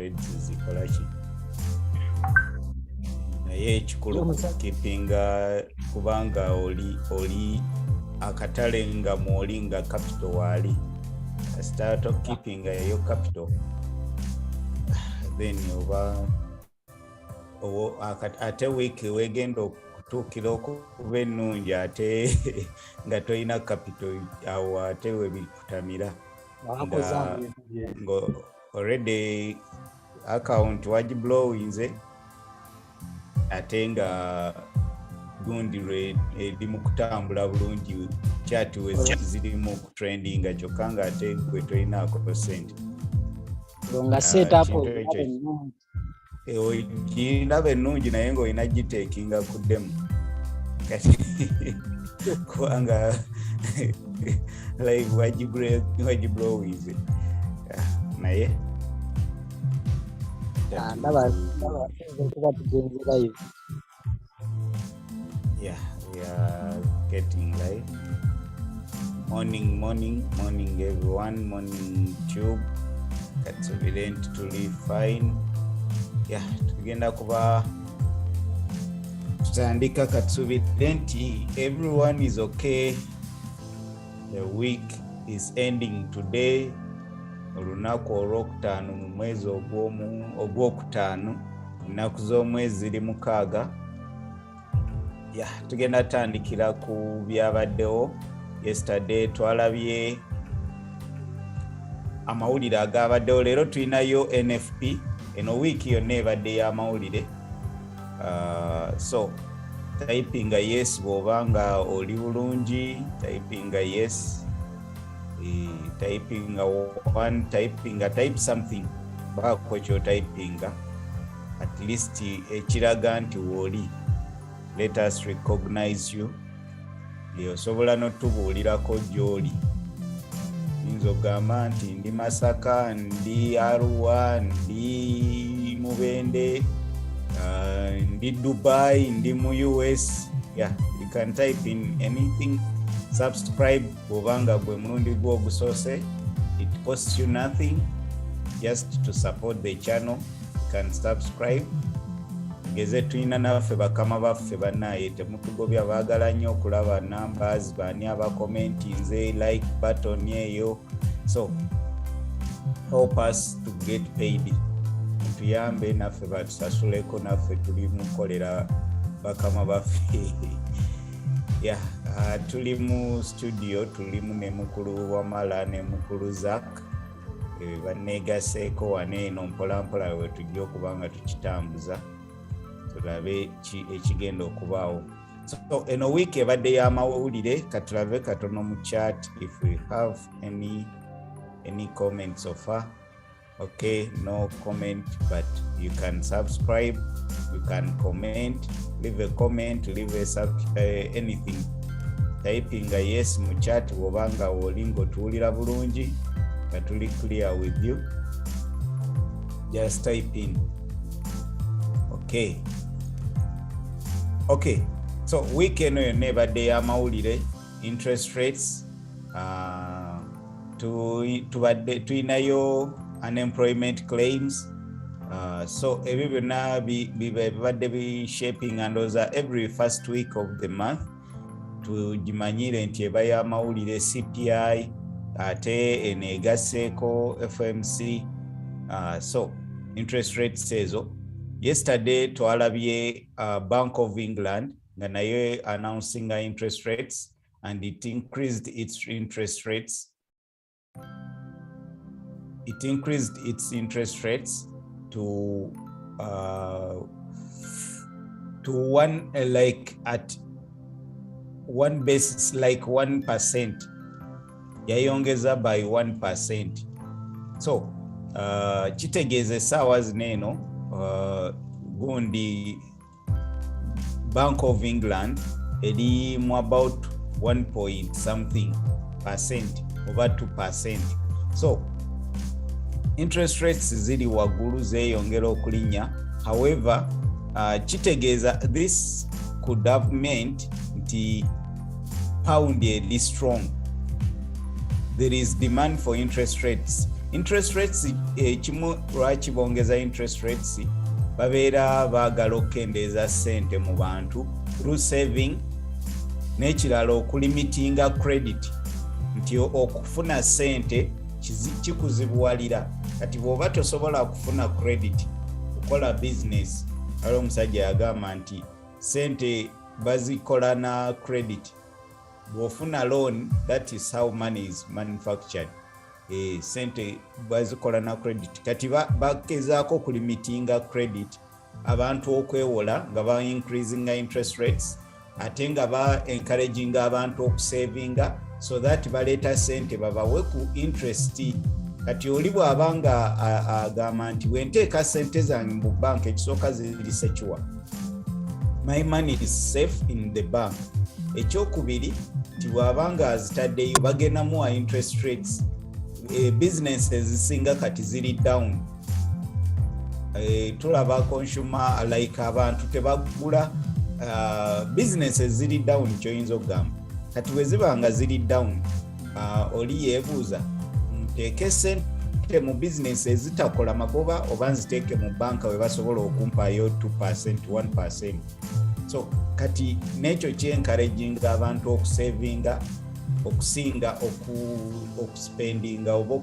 trades zikola ki naye ekikulu kukipinga kubanga oli akatale nga mwoli nga capital wali start of keeping your capital then ate week wegenda okutuukira okuba ennungi ate nga tolina capital awo ate webikutamira nga already account wagiblowinze ate nga gundi eri mu kutambula bulungi chati we ziri mu trending kyokka nga ate gwe tolinaako sente nga set up giraba ennungi naye ng'olina giteekinga kuddemu kati kubanga live wagiblowinze naye yeah, we are getting live. Morning everyone. Morning tube. That's evident to live fine. Yeah, tugenda kuba tutandika katsuvidenti. Everyone is okay. The week is ending today. Olunaku olwokutaano mu mwezi ogwokutaano. Ennaku z'omwezi ziri 6. Tugenda tandikira ku byabaddewo. Yesterday twalabye amawulire agabaddewo. Leero tulinayo NFP. Eno wiiki yonna ebadde y'amawulire. So typinga yes bw'oba nga oli bulungi. Typinga yes. Typinga one. Type something. Baako kyo typinga. At least ekiraga nti wooli. Let us recognize you. Osobola n'otubuulirako gy'oli. Yinza okugamba nti ndi Masaka, ndi Arua, ndi Mubende, ndi Dubai, ndi mu US. Yeah, you can type in anything. Subscribe bw'obanga gwe mulundi gwo ogusoose. It costs you nothing. Just to support the channel, you can subscribe. Geze tulina naffe bakama baffe bannaye temutugobya baagala nnyo okulaba numbers bani abakomenti nze like button eyo. So help us to get paid. Tuyambe naffe batusasuleko naffe tuli mukolera bakama baffe. Tuli mu studio tulimu ne mukulu Wamala ne mukulu Zak. Baneegaseeko waneeno mpolampola we tujja okuba nga tukitambuza. Tulabe ekigenda okubaawo. So eno week ebadde y'amawulire katulabe katono mu chat if we have any comments so far. Okay, no comment, but you can subscribe, you can comment, leave a comment, leave a anything. Typing a yes mu chat wobanga wolingo tuwulira bulungi nga tuli clear with you. Just type in. Okay, so weekend yonna ebadde y'amawulire. Interest rates tulinayo unemployment claims. So ebyo byonna bibadde bishaping ndowooza every first week of the month. Tugimanyire nti eba y'amawulire CPI ate eneegaseeko FMC. So interest rates ezo. Yesterday twalabye Bank of England nga nayo announcing interest rates, and it increased its interest rates. It increased its interest rates to one like at one basis like 1%. Yayongeza by 1%. So kitegeeza essaawa zino eno gundi Bank of England eri mu about 1 point something percent over 2%. So interest rates ziri waggulu zeeyongera okulinnya. However, kitegeeza this could have meant nti pound eri strong. There is demand for interest rates interest rates kimu lwaki bongeza interest rates babeera baagala okukendeeza ssente mu bantu through saving n'ekirala okulimitinga credit nti okufuna ssente kikuzibuwalira kati bw'oba tosobola kufuna credit okukola business ali omusajja yagamba nti ssente bazikola na credit bw'ofuna loan that is how money is manufactured sente bazikola na credit kati bakezaako kulimitinga credit abantu okwewola nga ba increasing interest rates ate nga ba encouraging abantu okusavinga so that baleeta sente babawe ku interest kati oli bw'abanga agamba nti wenteeka sente zange mu bank ekisooka ziri secure my money is safe in the bank ekyokubiri nti bw'abanga azitaddeyo bagenamu interest rates business ezisinga kati ziri down tulaba consumer like abantu tebagula business ziri down kyoyinza okugamba kati wezibanga ziri down oli yeebuuza nteeke sente mu business ezitakola magoba oba nziteeke mu banka we basobola okumpayo 2% 1%. So kati nekyo kyencouraging abantu okusavinga okusinga okuspendinga oba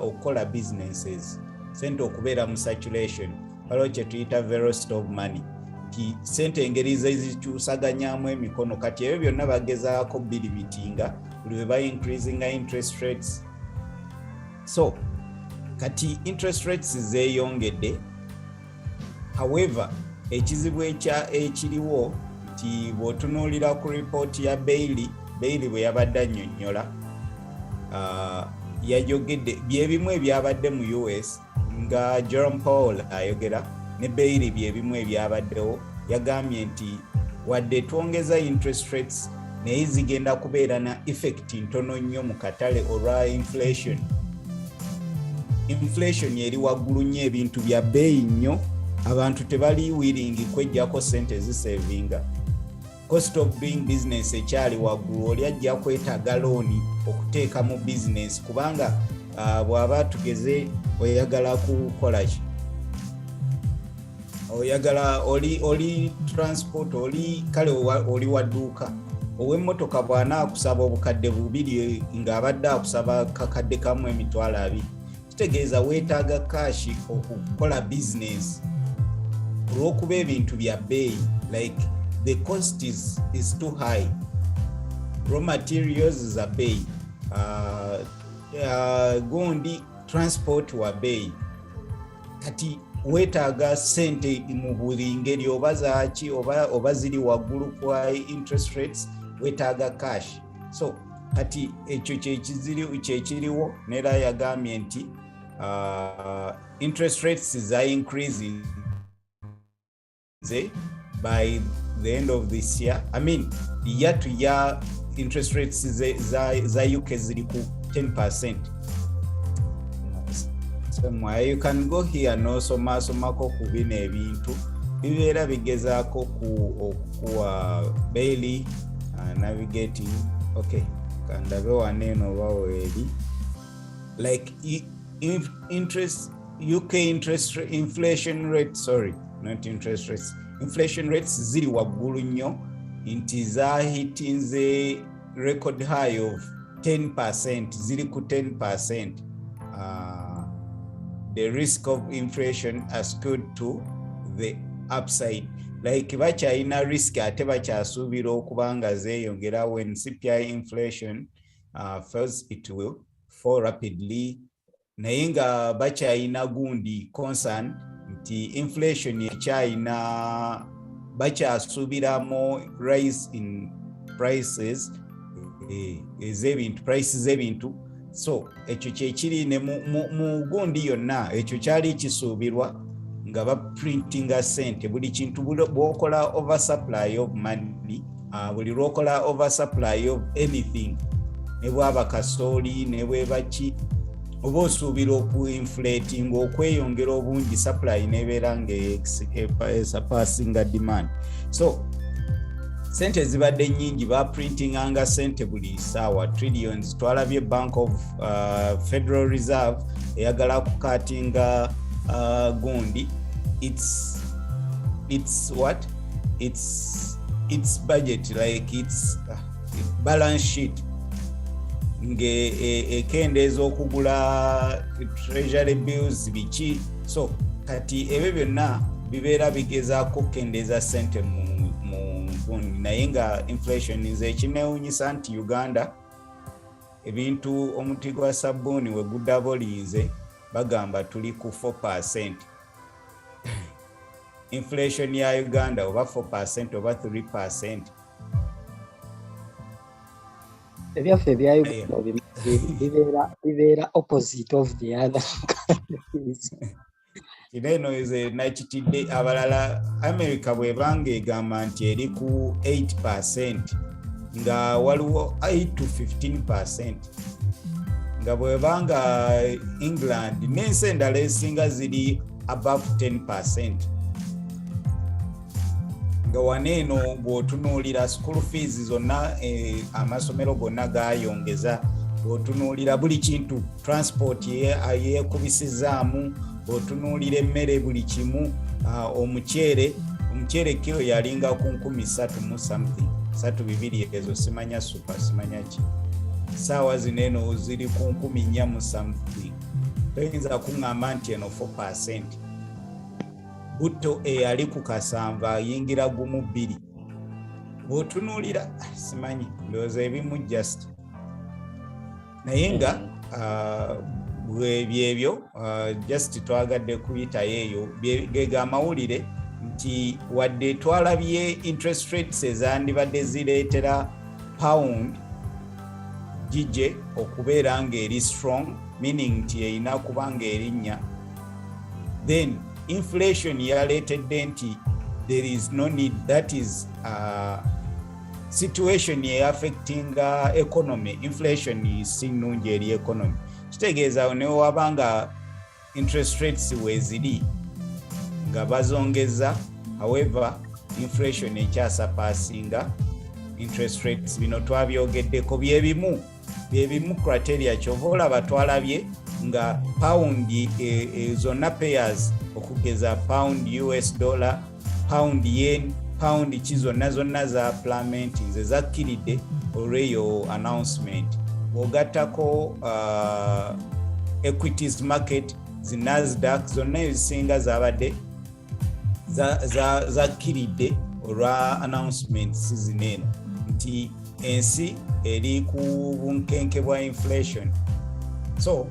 okukola businesses sente okubeera mu circulation waliwo kye tuyita velocity of money ki sente engeri zezikyusaganyamu emikono kati ebyo byonna bagezaako bilimitinga buli we ba increasing interest rates. So kati interest rates zeeyongedde however ekizibu ekiriwo nti bw'otunuulira ku report ya Bailey bwe yabadde annyonnyola yayogedde byebimu ebyabadde mu US nga Jerome Powell ayogera ne Bailey byebimu ebyabaddewo yagambye nti wadde twongeza interest rates naye zigenda kubeera na effect ntono nnyo mu katale olwa inflation eri waggulu nnyo ebintu bya bbeeyi nnyo abantu tebali willing kwejjako sente zisavinga cost of doing business ekyali waggulu oli ajja kwetaaga looni okuteeka mu business kubanga bw'aba tugeze oyagala kukola ki oyagala oli transport oli kale oli wadduuka ow'emmotoka bw'anaakusaba obukadde bubiri ng'abadde akusaba kakadde kamu emitwalo 2 kitegeeza weetaaga kaashi okukola business olw'okuba ebintu bya bbeeyi like the cost is too high. Raw materials is a bay. Gondi transport wa bay. Kati wetaaga sente mu buli ngeri oba zaaki oba ziri waggulu kwa interest rates wetaaga cash. So kati ekyo kyekiriwo nera yagambye nti interest rates za increasing by the end of this year. I mean, year to year interest rates za UK ziri ku 10%. So you can go here no somako ku bino ebintu bibeera bigezaako okuwa Bailey navigating. Okay, kandabe waneno baweri like UK interest rate, inflation rate, sorry, not interest rates. Inflation rates ziri waggulu nnyo nti zahitinze record high of 10%, ziri ku 10%. The risk of inflation has skewed to the upside. Like bakyalina risk ate bakyasuubira okubanga zeeyongera when CPI inflation falls, it will fall rapidly. Naye nga bakyalina gundi concern nti inflation ekyalina bakyasuubiramu rise in prices prices ebintu. So ekyo kyekiri ne mu gundi yonna ekyo kyali kisuubirwa nga baprintinga sente buli kintu bw'okola oversupply of money buli lw'okola oversupply of anything ne bwaba kasooli ne bwebaki oba osuubira okuinflating okweyongera obungi supply nebeera nga surpassinga demand. So sente zibadde nyingi ba printinganga sente buli saawa trillions. Twalabye Bank of Federal Reserve eyagala kukatinga gundi it's what it's budget, like it's balance sheet nge ekendeeza okugula treasury bills biki. So kati ebyo byonna bibeera bigezaako kendeeza sente mu gundi, naye nga inflation nze ekinewunyisa nti Uganda ebintu omuti gwa sabbuuni we gudabolinze bagamba tuli ku 4%. Inflation ya Uganda oba 4% oba 3%. Ebyaffe ebya Uganda bibeera opposite of the other countries. Kireno ize nakitidde abalala America bwebanga egamba nti eri ku 8% nga waliwo 8 to 15%, nga bwebanga England n'ensi endala esinga ziri above 10%. Nga waneeno bw'otunuulira school fees zonna amasomero gonna gayongeza, bw'otunuulira buli kintu transport yeekubisizaamu, bw'otunuulira emmere buli kimu, omuceere kilo yalinga ku 13 mu something 32 ezo simanya super simanya ki, saawa zineeno ziri ku 14 mu something. Toyinza kuŋŋamba nti eno 4%. Butto eyali ku kasanva ayingira gumu 2. Bw'otunuulira simanyi ndowooza ebimu just naye nga byebyo just twagadde kuyitayo eyo gega amawulire nti wadde twalabye interest rates ezandibadde zireetera pound gije okubeera ng'eri strong, meaning nti erina kuba ng'erinnya, then inflation yaleetedde nti there is no need, that is situation affecting economy. Inflation si nnungi eri economy. Kitegeeza ne wabanga interest rates weziri nga bazongeza, however inflation ekyasapasinga interest rates. Bino twabyogeddeko byebimu criteria kyova olaba twalabye nga pound zonna payers okugeza pound US dollar, pound yen, pound zonna za parliament nze zakkiridde olw'eyo announcement. Bw'ogattako equities market, zi Nasdaq zonna ezisinga zabadde zakkiridde olwa announcements zineeno nti ensi eri ku bunkenke bwa inflation. So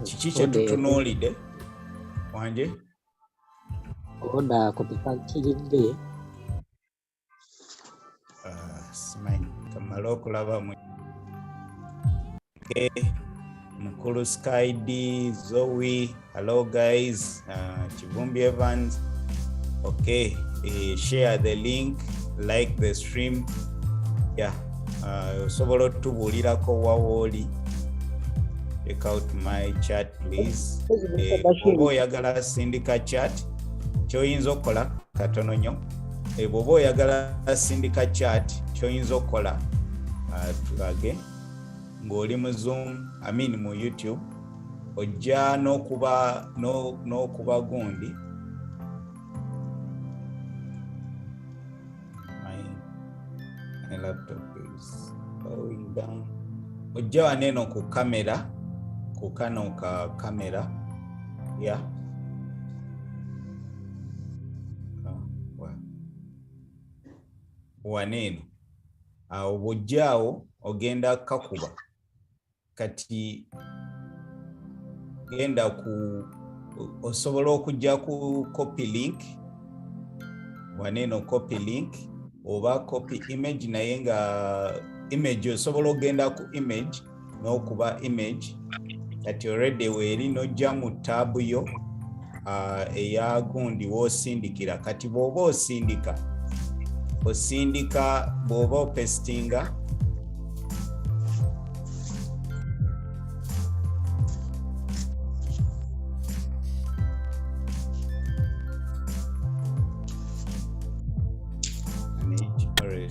kiki kye tutunuulidde wanje oda kutukakkiridde simanyi kamala okulaba mukulu Skydi Zoe, hello guys, Chivumbi Evans, okay, share the link, like the stream, yeah, osobola otubuulirako wawooli. Check out my chat please. Oba oyagala sindika chat kyoyinza okukola katono nnyo. Bw'oba oyagala sindika chat kyoyinza okukola tulage ng'oli mu Zoom, mu YouTube, ojja n'okuba gundi my laptop is going down. Ojja waneeno ku kamera, ku kano ka kamera, yeah. Waneeno awo bw'ojjaawo ogenda kakuba kati genda osobola okujja ku copy link, waneeno copy link oba copy image, naye nga image osobola ogenda ku image n'okuba image kati already weeri n'ojja mu tab yo eya gundi w'osindikira. Kati bw'oba osindika bw'oba opestinga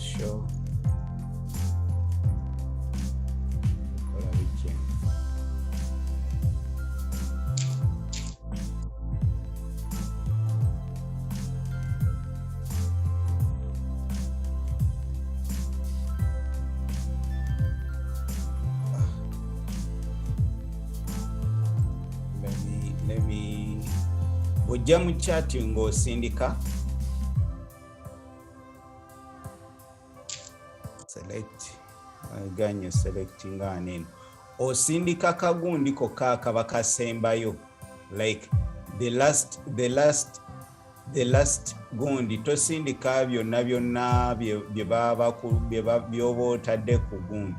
show let me ojja mu chat ng'osindika select ganyo selecting aneno osindika kagundi kokka kaba kasembayo like the last gundi tosindika byonna byoba otadde ku gundi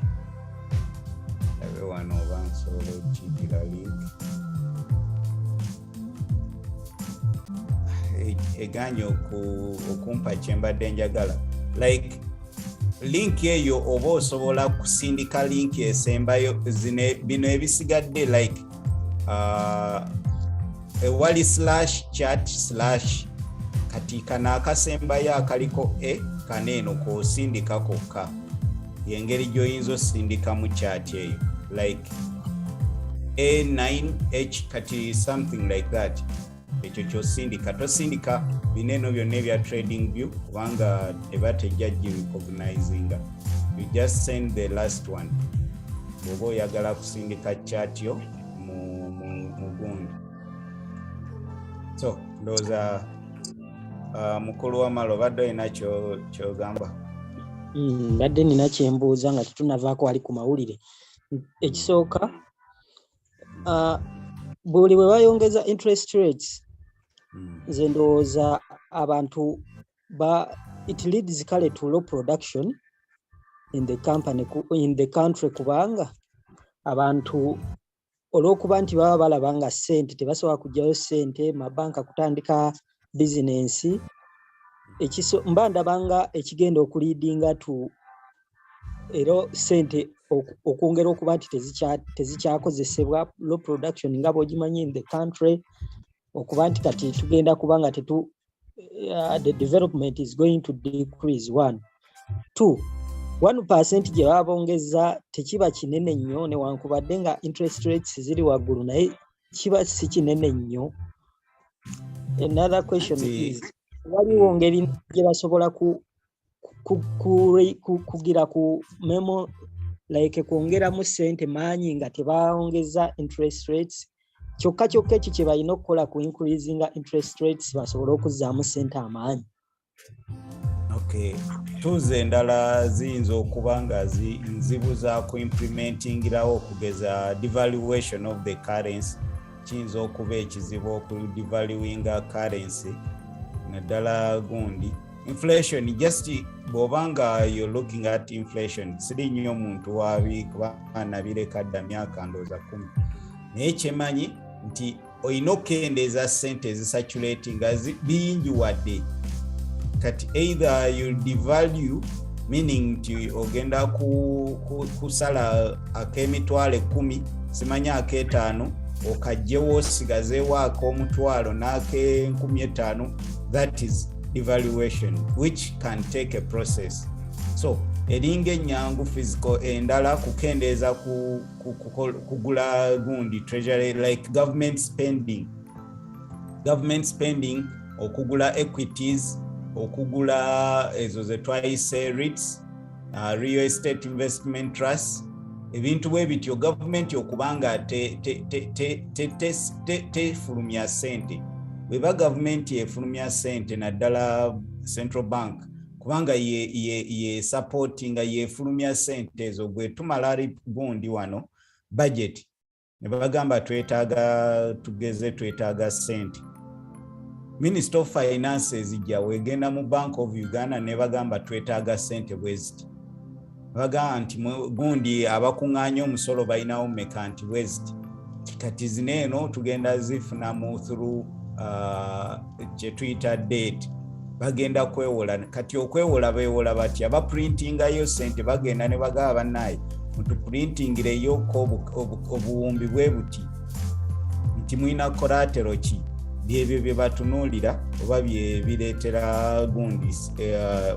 abe wano oba nsobola okkiikira link eganya okumpa kyembadde njagala like link eyo oba osobola kusindika link esembayo bino ebisigadde like ewali /chat/ kati kana akasembayo akaliko kaneeno kosindika kokka yengeri gyoyinza osindika mu chat eyo like A9H kati something like that ekyo kyosindika tosindika bineno byonna ebya trading view kubanga eba tejjajji recognizinga you just send the last one bw'oba oyagala kusindika chat yo mu gundi so ndowooza mukulu w'amalo badde olina kyogamba badde nina kyembuuza nga tetunavaako wali ku mawulire ekisooka buli bwe bayongeza interest rates nze ndowooza abantu it leads kale to low production in the country kubanga abantu olw'okuba nti baba balaba nga ssente tebasobola kugyayo ssente mabanka kutandika bizinensi mba ndabanga ekigenda okuliidinga tu era ssente okwongera okuba nti tezikyakozesebwa low production nga bw'ogimanyi in the country okuba nti kati tugenda kuba nga the development is going to decrease 1 2 1% gye baba bongeza tekiba kinene nnyo newankubadde nga interest rates ziri waggulu naye kiba si kinene nnyo. Another question is waliwo ngeri gye basobola kugira ku memo like kwongeramu ssente maanyi nga tebaongeza interest rates kyokka ekyo kye balina okukola ku increasing interest rates basobole okuzzaamu ssente amaanyi. Okay, tuze endala ziyinza okuba nga nzibuza ku implementingirawo okugeza devaluation of the currency kiyinza okuba ekizibu oku devaluinga currency naddala gundi inflation just bw'obanga you're looking at inflation siri nnyo omuntu wabi kubaana bireka dda myaka ndooza 10 naye kyemanyi nti olina okukendeeza ssente ezisaturatinga bingi wadde kati either you devalue meaning nti ogenda kusala ak'emitwalo 10 simanya ak'etaano okajjewo osigazeewo ak'omutwalo n'ak'enkumi 5 that is devaluation which can take a process. So eringa ennyangu physical endala kukendeeza kugula gundi treasury like government spending okugula equities okugula ezo ze twayise REITs, real estate investment trust ebintu bwe bityo government okubanga tefulumya ssente bweba government efulumya ssente naddala central bank kubanga ye supporting yefulumya ssente ezo gwe tumala gundi wano budget ne bagamba twetaaga ssente. Minister of Finances ijja wegenda mu Bank of Uganda ne bagamba twetaaga ssente bweziti bagamba nti gundi abakuŋŋaanya omusolo balinawo mmeka nti bweziti kati zineeno tugenda zifunamu through kye tuyita date bagenda kwewola kati okwewola beewola batya baprintingayo ssente bagenda ne bagaba bannaye mutuprintingireyo obuwumbi bwe buti nti mulina collateral ki byebyo bye batunuulira oba bye bireetera gundi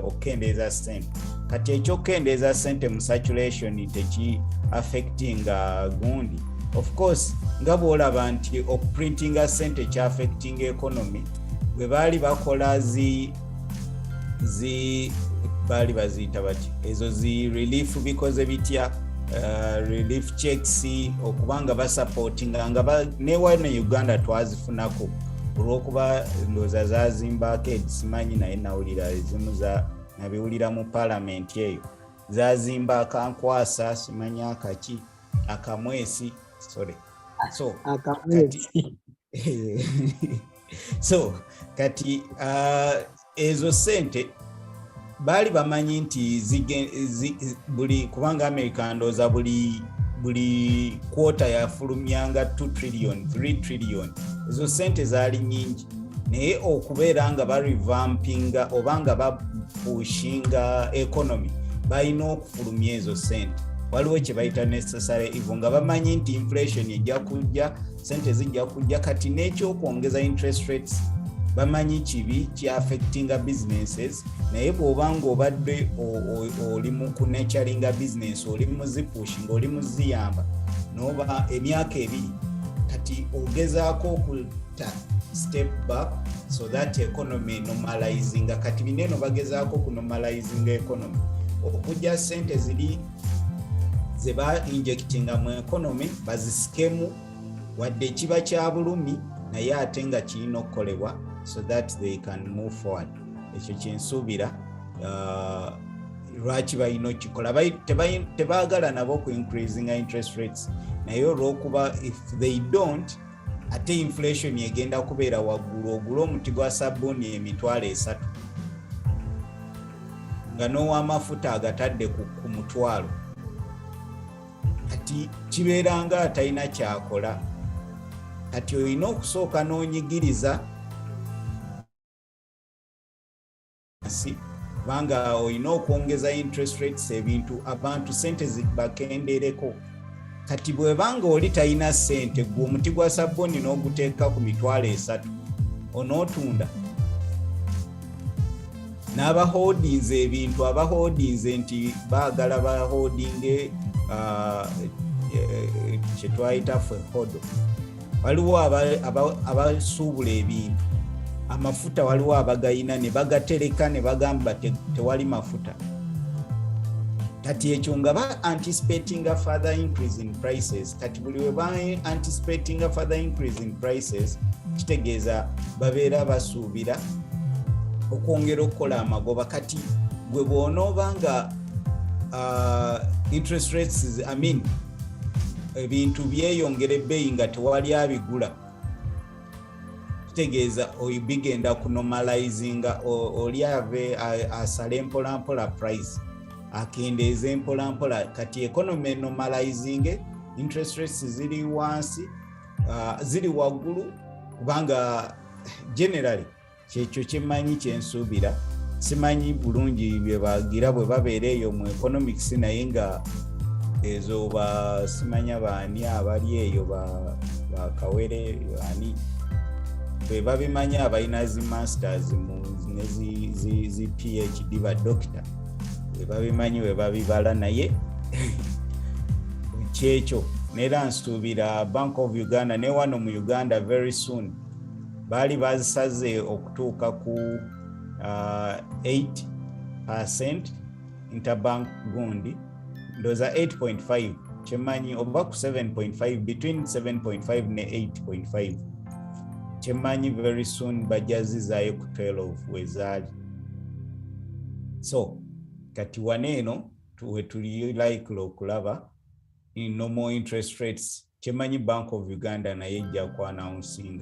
okukendeeza ssente kati ekyokendeeza sente mu saturation teki affecting gundi. Of course nga bwolaba nti okuprintinga sente kya affecting economy bwe baali bakola baali baziyita bati ezo relief bikoze bitya relief checks okubanga basupportinga nga ne wana Uganda twazifunako olwokuba ndooza zazimbako simanyi naye nawulira ezimu nabiwulira mu parliament eyo zazimba akankwasa simanyi akaki akamwesi kati ezo sente baali bamanyi nti buli kubanga America ndooza buli quarter yafulumyanga 2 trillion 3 trillion ezo sente zaali nyingi naye okubeera nga barevampinga oba nga bapushinga economy balina okufulumya ezo sente. Waliwo kye bayita necessary evil nga bamanyi nti inflation ejja kujja sente zijja kujja kati n'ekyokwongeza interest rates bamanyi kibi ki affectinga businesses naye bw'obanga obadde oli mu kunaturinga business oli mu zipushing oli mu ziyamba noba emyaka ebiri kati ogezaako okuta step back so that economy normalizing kati bineno bagezaako ku normalizing economy okujja sente ziri zeba injectinga mu economy baziskemu wadde kiba kya bulumi naye ate nga kirina okukolebwa so that they can move forward. Ekyo kyensuubira lwaki balina okikola tebaagala nabo ku increasing interest rates naye olw'okuba if they don't ate inflation egenda kubeera waggulu ogula omuti gwa sabbuuni $3 nga n'owamafuta agatadde ku mutwalo kati kibeera nga atalina kyakola kati olina okusooka n'onyigiriza banga olina okwongeza interest rates ebintu abantu sente zibakendereko kati bwebanga oli talina sente gwe omuti gwa sabbuuni n'oguteeka ku $3 onootunda n'abaholdings ebintu abaholdings nti baagala baholdinge kyetwayita ffe hodo waliwo abasuubula ebintu amafuta waliwo abagayina ne bagatereka ne bagamba tewali mafuta kati ekyo nga ba anticipating a further increase in prices kati buli we ba anticipating a further increase in prices kitegeeza babeera basuubira okwongera okukola amagoba kati gwe bw'onooba nga interest rates ebintu byeyongera ebbeeyi nga tewali abigula kitegeeza bigenda kunormalizinga oli ave asale mpolampola price akendeeza empolampola kati economy normalizing interest rates ziri wansi ziri waggulu kubanga generally kyekyo kimanyi kyensuubira simanyi bulungi bye bagira bwe babeera eyo mu economics naye nga ezo simanya baani abali eyo bakawere ani bwe babimanya abalina zi masters zi PhD ba doctor bwe babimanyi bwe babibala naye kyekyo neera nsuubira Bank of Uganda ne wano mu Uganda very soon baali bazisaze okutuuka ku 8% interbank gundi ndoza 8.5 kyemanyi oba ku 7.5 between 7.5 ne 8.5 kyemanyi very soon bajazizaayo ku 12 wezaali so kati waneeno we tuli likely okulaba no more interest rates kyemanyi Bank of Uganda naye ejja ku-announcing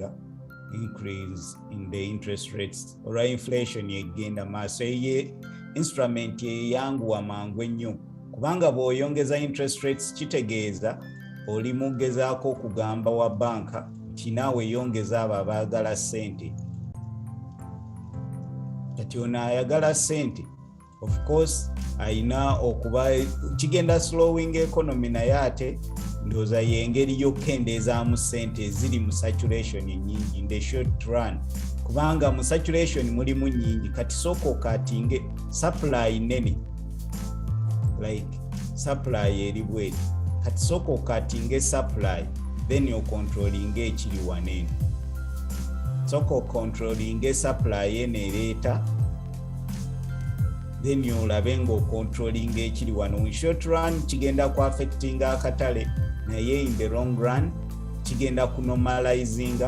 increase in the interest rates olwa inflation yegenda maaso eye instrument yeyanguwa mangu ennyo kubanga bw'oyongeza interest rates kitegeeza oli mugezaako okugamba wa banka kinaawe yongeza abo abaagala ssente kati ono ayagala ssente of course ayina okuba kigenda slowing economy naye ate ndooza yengeri y'okukendeezaamu ssente eziri mu saturation nyingi in the short run kubanga mu saturation mulimu nyingi kati sooka okatinge supply nene like supply eri bweti kati soko katinge supply then you controlling ekiri wanene soko controlling supply enereta then you labengo controlling ekiri wano in short run kigenda ku affecting akatale naye in the long run kigenda kunormalizing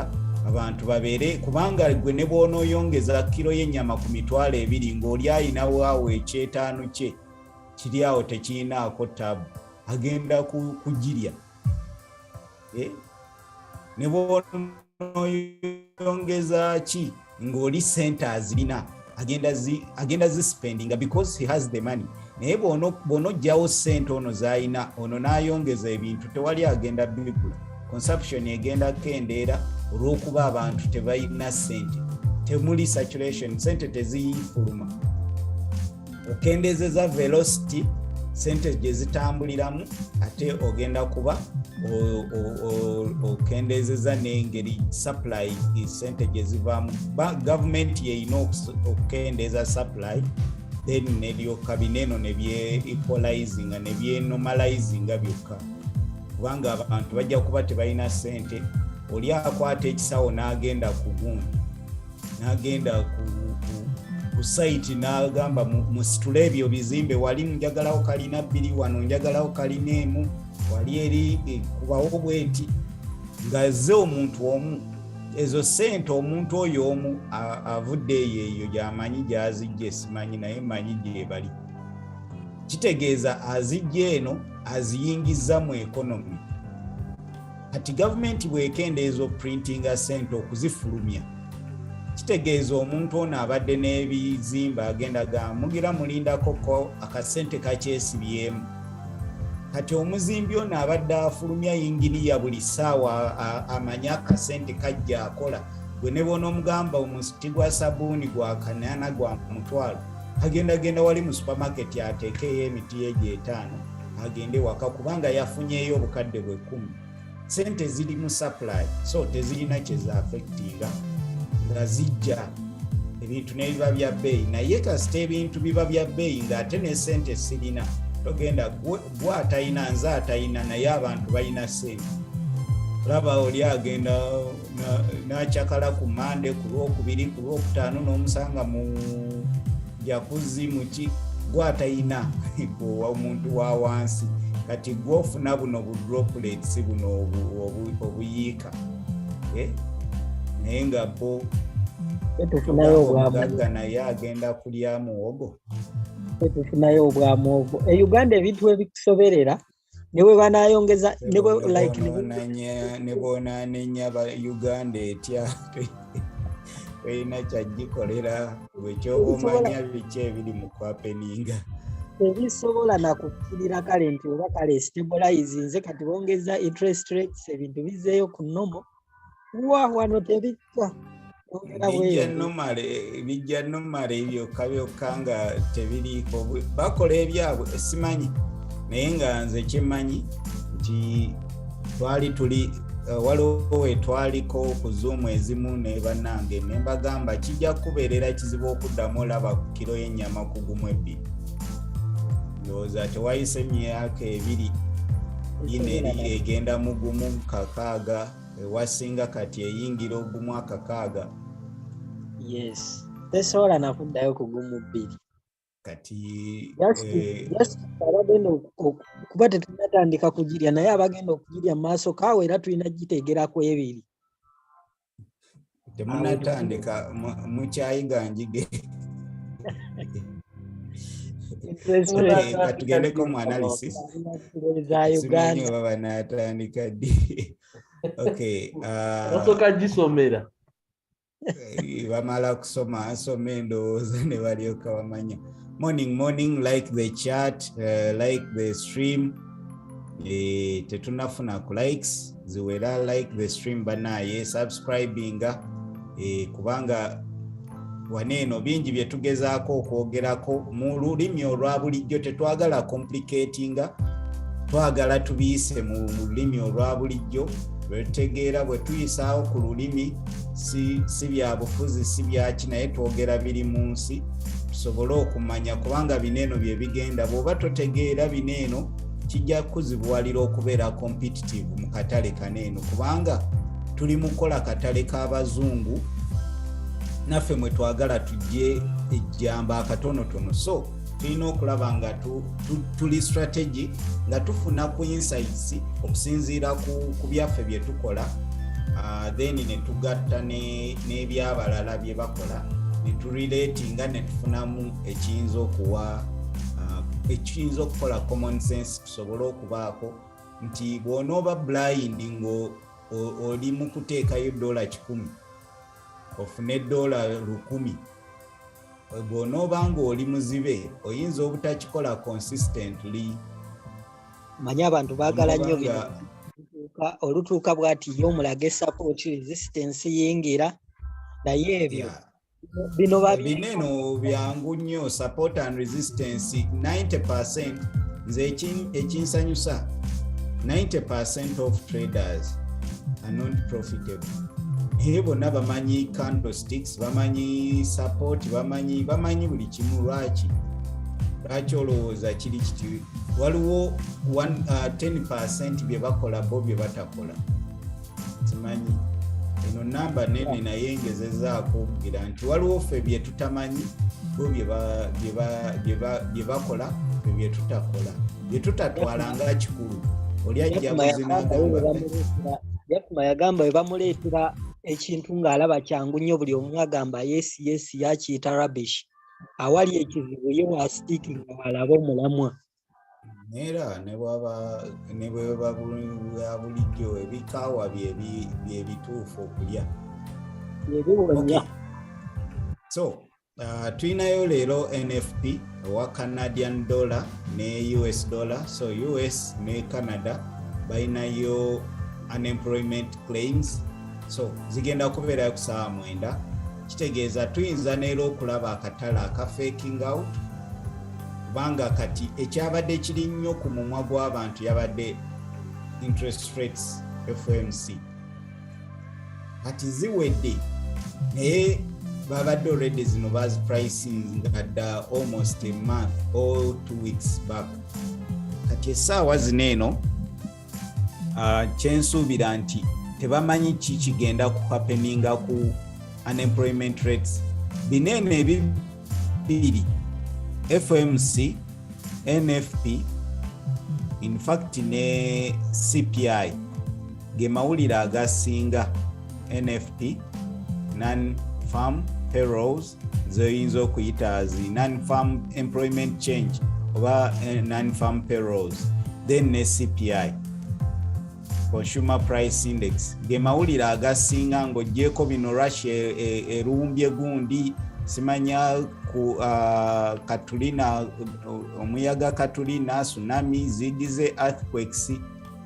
abantu babere kubanga gwe ne bono yongeza kilo y'ennyama ku mitwalo 2 ng'oli ayina waawe ekyetaano kye kiri awo tekinaako tabu agenda kugirya ne bono yongeza ki ng'oli center azirina agenda zi spending because he has the money naye bono jjawo sente ono zayina ono n'ayongeza ebintu tewali agenda bigula consumption egenda kendeera olw'okuba abantu tebalina sente temuli saturation sente teziyifuluma okendezeza velocity sente gye zitambuliramu ate ogenda kuba okendezeza n'engeri supply sente gye zivaamu government yeyina okukendeza supply then neryoka bineno nebye-equalizinga nebye-normalizinga byokka kubanga abantu bajja kuba tebalina sente oli akwata ekisawo n'agenda ku gundi n'agenda ku site n'agamba musitule ebyo bizimbe wali njagalawo kalina 2 wano njagalawo kalina 1 wali eri kubawo bweti nga ze omuntu omu ezo sente omuntu oyo omu avudde eyo gy'amanyi gy'azijja simanyi naye manyi gyebali kitegeeza azijja eno aziyingiza mu economy kati gavumenti bwekendeeza okuprintinga sente okuzifulumya kitegeeza omuntu ono abadde n'ebizimba agenda gamugira mulindako akasente kakyesibyemu kati omuzimbi ono abadde afulumya yingiriya buli ssaawa amanya akasente kajja akola gwe ne bona omugamba omuti gwa sabuuni gwa 8 gwa mutwalo agenda wali mu supermarket ateekeyo emiti egyo 5 agende waka kubanga yafunyeeyo obukadde bwe 10 sente ziri mu supply so tezirina kye affectinga nga zijja ebintu nebiba bya bbeeyi naye kasita ebintu biba bya bbeeyi ng'ate ne sente sirina togenda gwe atayina nze atayina naye abantu balina sente olaba oli agenda n'akyakala ku Mande ku Lwokubiri ku Lwokutaano n'omusanga mu jakuzi muki gwe atayina omuntu wa wansi kati gwofuna buno bu droplets buno obuyiika naye nga bo tufunayo obwamu naye agenda kulya muwogo tufunayo obwamu obwo Uganda ebintu ebikusoberera newe banayongeza newe like ne bona nenya ba Uganda etya wena kyagikolera wekyobomanya biki ebiri mu kwapeninga ebisobola nakukirira kale nti oba kale stabilize nze kati bongeza interest rates ebintu bizeeyo ku nomo wano tebikka bijja nomale ebyo kabyokka nga tebiriiko bakola ebyabwe simanyi naye nga nze kimanyi nti tuli waliwo we twaliko ku Zoom ezimu ne bannange ne mbagamba kijja kubeerera kizibu okuddamu olaba ku kiro y'ennyama ku gumu 2 ndowooza tewayise myaka 2 yine egenda mu gumu 6 ewasinga kati eyingira ogumu 6 yes tesobola nakuddayo ku gumu 2 kati abagenda kuba tetunatandika kugirya naye abagenda okugirya mu maaso kaawe era tulina gitegerako 2 temunatandika mukyayiga njige katugendeko mu analysis simanyi oba banatandika ddi okay osoka gisomera bamala kusoma asoma endowooza ne balyoka bamanya morning like the chat like the stream tetunafuna ku likes ziwera like the stream banaye subscribing kubanga waneeno bingi bye tugezaako okwogerako mu lulimi olwa bulijjo tetwagala complicatinga twagala tubiyise mu lulimi olwa bulijjo lwetutegeera bwe tuyisaawo ku lulimi si bya bufuzi si byaki naye twogera biri mu nsi tusobole okumanya kubanga bineeno bye bigenda bw'oba totegeera bineeno kijja kuzibuwalira okubeera competitive mu katale kaneeno kubanga tuli mu kukola katale k'abazungu naffe mwe twagala tujje ejjamba akatonotono so tulina okulaba nga tuli strategy nga tufuna ku insights okusinziira ku byaffe bye tukola then ne tugatta n'ebyabalala bye bakola ne turelatinga ne tufunamu ekiyinza okukola common sense tusobole okubaako nti bw'onooba blind ng'oli mu kuteekayo $100 ofune $100 bw'onooba ng'oli muzibe oyinza obutakikola consistently. Manyi abantu baagala nnyo bino olutuuka bw'ati ye omulaga support resistance yingira naye ebyo bineeno byangu nnyo support and resistance 90%. Nze ekinsanyusa 90% of traders are not profitable. Naye bonna bamanyi candlesticks, bamanyi support, bamanyi buli kimu. Lwaki olowooza kiri kiti? Waliwo 10% bye bakola bo bye batakola. Simanyi eno namba nene naye ngezezaako okugira nti waliwo ffe bye tutamanyi bo bye bakola ffe bye tutakola bye tutatwalanga kikulu. Oli ajja Yakuma yagamba bwe bamuleetera ekintu ng'alaba kyangu nnyo buli omu agamba yes yakiyita rubbish. Awali ekizibu ye waasitinga walaba omulamwa. Era ne bweba bulijjo ebikaawa bye bituufu okulya. Okay. So tulinayo leero NFP owa Canadian dollar ne US dollar. So US ne Canada balinayo unemployment claims. So zigenda kubeera ku ssaawa 9. Kitegeeza tuyinza neero okulaba akatale aka faking out kubanga kati ekyabadde kiri nnyo ku mumwa gw'abantu yabadde interest rates FOMC. Kati ziwedde naye babadde already zino bazi pricing at almost a month or 2 weeks back. Kati essaawa zineeno kyensuubira nti tebamanyi kigenda ku happeninga ku unemployment rates. Bineeno ebibiri FOMC, NFP, in fact ne CPI ge mawulire agasinga. NFP non-farm payrolls zoyinza okuyita zi non-farm employment change oba non-farm payrolls, then ne CPI consumer price index ge mawulire agasinga ng'ogyeko bino Russia erumbye gundi simanya ku Katulina omuyaga Katulina tsunami zigize earthquakes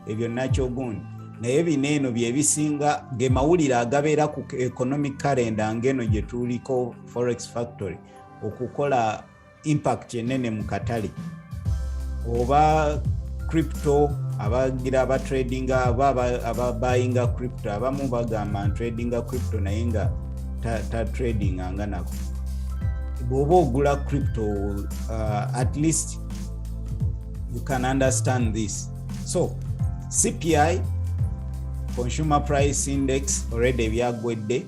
ebyo nakyo gundi naye bineeno bye bisinga ge mawulire agabeera ku economic calendar ngeno gye tuliko Forex Factory okukola impact enene mu katale oba crypto abagira aba trading aba buying crypto abamu bagamba trading crypto naye nga ta trading anga nako. Bw'oba ogula crypto at least you can understand this. So CPI consumer price index already byagwedde,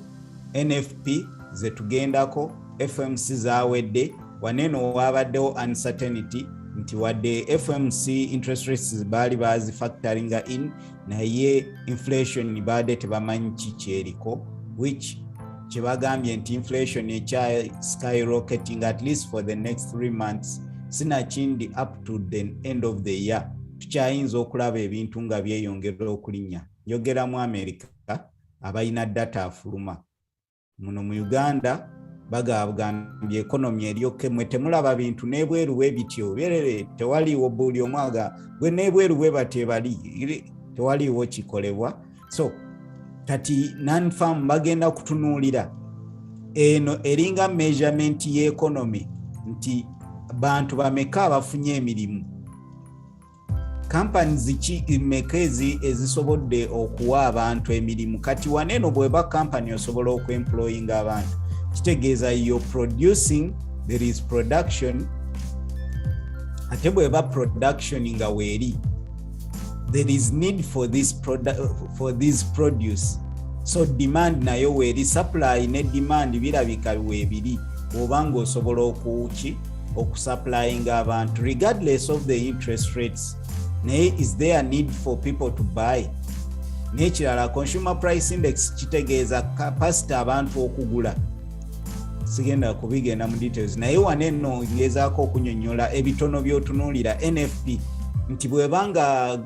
NFP ze tugendako, FMC zawedde, waneno wabaddewo uncertainty nti wadde FMC interest rates baali bazi factoringa in naye inflation baade tebamanyi kikyeriko, which kibagambye nti inflation ekya skyrocketing at least for the next 3 months sinakindi up to the end of the year tukyayinza okulaba ebintu nga byeyongera okulinnya. Njogera mu America abayina data afuluma, muno mu Uganda bagambye economy eryoke mwe temulaba bintu nebweruwe bityo byerere tewaliwo buli omwaga gwe nebweruwe batebali tewaliwo kikolebwa. So kati non-farm bagenda kutunuulira eno eringa measurement ye economy nti bantu bameka abafunye emirimu, companies ziki ezisobodde okuwa abantu emirimu. Kati waneno bweba company osobola okuemployinga abantu kitegeeza you're producing there is production ate bweba production nga weeri there is need for this produce. So demand nayo weeri, supply ne demand birabika weebiri obanga osobola okusupplying abantu regardless of the interest rates. Naye is there a need for people to buy? Nekirala consumer price index kitegeeza capacity abantu okugula. Sigenda kubigenda mu details naye waneno ngezaako okunyonnyola ebitono by'otunuulira NFP nti bwebanga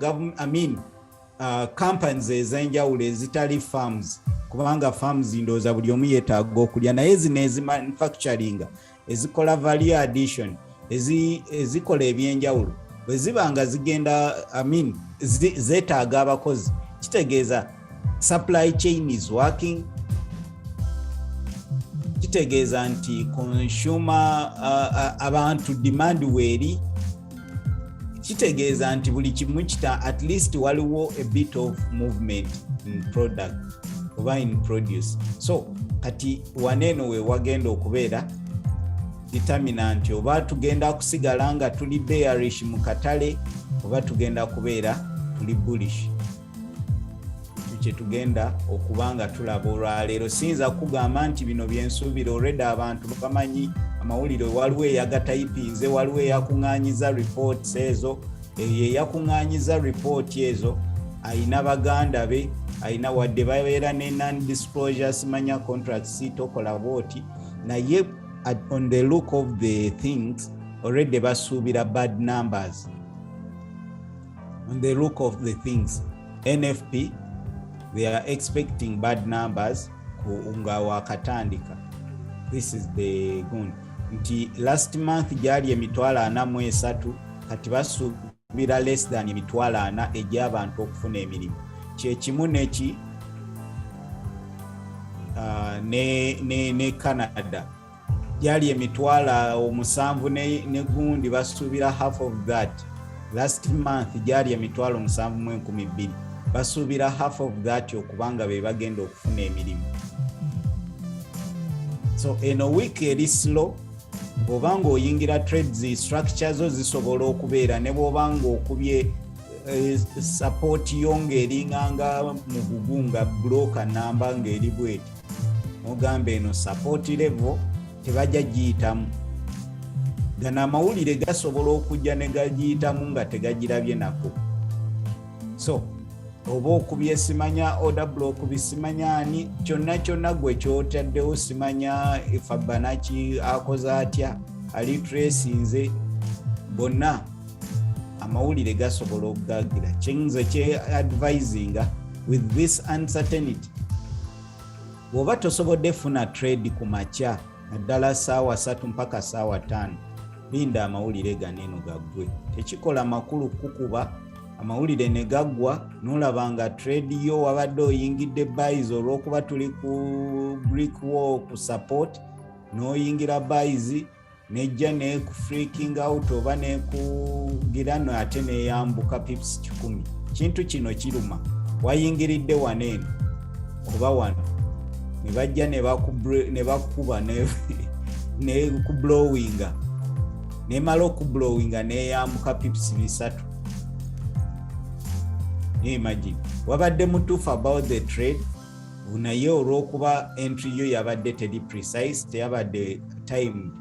companies ez'enjawulo ezitali farms, kubanga farms ndowooza buli omu yeetaaga okulya, naye zino ezi-manufacturing ezikola value addition ezikola ebyenjawulo bwe ziba nga zigenda zeetaaga abakozi, kitegeeza supply chain is working, kitegeeza nti consumer abantu demand weeri, kitegeeza nti buli kimu at least waliwo a bit of movement in product oba in produce. So kati waneno we wagenda okubeera determinant oba tugenda kusigala nga tuli bearish mu katale oba tugenda kubeera tuli bullish. Kye tugenda okubanga tulaba olwaleero. Siyinza kugamba nti bino byensuubira already abantu bamanyi amawulire, waliwo eyagatayipinze, waliwo eyakuŋŋaanyiza reports ezo, eyakuŋŋaanyiza report ezo ayina baganda be, ayina wadde babeera ne non-disclosure simanya contracts tokola bwoti, naye on the look of the things already basuubira bad numbers. On the look of the things NFP they are expecting bad numbers nga wakatandika. This is the gun nti last month gyali emitwalo 43 kati basuubira less than emitwalo 4 egy'abantu okufuna emirimu. Kyekimu neki ne Canada gyali emitwalo 7 ne gundi basuubira half of that. Last month gyali emitwalo 7,12 basuubira half of that okubanga be bagenda okufuna emirimu. So eno week eri slow bw'obanga oyingira trades structures zo zisobola okubeera ne bw'obanga okubye support yo ng'eringanga mu bugunga broker namba ng'eri bweti ogamba eno support level tebajja giyitamu. Gano amawulire gasobola okujja ne gagiyitamu nga tegagirabye nako. So oba okubye simanya order block bisimanya ani kyonna gwe kyotaddewo simanya Fabanachi akoze atya ali tracinze bonna amawulire gasobola okugagira. Kyenze kye advisinga with this uncertainty bw'oba tosobodde funa trade ku makya naddala ssaawa 3 mpaka ssaawa 5 linda amawulire ganeno gaggwe. Tekikola makulu kukuba amawulire ne gaggwa n'olabanga trade yo wabadde oyingidde buys olw'okuba tuli ku brick wall ku support n'oyingira buys nejja ne ku freaking out oba ne kugira no ate neyambuka pips 10. Kintu kino kiruma. Wayingiridde waneeno oba wano ne bajja ne bakuba ne ku blowinga ne malo ku blowinga neyambuka pips 3. Imagine wabadde mutuufu about the trade naye olw'okuba entry yo yabadde teri precise teyabadde timed.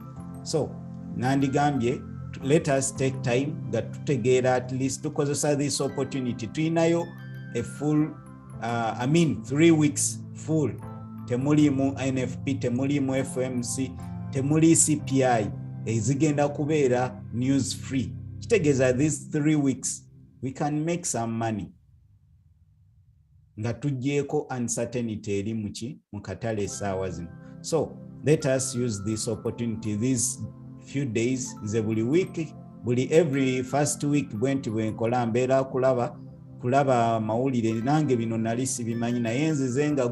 So nandigambye let us take time nga tutegeera at least tukozesa this opportunity. Tuyinayo a full 3 weeks full. Temulimu NFP, temulimu FMC, temuli CPI ezigenda kubeera news free. Kitegeeza these 3 weeks we can make some money nga tujjeeko uncertainty eri mu katale essaawa zino. So let us use this opportunity these few days. Nze buli week every first week bwenkola mbeera kulaba mawulire nange bino nali sibimanyi naye nzize nga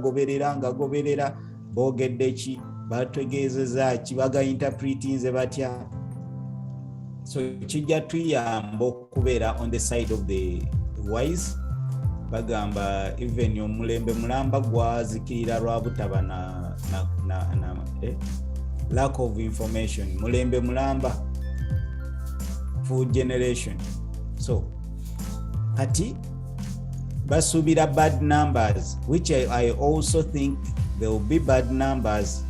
goberera boogedde ki bategeezeza ki baga interpretinze batya. So kijja tuyamba okubeera on the side of the wise. Bagamba even omulembe mulamba gwazikirira lwa butaba lack of information, mulembe mulamba, food generation. So ati basubira bad numbers, which I also think there will be bad numbers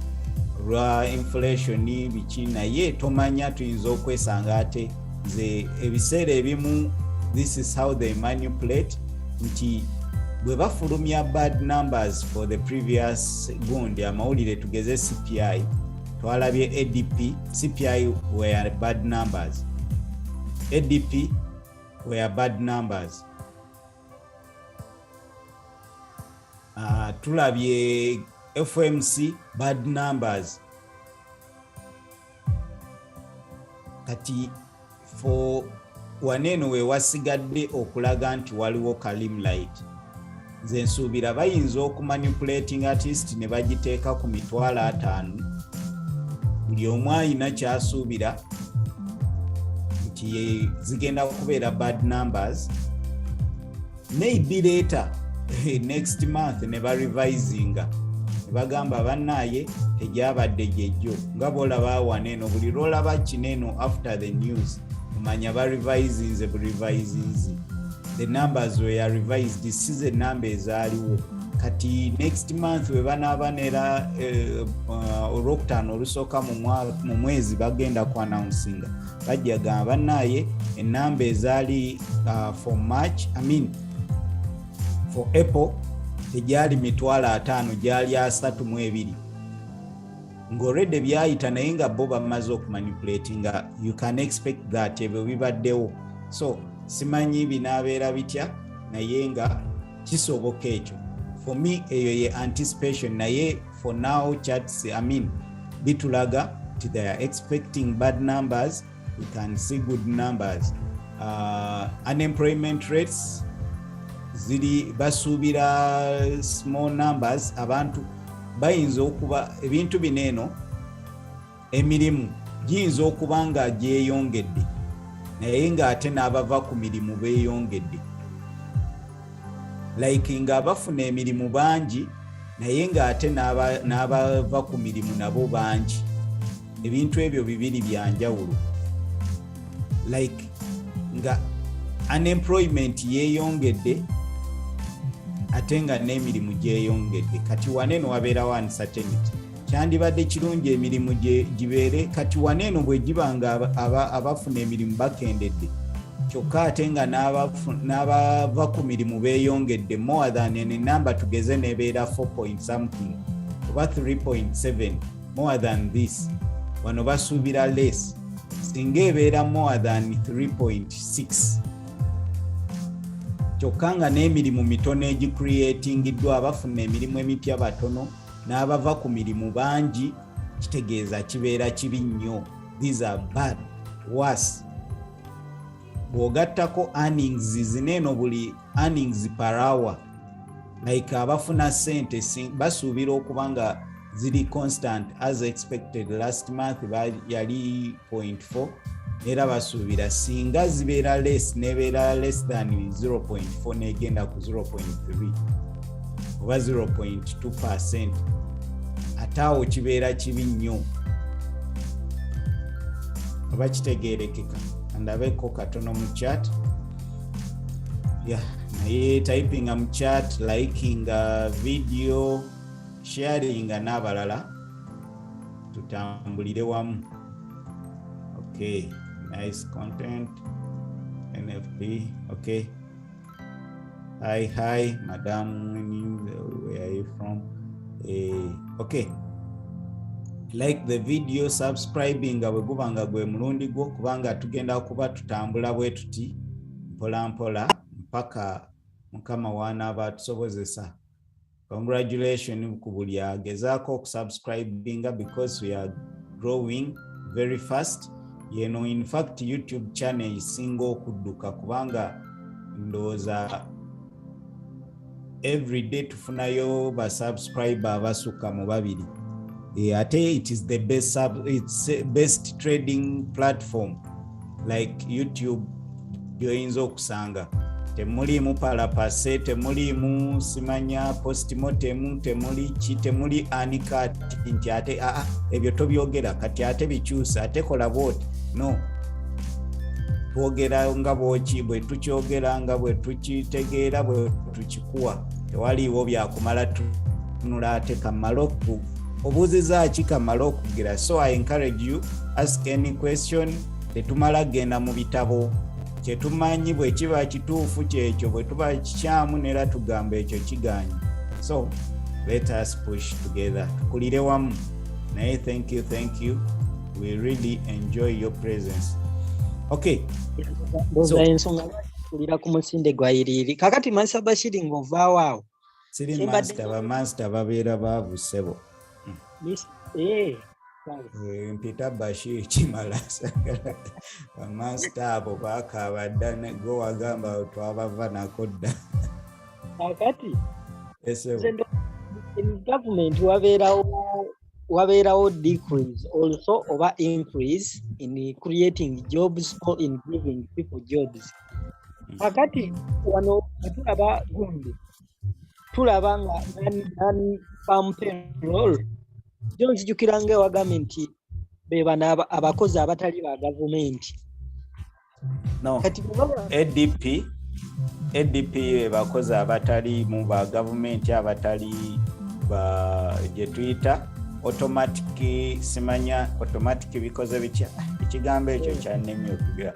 lwa inflation biki, naye tomanya tuyinza okwesanga ate ze ebiseera ebimu this is how they manipulate, nti bwe bafulumya bad numbers for the previous gundi amawulire tugeze CPI, twalabye ADP, CPI were bad numbers, ADP were bad numbers, tulabye FMC bad numbers. Kati for waneno we wasigadde okulaga nti waliwo Kalim Light, nze nsuubira bayinza okumanipulating artist ne bagiteeka ku mitwalo 5, buli omu alina kyasuubira nti zigenda kubeera bad numbers, maybe later next month ne barevisinga ne bagamba bannaye tegyabadde gyejjo, nga bwolaba waneno buli lwolaba kineno after the news umanya barevisinze burevisinze, the numbers were revised, si ze number ezaaliwo. Kati next month we banaabanera olwokutaano olusooka mu mwezi bagenda ku announcinga, bajja gamba bannaye enamba ezaali for March, for April tegyali mitwalo 5, gyali 32, ng'olwedde byayita naye nga bo bamaze okumanipulatinga. You can expect that ebyo bibaddewo, so simanyi binaabeera bitya naye nga kisoboka ekyo. For me eyo ye anticipation, naye for now charts bitulaga nti they are expecting bad numbers, we can see good numbers. Unemployment rates ziri basuubira small numbers, abantu bayinza okuba ebintu bineeno, emirimu giyinza okuba nga gyeyongedde naye ng'ate n'abava ku mirimu beeyongedde, like nga bafuna emirimu bangi naye ng'ate n'abava ku mirimu nabo bangi. Ebintu ebyo bibiri byanjawulo, like nga unemployment yeeyongedde ate nga n'emirimu gyeyongedde. Kati waneeno wabeerawo uncertainty, kyandibadde kirungi emirimu gibeere, kati waneeno bwe giba nga abafuna emirimu bakendedde kyokka ate nga n'abava ku mirimu beeyongedde more than enamba tugeze nebeera 4 point something oba 3.7 more than this, wano basuubira less, singa ebeera more than 3.6 kyokka nga n'emirimu mitono egicreatingiddwa, abafuna emirimu emipya batono n'abava ku mirimu bangi, kitegeeza kibeera kibi nnyo. These are bad, worse. Bw'ogattako earnings zineeno, buli earnings per hour, like abafuna sente basuubira okuba nga ziri constant as expected. Last month yali 0.4 era basuubira singa zibeera less nebeera less than 0.4 negenda ku 0.3 oba 0.2%, ate awo kibeera kibi nnyo. Oba kitegeerekeka? Ndabeko katono mu chat. Naye typing mu chat, liking video, sharing n'abalala tutambulire wamu. Okay, nice content. NFP, okay. Hi, madam, where are you from? Okay. Like the video, subscribing bwegubanga gwe mulundi gwo, kubanga tugenda kuba tutambula bwe tuti mpola mpola mpaka mukama wanaaba tusobozesa. Congratulations ku buli agezaako okusubscribinga, because we are growing very fast. In fact YouTube channel isinga okudduka, kubanga ndowooza every day tufunayo ba subscriber abasuka mu 2. Ate it is the best trading platform like YouTube yoyinza okusanga. temuliimu palapase, temuliimu simanya postmortem, temuli anikati nti ate ebyo tobyogera kati ate bikyusa ate kola bwoti. No, twogera nga bwe tukyogera nga bwe tukitegeera bwe tukikuwa. Tewaliiwo byakumala tunula ate kamala obuuziza ki kamala okugira. So I encourage you, ask any question. Tetumala genda mu bitabo, kyetumanyi bwe kiba kituufu kyekyo, bwe tuba kikyamu nera tugamba ekyo kiganyi. So let us push together, tukulire wamu. Naye thank you, we really enjoy your presence. Okay, so ensonga kulira ku musinde gwayiriri kakati Master Bashir ng'ovaawo awo siri master babeera baavu ssebo. Mpita Bashir kimala sagala bamaster abo baakaaba dda go wagamba twabava nako dda. Kakati in government wabeerawo decrease also over increase in creating jobs or in giving people jobs. Kakati wano tulaba gundi tulaba nga non-farm payroll jonzijukira nga wagambye nti be bana abakozi abatali ba gavumenti. No, ADP bakozi abatali mu ba gavumenti abatali ba gye tuyita automatic simanya automatic bikoze bitya ekigambo ekyo kyannemye okugira.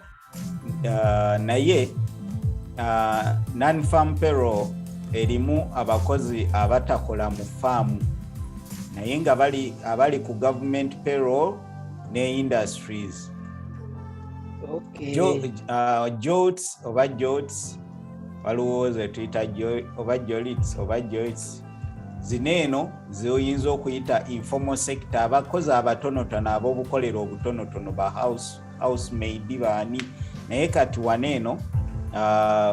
Naye non-farm payroll erimu abakozi abatakola mu faamu naye nga abali ku government payroll ne industries. Okay. Jots oba jots waliwo ze tuyita oba jots zineeno ziyinza okuyita informal sector, abakozi abatonotono ab'obukolero obutonotono ba housemaid baani. Naye kati waneeno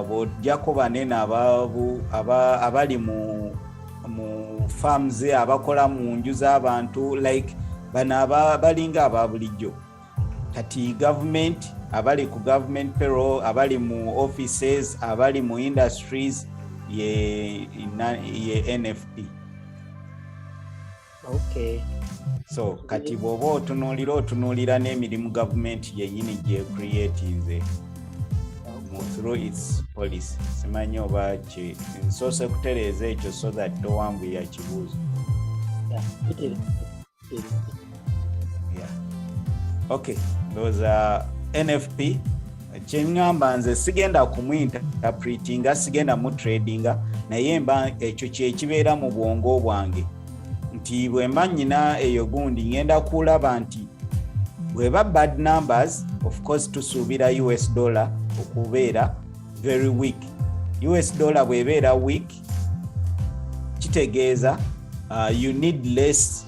bw'ojjako baneeno abali mu farms abakola mu nju z'abantu like bano abalinga aba bulijjo. Kati government abali ku government payroll, abali mu offices, abali mu industries ye NFP. Okay. So kati bw'oba otunuulira n'emirimu government yennyini gye creatinze through its policy. Simanyi oba nsoose kutereeza ekyo so that towambuya kibuuzo. Yeah. Okay, those are NFP. Kyeŋŋamba nze sigenda kumwinterpretinga, sigenda mu tradinga, naye mba ekyo kyekibeera mu bwongo bwange nti bwe mba nnyina eyo gundi ngenda kulaba nti bweba bad numbers, of course tusuubira US dollar okubeera very weak. US dollar bwebeera weak kitegeeza you need less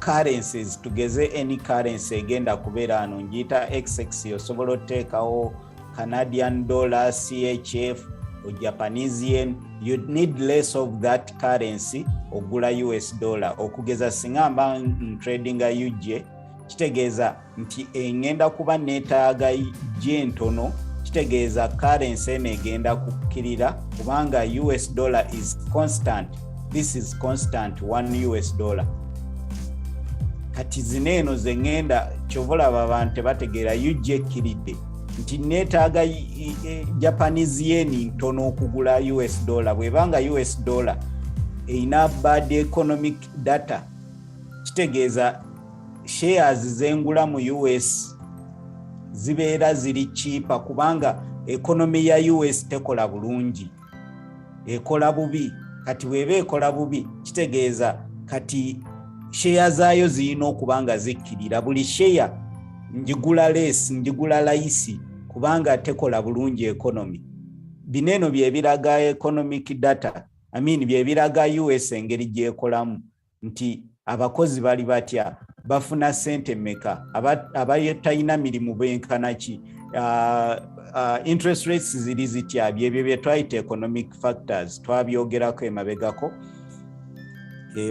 currencies. Tugeze any currency egenda kubeera ano njiyita XX, osobola oteekawo Canadian dollar, CHF or Japanese yen. You need less of that currency ogula US dollar. Okugeza singa mba tradinga UJ kitegeeza nti engenda kuba neetaaga je ntono, kitegeeza currency eno egenda kukkirira kubanga US dollar is constant. This is constant, one US dollar. Kati zineeno zengenda kyovolaba abantu tebategeera UJ ekkiridde nti neetaaga Japanese yen ntono okugula US dollar. Bwebanga US dollar erina bad economic data kitegeeza shares zengula mu US zibeera ziri cheaper kubanga economy ya US tekola bulungi, ekola bubi. Kati weba ekola bubi kitegeeza kati share zaayo zirina okubanga zikkirira. Buli share njigula less, njigula layisi kubanga tekola bulungi economy. Bineeno byebiraga economic data, byebiraga US engeri gyekolamu nti abakozi bali batya, bafuna sente meka, abatalina mirimu benkana ki, interest rates ziri zitya. Byebyo bye twayita economic factors, twabyogerako emabegako.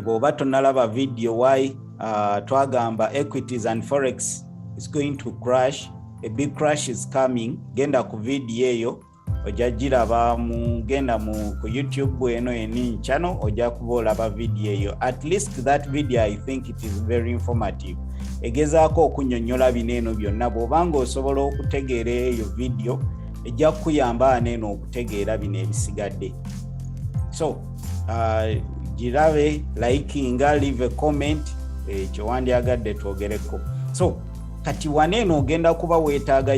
Bw'oba tonalaba video why twagamba Equities and Forex is going to crash, a big crash is coming. Genda ku video eyo ojja giraba mugenda ku YouTube eno eni channel ojja kuba olaba video eyo. At least that video I think it is very informative. Egezaako okunnyonnyola bino eno byonna bw'obanga osobola okutegeera eyo video ejja kukuyamba neeno okutegeera bino ebisigadde. So girabe, likinga, leave a comment, ekyo wandyagadde twogereko. So kati waneeno ogenda kuba weetaaga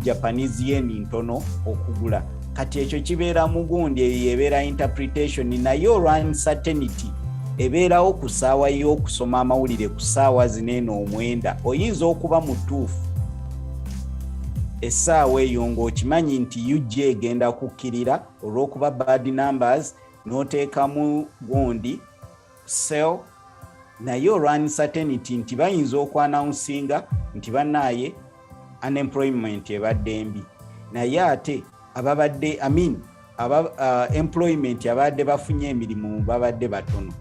Japanese yen ntono okugula. Kati ekyo kibeera mugundi eyo ebeera interpretation naye olwa uncertainty ebeerawo ku ssaawa y'okusoma amawulire ku ssaawa zineeno 9 oyinza okuba mutuufu essaawa eyo ng'okimanyi nti UJ egenda kukkirira olw'okuba bad numbers n'oteekamu gundi sell naye olwa uncertainty nti bayinza okwanawunsinga nti bannaaye unemployment ebadde mbi naye ate ababadde employment abadde bafunye emirimu babadde batono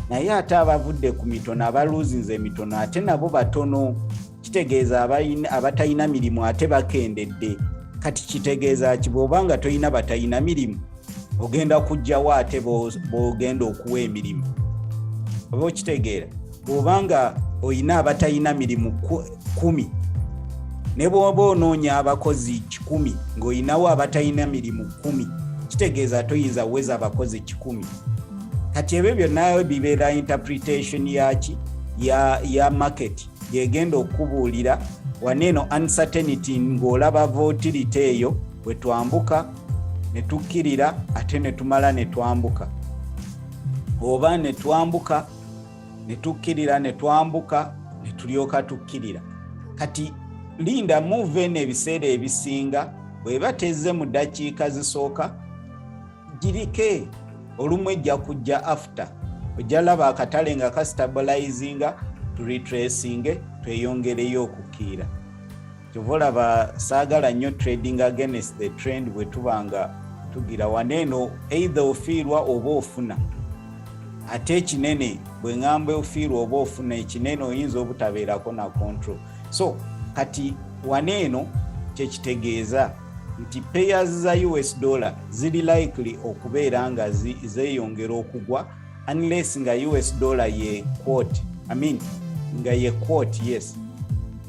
naye ate abavudde ku mitono abaluzinze emitono ate nabo batono. Kitegeeza abatalina mirimu ate bakendedde. Kati kitegeeza ki bw'obanga toyina batalina mirimu ogenda kujjawo ate bw'ogenda okuwa emirimu. Oba okitegeera bw'obanga oyina abatalina mirimu 10 ne bw'oba onoonya abakozi 100 ng'oyinawo abatalina mirimu 10 kitegeeza toyinza weza abakozi 100. Kati ebyo byonna bibeera interpretation ya market yegenda okubuulira waneeno uncertainty ng'olaba volatility eyo bwe twambuka ne tukkirira ate ne tumala ne twambuka oba ne twambuka ne tukkirira ne twambuka ne tulyoka tukkirira. Kati linda move n'ebiseera ebisinga bw'eba tezze mu ddakiika zisooka girike olumu ejja kujja after ojja laba akatale nga kastabilizinga turetracinge tweyongereyo okukkirira. Kyova olaba saagala nnyo trading against the trend bwe tubanga tugira waneeno either ofiirwa oba ofuna. Ate ekinene bwe ngamba ofiirwa oba ofuna ekinene oyinza obutabeerako na control. So kati waneeno kyekitegeeza nti payers za US dollar ziri likely okubeera nga zeeyongera okugwa unless nga US dollar ye quote nga ye quote yes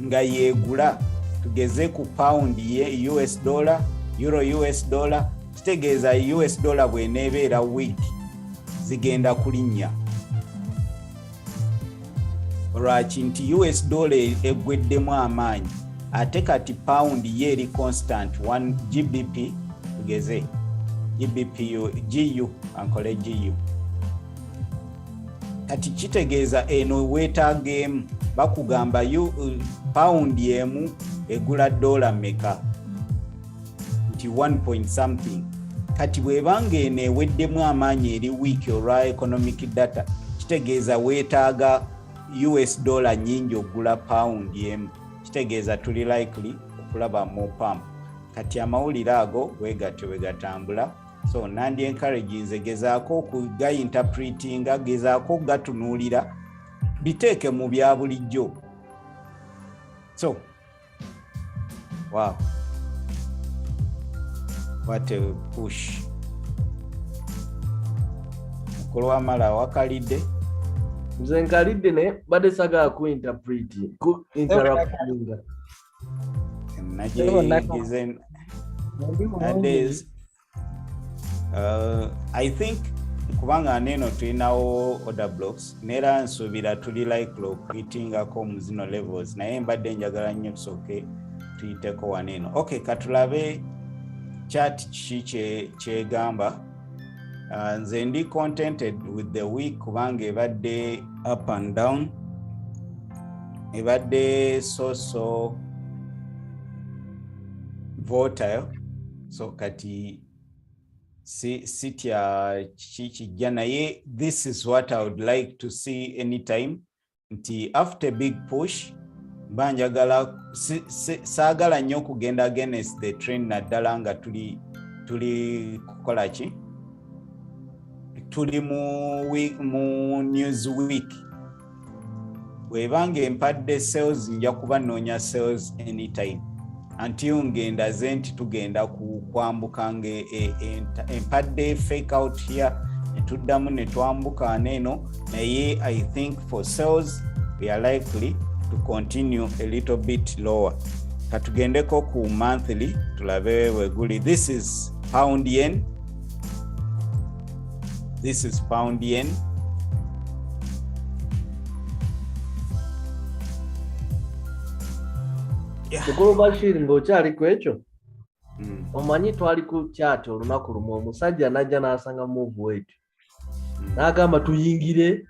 nga yeegula tugeze ku pound ye US dollar euro US dollar kitegeeza US dollar bw'eneebeera weak zigenda kulinnya. Lwaki nti US dollar eggweddemu amaanyi ate kati pound ye eri constant 1 GBP tugeze GU ankole GU. Kati kitegeeza eno weetaagemu bakugamba pound yemu egula dollar meka nti 1 point something. Kati bw'ebanga eno eweddemu amaanyi eri week olwa economic data kitegeeza weetaaga US dollar nyingi ogula pound yemu kitegeeza tuli likely okulaba mu pump. Kati amawulire ago wegatyo wegatambula. So nandi encouraginze gezaako okuga interpretinga gezaako gatunuulira biteeke mu bya bulijjo. So wow, what a push. Mukulu w'amala wakalidde nze nkalidde ne badde sagala ku interpreting ku interruptinga I think kubanga neno tulinawo order blocks nera nsuubira tuli likely okuyitingako mu zino levels naye mbadde njagala nnyo tusooke tuyiteko waneeno. Okay, katulabe chat kiki kyegamba. Nze ndi contented with the week kubanga ebadde up and down ebadde so volatile. So kati sitya kikijja naye this is what I would like to see anytime nti after big push banjagala saagala nnyo okugenda against the trend naddala nga tuli kukola ki tuli mu news week. Bwebanga empadde sales nja kuba noonya sales anytime until ngenda zenti tugenda kwambuka nge empadde fake out here netuddamu netwambuka neno naye I think for sales we are likely to continue a little bit lower. Katugendeko ku monthly tulabe weguli. This is pound yen. This is pound yen. Mukulu Bashir ng'okyali ku ekyo omanyi twali ku chat olunaku lumu omusajja najja n'asanga move weight n'agamba tuyingire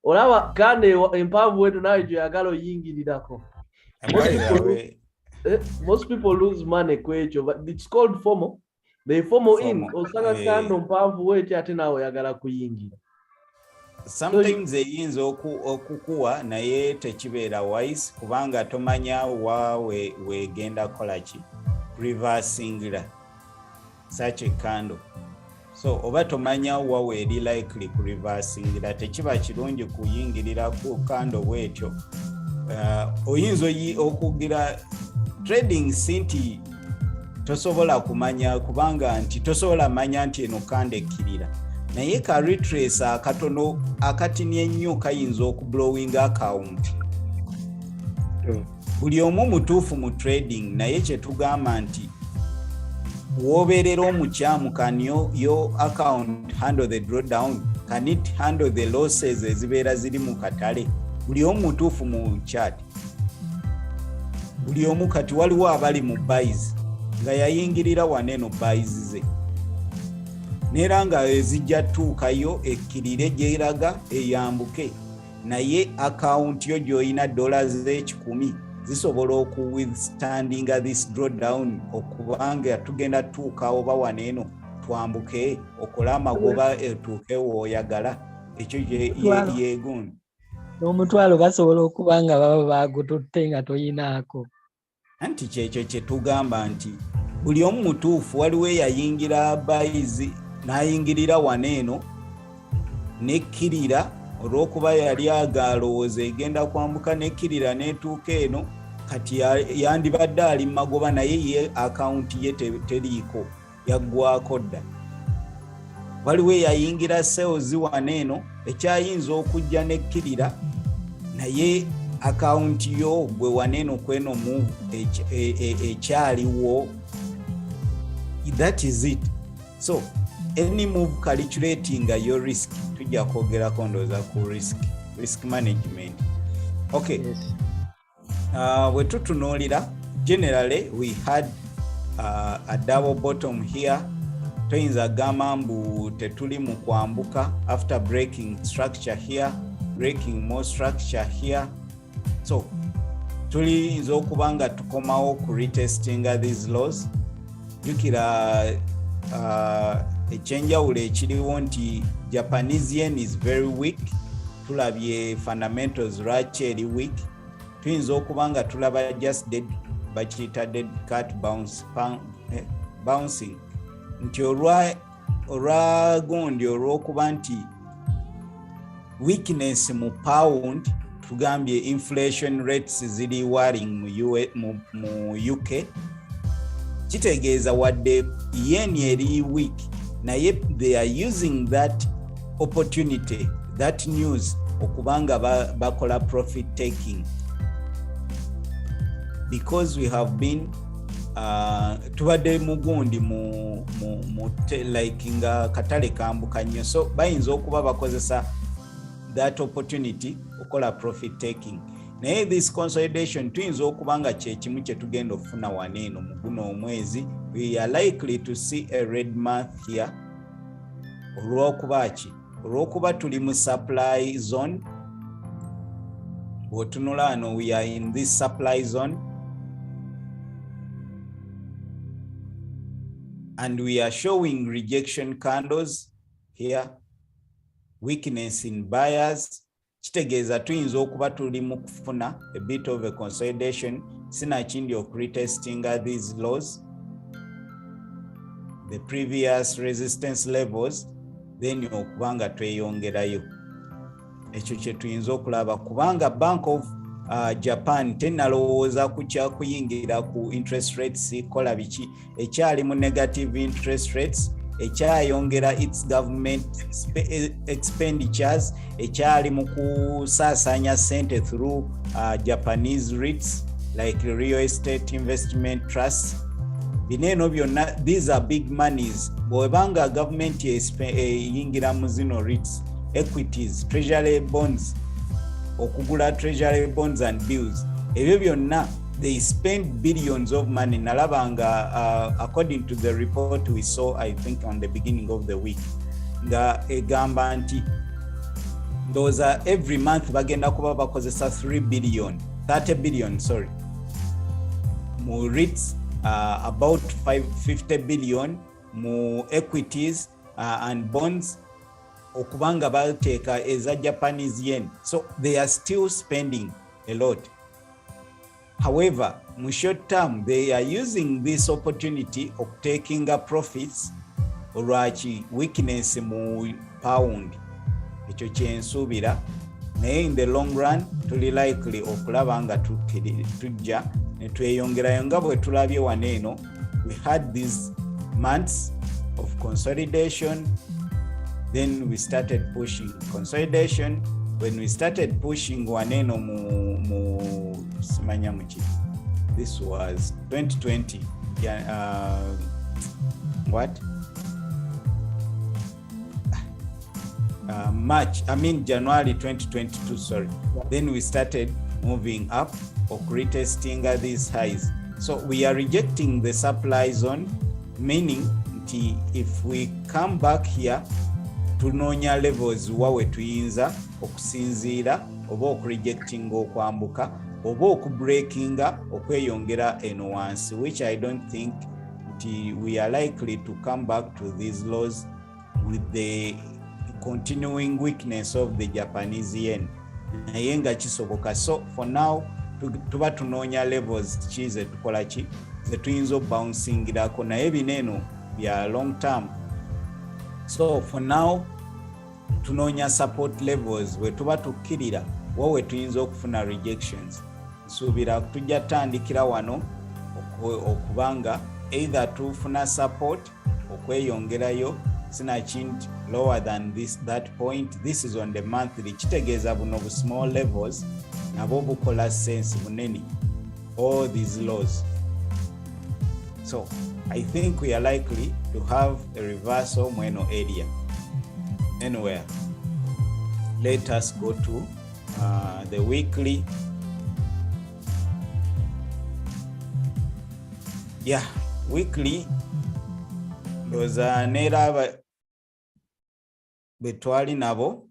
olaba kandi empanvu wetu nayo gyoyagala oyingirirako. Most people lose money ku ekyo, but it's called FOMO. They FOMO in osanga kandi empanvu wetu ate nawe oyagala kuyingira. Sometimes eyinza okukuwa naye tekibeera wise kubanga tomanya waawe wegenda kolaki reversingira such a candle. So oba tomanya waawe eri likely ku reversingira tekiba kirungi kuyingirira ku candle bwetyo. Oyinza okugira trading sinti tosobola kumanya kubanga nti tosobola manya nti eno candle ekkirira. Naye ka retrace akatono akatini ennyo kayinza okublowing account. Buli omu mutuufu mu trading naye kye tugamba nti woobeerera omukyamu can your account handle the drawdown, can it handle the losses ezibeera ziri mu katale. Buli omu mutuufu mu chat. Buli omu kati waliwo abali mu buys nga yayingirira waneno buys ze. Nera nga ezijja tuukayo ekkirire gyeraga eyambuke naye account yo gyoyina dollars $10 zisobola okuwithstandinga this drawdown okubanga tugenda tuuka oba waneeno twambuke okola amagoba etuuke woyagala ekyo yegundi n'omutwalo basobola okuba nga baba bagututte nga toyinaako. Anti kyekyo kye tugamba nti buli omu mutuufu waliwo eyayingira buys n'ayingirira waneeno nekkirira olw'okuba yali agalowooza egenda kwambuka nekkirira n'etuuka eno kati yandibadde ali magoba naye ye akawunti ye teriiko yaggwako dda. Waliwo eyayingira sales waneeno ekyayinza okujja nekkirira naye akawunti yo gwe waneeno kweno move ekyaliwo. That is it. So any move calculating your risk tujja kwogerako ndowooza ku risk management. Okay. Yes. Bwe tutunuulira generally we had a double bottom here. Toyinza gamba mbu tetuli mu kwambuka after breaking structure here, breaking more structure here. So tuyinza okuba nga tukomawo ku retestinga these laws. Jukira ekyenjawulo ekiriwo nti Japanese yen is very weak. Tulabye fundamentals lwaki eri weak. Tuyinza okuba nga tulaba just dead bakiyita dead cat bouncing nti olwagundi olw'okuba nti weakness mu pound tugambye inflation rates ziri worrying mu UK. Kitegeeza wadde yen eri weak naye they are using that opportunity, that news okubanga bakola profit taking because we have been tubadde mugundi mu like nga katale kambuka nnyo, so bayinza okuba bakozesa that opportunity okola profit taking. Naye this consolidation tuyinza okuba nga kyekimu kye tugenda okufuna waneeno mu guno omwezi. We are likely to see a red month here. Olw'okuba tuli mu supply zone. Bw'otunula ano we are in this supply zone and we are showing rejection candles here, weakness in buyers. Kitegeeza tuyinza okuba tuli mu kufuna a bit of a consolidation, sinakindi retestinga these lows, the previous resistance levels, then okubanga tweyongerayo. Ekyo kye tuyinza okulaba kubanga Bank of Japan tenalowooza ku kyakuyingira ku interest rates kola biki ekyali mu negative interest rates ekyayongera its government expenditures ekyali mu kusaasanya sente through Japanese REITs like real estate investment trusts. Bineno byonna these are big monies bwebanga government eyingira mu zino REITs, equities, treasury bonds, okugula treasury bonds and bills, ebyo byonna they spend billions of money. Nalabanga according to the report we saw I think on the beginning of the week nga egamba nti those are every month bagenda kuba bakozesa 30 billion mu REITs, about 50 billion mu equities and bonds okubanga balteeka eza Japanese yen, so they are still spending a lot. However, mu short term they are using this opportunity of taking profits olwaki weakness mu pound ekyo kyensuubira, naye in the long run tuli likely okulaba nga tujja ne tweyongerayo nga bwe tulabye waneeno. We had these months of consolidation, then we started pushing consolidation. When we started pushing waneeno mu simanya muki, this was 2020 January 2022, sorry. Then we started moving up or retesting these highs. So we are rejecting the supply zone, meaning if we come back here tunoonya levels wawe tuyinza okusinziira oba okurejecting okwambuka oba okubreakinga okweyongera eno wansi, which I don't think we are likely to come back to these lows with the continuing weakness of the Japanese yen. Naye nga kisoboka. So for now tuba tunoonya levels ki ze tukola ki ze tuyinza obouncingirako, naye bineeno bya long term. So for now tunoonya support levels we tuba tukkirira wawe tuyinza okufuna rejections. Nsuubira tujja tandikira wano okubanga either tufuna support okweyongerayo sinachinti lower than that point. This is on the monthly. Kitegeeza buno bu small levels nabo bukola sense bunene, all these lows. So I think we are likely to have a reversal mweno area. Anywhere, let us go to the weekly. Weekly those nera betwali nabo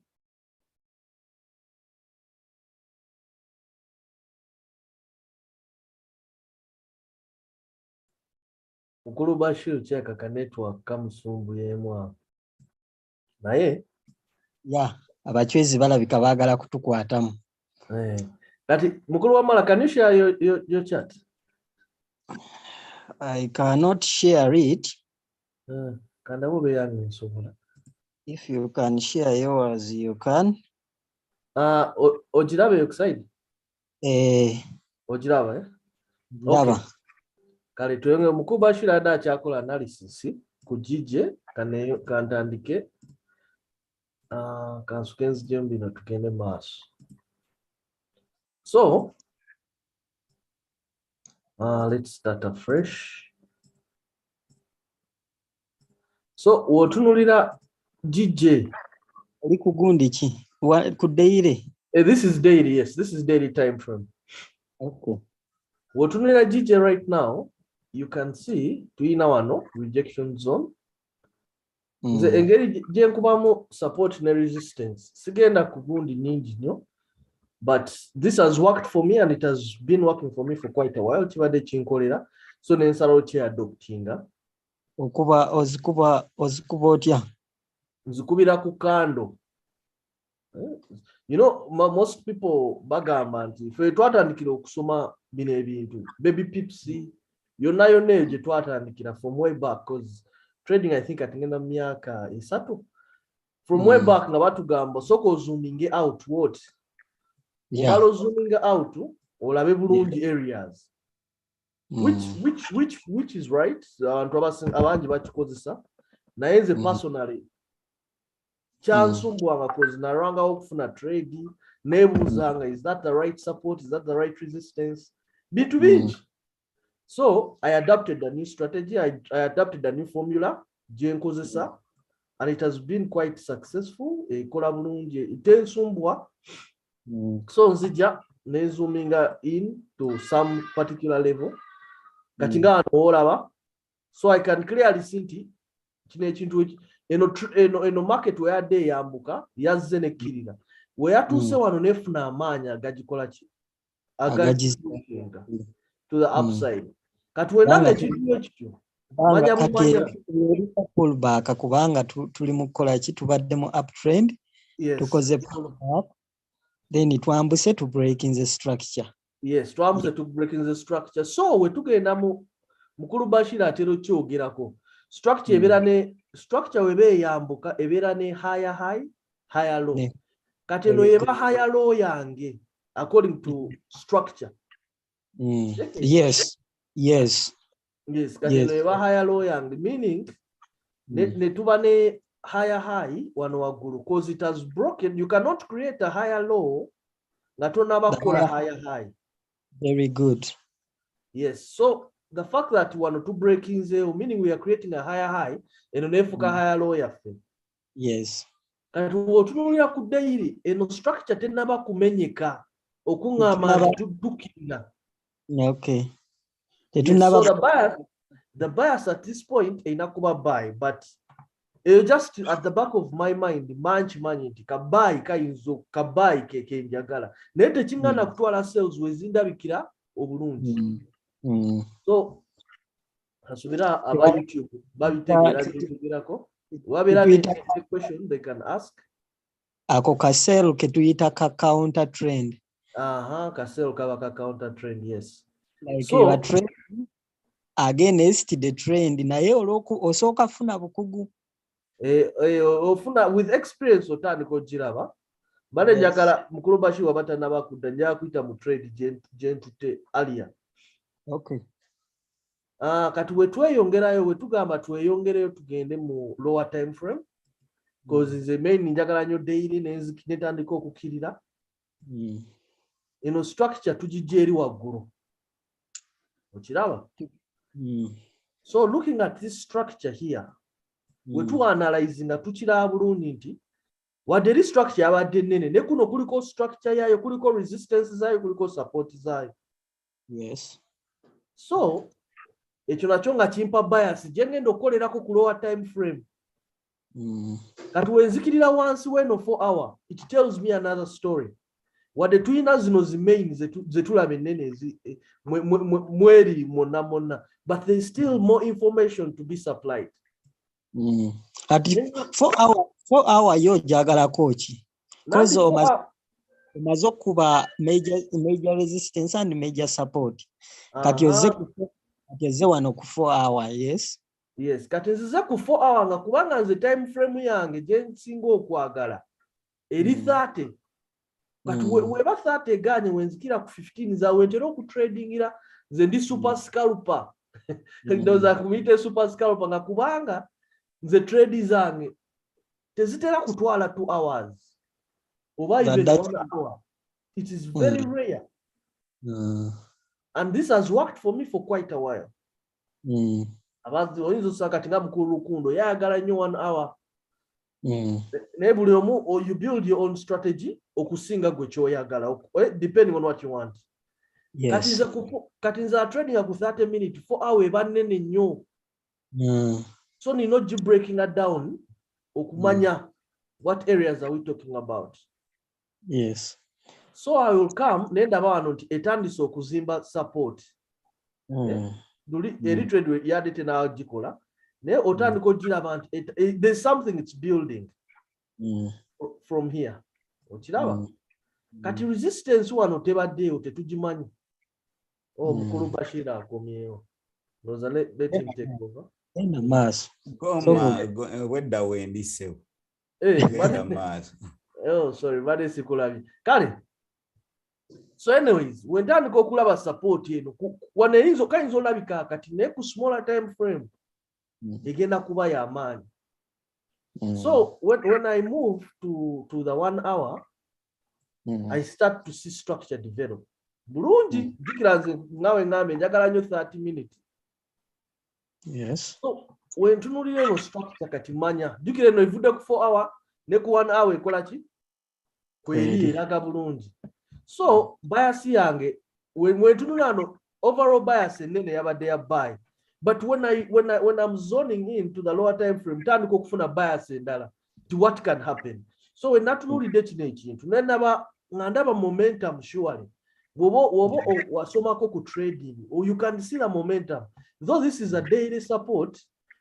Mukulu Bashir cheka ka network kamusumbuyemu naye abachwezi balabika baagala kutukwatamu. Kati mukulu wamala, can you share your chat? I cannot share it. If you can share yours, you can. Ojirabe yokuside? Ojiraba, Okay. Kale tuyenge mukulu Bashir ada kyakola analysis ku GJ kantandike kansukenzi jembino tugende maaso. So let's start afresh. So wotunulira GJ oli kugundi ki ku daily? This is daily, yes, this is daily time frame. Okay. Wotunulira GJ right now, you can see tuina wano rejection zone. Nze engeri jenkubamu support ne resistance sigenda kugundi nyingi nnyo, but this has worked for me and it has been working for me for quite a while. Kibadde kinkolera, so nensalawo kyadoptinga. Okuba ozikuba otya? Nzikubira ku kando. You know, most people bagamba nti fe twatandikira okusoma bino ebintu baby pips yonna gye twatandikira from way back, because trading I think atingenda myaka 3 from way back nga batugamba soko zooming out what Obalo zooming out olabe bulungi areas. Which is right. Abanji bakikozesa. Naye nze personally kyansumbuwanga cause naranga okufuna trade nebuuzanga, is that the right support, is that the right resistance, bintu bingi. So I adapted a new strategy, I adapted a new formula gyenkozesa, and it has been quite successful. Ekola bulungi, tensumbuwa. So nzija nezoominga in to some particular level kati nga olaba, so I can clearly see nti kino ekintu eno market weyadde yambuka yazze nekkirira weyatuuse wano nefuna amaanyi agagikola ki agagisinga to the upside. Kati wenanga ekintu ekityo manya mumanya pullback kubanga tuli mu kukola ki, tubadde mu uptrend, tukoze pullback, then twambuse to breaking the structure. Yes, twambuse to breaking the structure. So we tugenda mukulu Bashira atero kyogerako structure ebera ne structure webe yambuka ebera ne higher high higher low. Kati no yeba higher low yange according to structure. Yes. Kati no yeba higher low yange, meaning ne tuba ne higher high wano waguru, because it has broken. You cannot create a higher low nga tonabakola higher high. Very good. Yes, so the fact that one or two breakings, meaning we are creating a higher high and an efuka higher low yafe. Yes. And what we are kudairi eno structure tenaba kumenyeka okungama tudukina. Okay. Yes, so the bias at this point inakuba buy, but just at the back of my mind manchi manyiti kabai kayinzo kabai keke njagala nete chingana kutwala sales wezindabikira obulungi. So hasubira aba YouTube babitegera bitegirako wabera the question they can ask ako kasel ketuyita ka counter trend. Kasel kaba ka counter trend, yes, like so a trend against the trend naye oloku osoka funa bukugu ofuna with experience otandika ogiraba bale njagala mukulu Bashi wabatana bakudda nja kuita mu trade gentute alia. Okay. Kati wetweyongerayo wetugamba tweyongereyo tugende mu lower time frame because the main njagala nyo daily netandika okukirira eno structure tugijeri waggulu okiraba. So looking at this structure here wetu analyze nga tukira bulungi nti wadde structure yabadde nene ne kuno kuliko structure yayo, kuliko resistance zayo, kuliko support zayo. Yes. So ekyo nakyo nga kimpa bias gyengenda okukolerako ku lower time frame. Kati wenzikirira wansi weno 4 hour, it tells me another story. Wadde tuyina zino zimain zetulaba ennene mweri monna, but there is still more information to be supplied. Kati 4 hour yo jagala kochi because omazo kuba major resistance and major support. Kati ozze wano ku 4 hour. Yes, kati nzize ku 4 hour nga kubanga nze time frame yange gye nsinga okwagala eri 30. Kati weba 30 ganye wenzikira ku 15 zawe ntera okutradingira nze ndi super scalper. Ndoza kumite super scalper nga kubanga nze trade zange tezitera kutwala 2 hours oba even 1 hour. It is very rare. And this has worked for me for quite a while. Abazi oyinza osanga kati nga mukulu Lukundo yayagala nnyo 1 hour. Naye buli omu or you build your own strategy okusinga gwe kyoyagala depending on what you want. Yes. Kati nza trading ku 30 minutes 4 hour eba nnene nnyo. So nino ji breaking it down okumanya what areas are we talking about. Yes. So I will come nendaba wano nti etandise okuzimba support. Eri trade yadde tena gikola naye otandika ogiraba nti there's something it's building from here. Okiraba? Kati resistance wano tebaddeyo tetugimanyi. Mukulu Bashira akomyeyo. Noza let him take over. Mass. Wedda wendisewo. Oh, sorry, bade sikulabi. Kale. So anyways, wendandika okulaba support eno wano kayinza olabika kati naye ku smaller time frame egenda kuba y'amaanyi. So when I move to the 1 hour, I start to see structure develop. Bulungi jikira nze ngawe ngambe njagala nnyo 30 minutes. Yes. So when tunulira eno structure kati manya jikira eno evudde ku 4 hour ne ku 1 hour ekola ki? Kweri eraga bulungi. So bias yange when tunulira no overall bias enene yabadde ya buy. But when I'm zoning in to the lower time frame, tandika okufuna bias endala to what can happen. So when natunulidde kino ekintu ngandaba momentum surely. Wobo wasomako ku trading, or you can see the momentum. Though this is a daily support,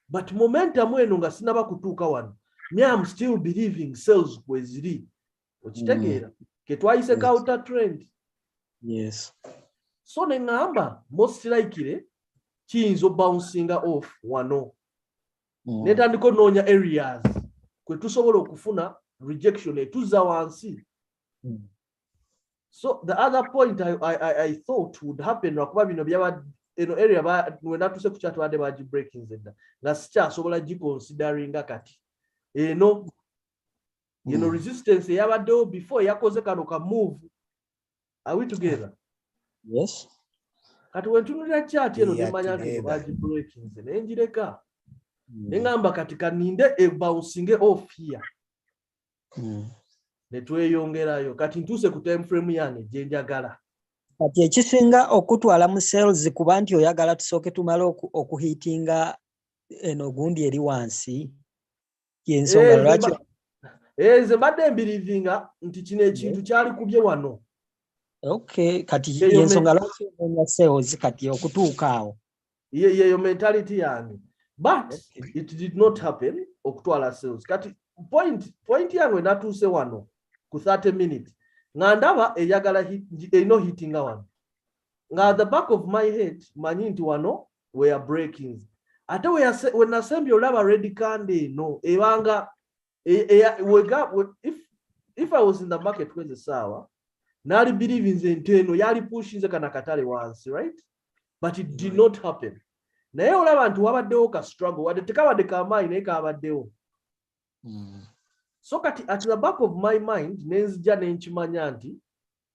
but momentum eno nga sinaba kutuuka wano. Me, I'm still believing sales kweziri. Okitegeera ke twayise counter trend. Yes. So nengamba most likely kiyinza bouncing off wano. Netandika onoonya areas kwe tusobola okufuna rejection etuzza wansi. So the other point I thought would happen lwakuba bino byaba eno area when natuse ku chat bade baji breaking zedda nga sikyasobola giconsideringa kati eno resistance yabaddewo before yakoze kano ka move. Are we together? Yes. Kati wentunulira chat eno nemanya nti baji breaking ze nenjireka nengamba kati kaninde e bouncing off here. Netweyongerayo kati ntuse ku time frame yange gye njagala. Kati ekisinga okutwala mu sales kuba nti oyagala tusooke tumale okuhitinga eno gundi eri wansi yensonga lwaki nze mbadde mbirivinga nti kino ekintu kyali kubye wano. Okay, kati yensonga lwaki onya sales kati okutuuka awo. Yeyo mentality yange. But it did not happen okutwala sales. Kati point yange natuuse wano ku 30 minutes. Nga ndaba eyagala eno hittinga wano. Nga at the back of my head manyi nti wano were breakings. Ate when nasembye olaba red candle no ebanga if I was in the market kweze sawa nali believe nze nteno yali pushinze kana katale wansi, right? But it did not happen. Naye olaba nti wabaddewo ka struggle wadde tekabadde kamaanyi naye kabaddewo. So kati at the back of my mind nenzija nenkimanya nti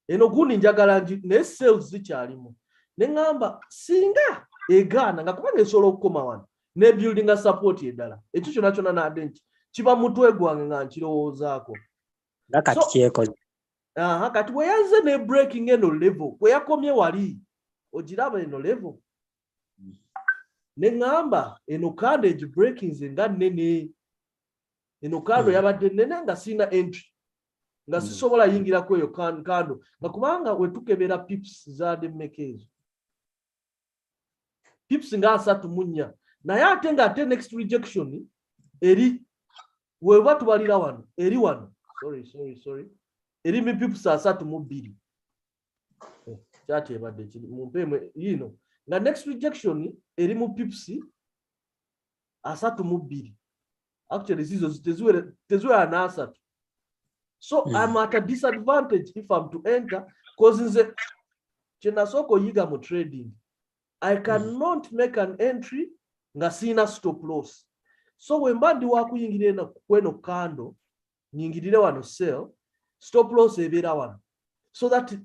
eno gundi njagala ne sales zikyalimu. Nengamba singa egaana nga kubanga esobola okukoma wano ne building a support eddala ekyo kyonna kyonna nadde nti kiba mutwe gwange nga nkirowoozaako. Kati kyekoze. Kati weyanze ne breaking eno level kweyakomye wali ogiraba eno level. Nengamba eno candle breakings nga nene. Eno kando yabadde nene nga sina entry. Nga sisobola yingira kweyo kando. Nga kubanga wetukebera pips zade mekezo. Pips nga 3 naye ate nga ate next rejection eri weba tubalira wano eri wano. Sorry. Eri mi pips 3 Kyate ebadde kiri mumpemwe yino. Nga next rejection eri mu pips 3. Actually, tezuera nasatu. So I'm at a disadvantage if I'm to enter because in the chenasoko yiga mu trading. I cannot make an entry nga sina stop loss. So when bandi wakuyingirire na kweno kando nyingirire wano sell stop loss ebera wano. So that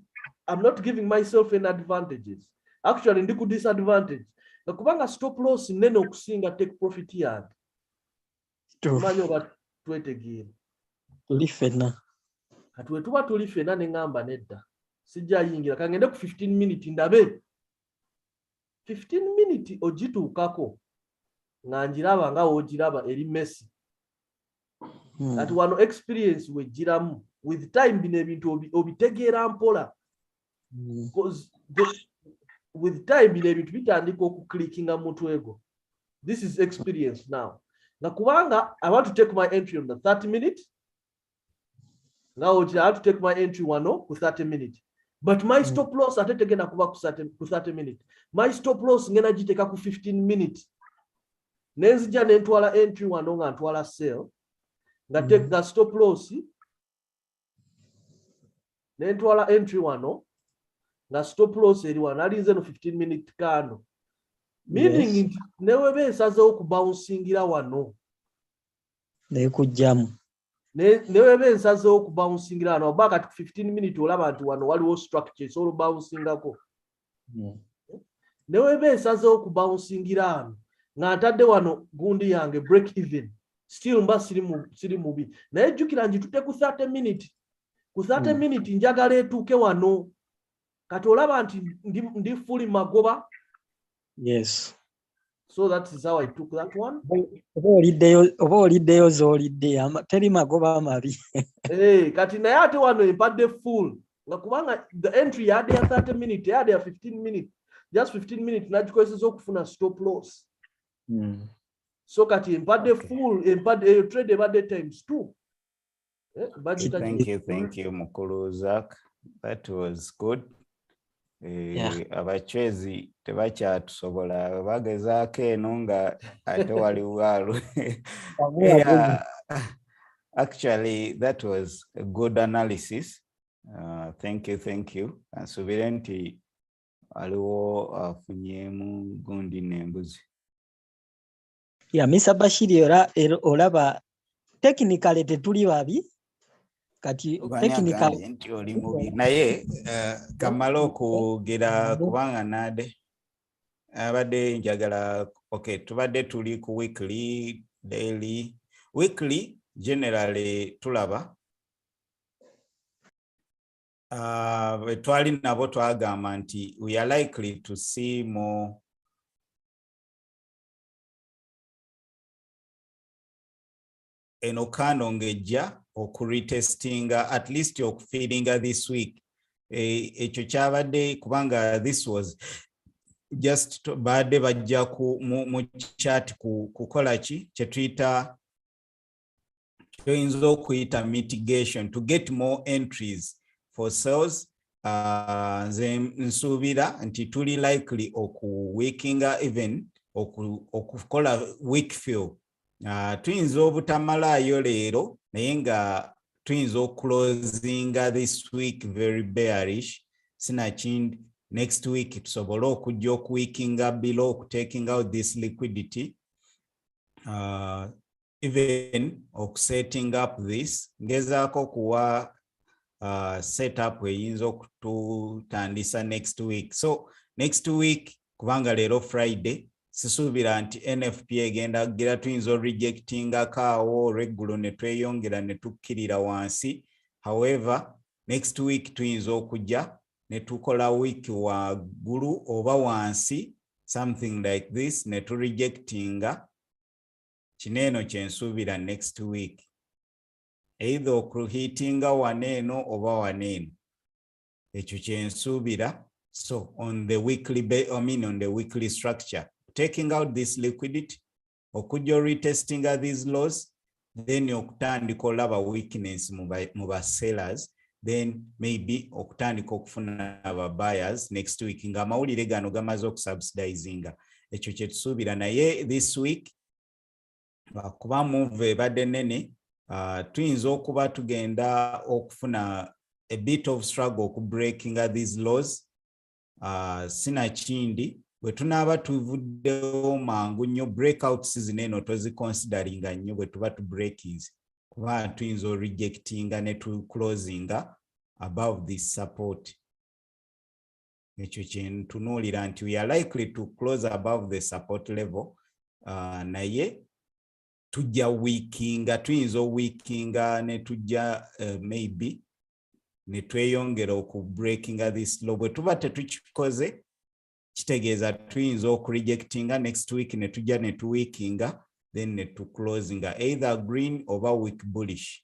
I'm not giving myself any advantages. Actually ndi ku disadvantage. Nakubanga stop loss nene okusinga take profit yange. Tumanyo batwetegeera. Tuli fena. Kati tuba tuli fena nengamba nedda. Sijja yingira kangende ku 15 minutes ndabe. 15 minutes ogituukako. Nga njiraba nga ogiraba eri Messi. Kati wano experience wegiramu. With time bino ebintu obitegeera mpola. Because with time bino ebintu bitandika okuclickinga mutwego. This is experience now. Na kubanga I want to take my entry on the 30 minutes. Now I have to take my entry wano ku 30 minutes. But my stop loss ate tegenda kuba ku 30 minutes. My stop loss ngena giteka ku 15 minutes. Nenzija nentwala entry wano nga ntwala sell. Nga take the stop loss. Nentwala entry wano nga stop loss eri wano alinze no 15 minute candle, meaning Yes. nti newe beesazeewo okubawunsingira wano Nekujjamu. newe bensazeewo okubawunsingira wano oba kati 15 minute olaba nti wano waliwo structure esobola obawunsingako. Newe beesazeewo okubawunsingira wano nga ntadde wano gundi yange break even, still mba siri mubi, naye jjukira njitutte ku 30 minute. Ku 30 minute njagala etuuke wano kati olaba nti ndi fully magoba. Yes. So that is how I took that one. Oba oliddeyo z'olidde teri magoba mabi. Kati naye ate wano empadde full nga kubanga the entry yadde ya 30 minute yadde ya 15 minute, just 15 minute nagikozesa okufuna stop loss. So kati empadde full, empadde trade ebadde times 2. Thank you Mukulu Zach, that was good. Abachwezi tebakyatusobola bagezaako eno nga ate waliwo actually that was a good analysis. Thank you. Nsubire nti waliwo afunyemu gundi n'embuzi. Mr. Bashiri olaba technically tetuli babi kati technically nti oli mubi naye kamala okugera kubanga nade abadde njagala tubadde tuli ku weekly, daily. Weekly generally tulaba twali nabo twagamba nti we are likely to see more eno kando ngejja okuretestinga at least okufeedinga this week. Ekyo kyabadde kubanga this was just badde bajja mu chat kukola ki kyetuyita kyoyinza okuyita mitigation to get more entries for sales. Nze nsuubira nti tuli likely okuweekinga even okukola week fill. Tuyinza obutamalayo leero naye nga tuyinza okuclosinga this week very bearish. Sinakindi next week tusobole okujja okuweekinga below, taking out this liquidity, even setting up this. Ngezaako kuwa setup eyinza okututandisa next week. So next week kubanga leero Friday sisuubira nti NFP egenda gira tuyinza rejectinga kaawo regulo ne tweyongera ne tukkirira wansi. However next week tuyinza okujja ne tukola week waggulu oba wansi, something like this, ne tu rejectinga. Kineeno kyensuubira next week, either okuhitinga waneeno oba waneeno, ekyo kyensuubira. So on the weekly on the weekly structure, taking out this liquidity, okujja retestinga these lows, then okutandika olaba weakness mu ba sellers, then maybe okutandika okufuna aba buyers next week nga amawulire gano gamaze okusubsidizinga. Ekyo kyetusuubira naye this week kuba move ebadde nene, tuyinza okuba tugenda okufuna a bit of struggle okubreakinga these lows. Sinakindi bwe tunaaba tuvuddewo mangu nnyo breakouts zino toziconsideringa nnyo bwe tuba tu breakings, kuba tuyinza orejectinga ne tu closinga above this support. Ekyo kyentunuulira nti we are likely to close above the support level. Naye tujja weakinga, tuyinza weakinga ne tujja maybe ne tweyongera okubreakinga this low. Bwe tuba tetukikoze kitegeeza tuyinza okurejectinga next week ne tujja ne tuweakinga, then ne tuclosinga either green oba week bullish,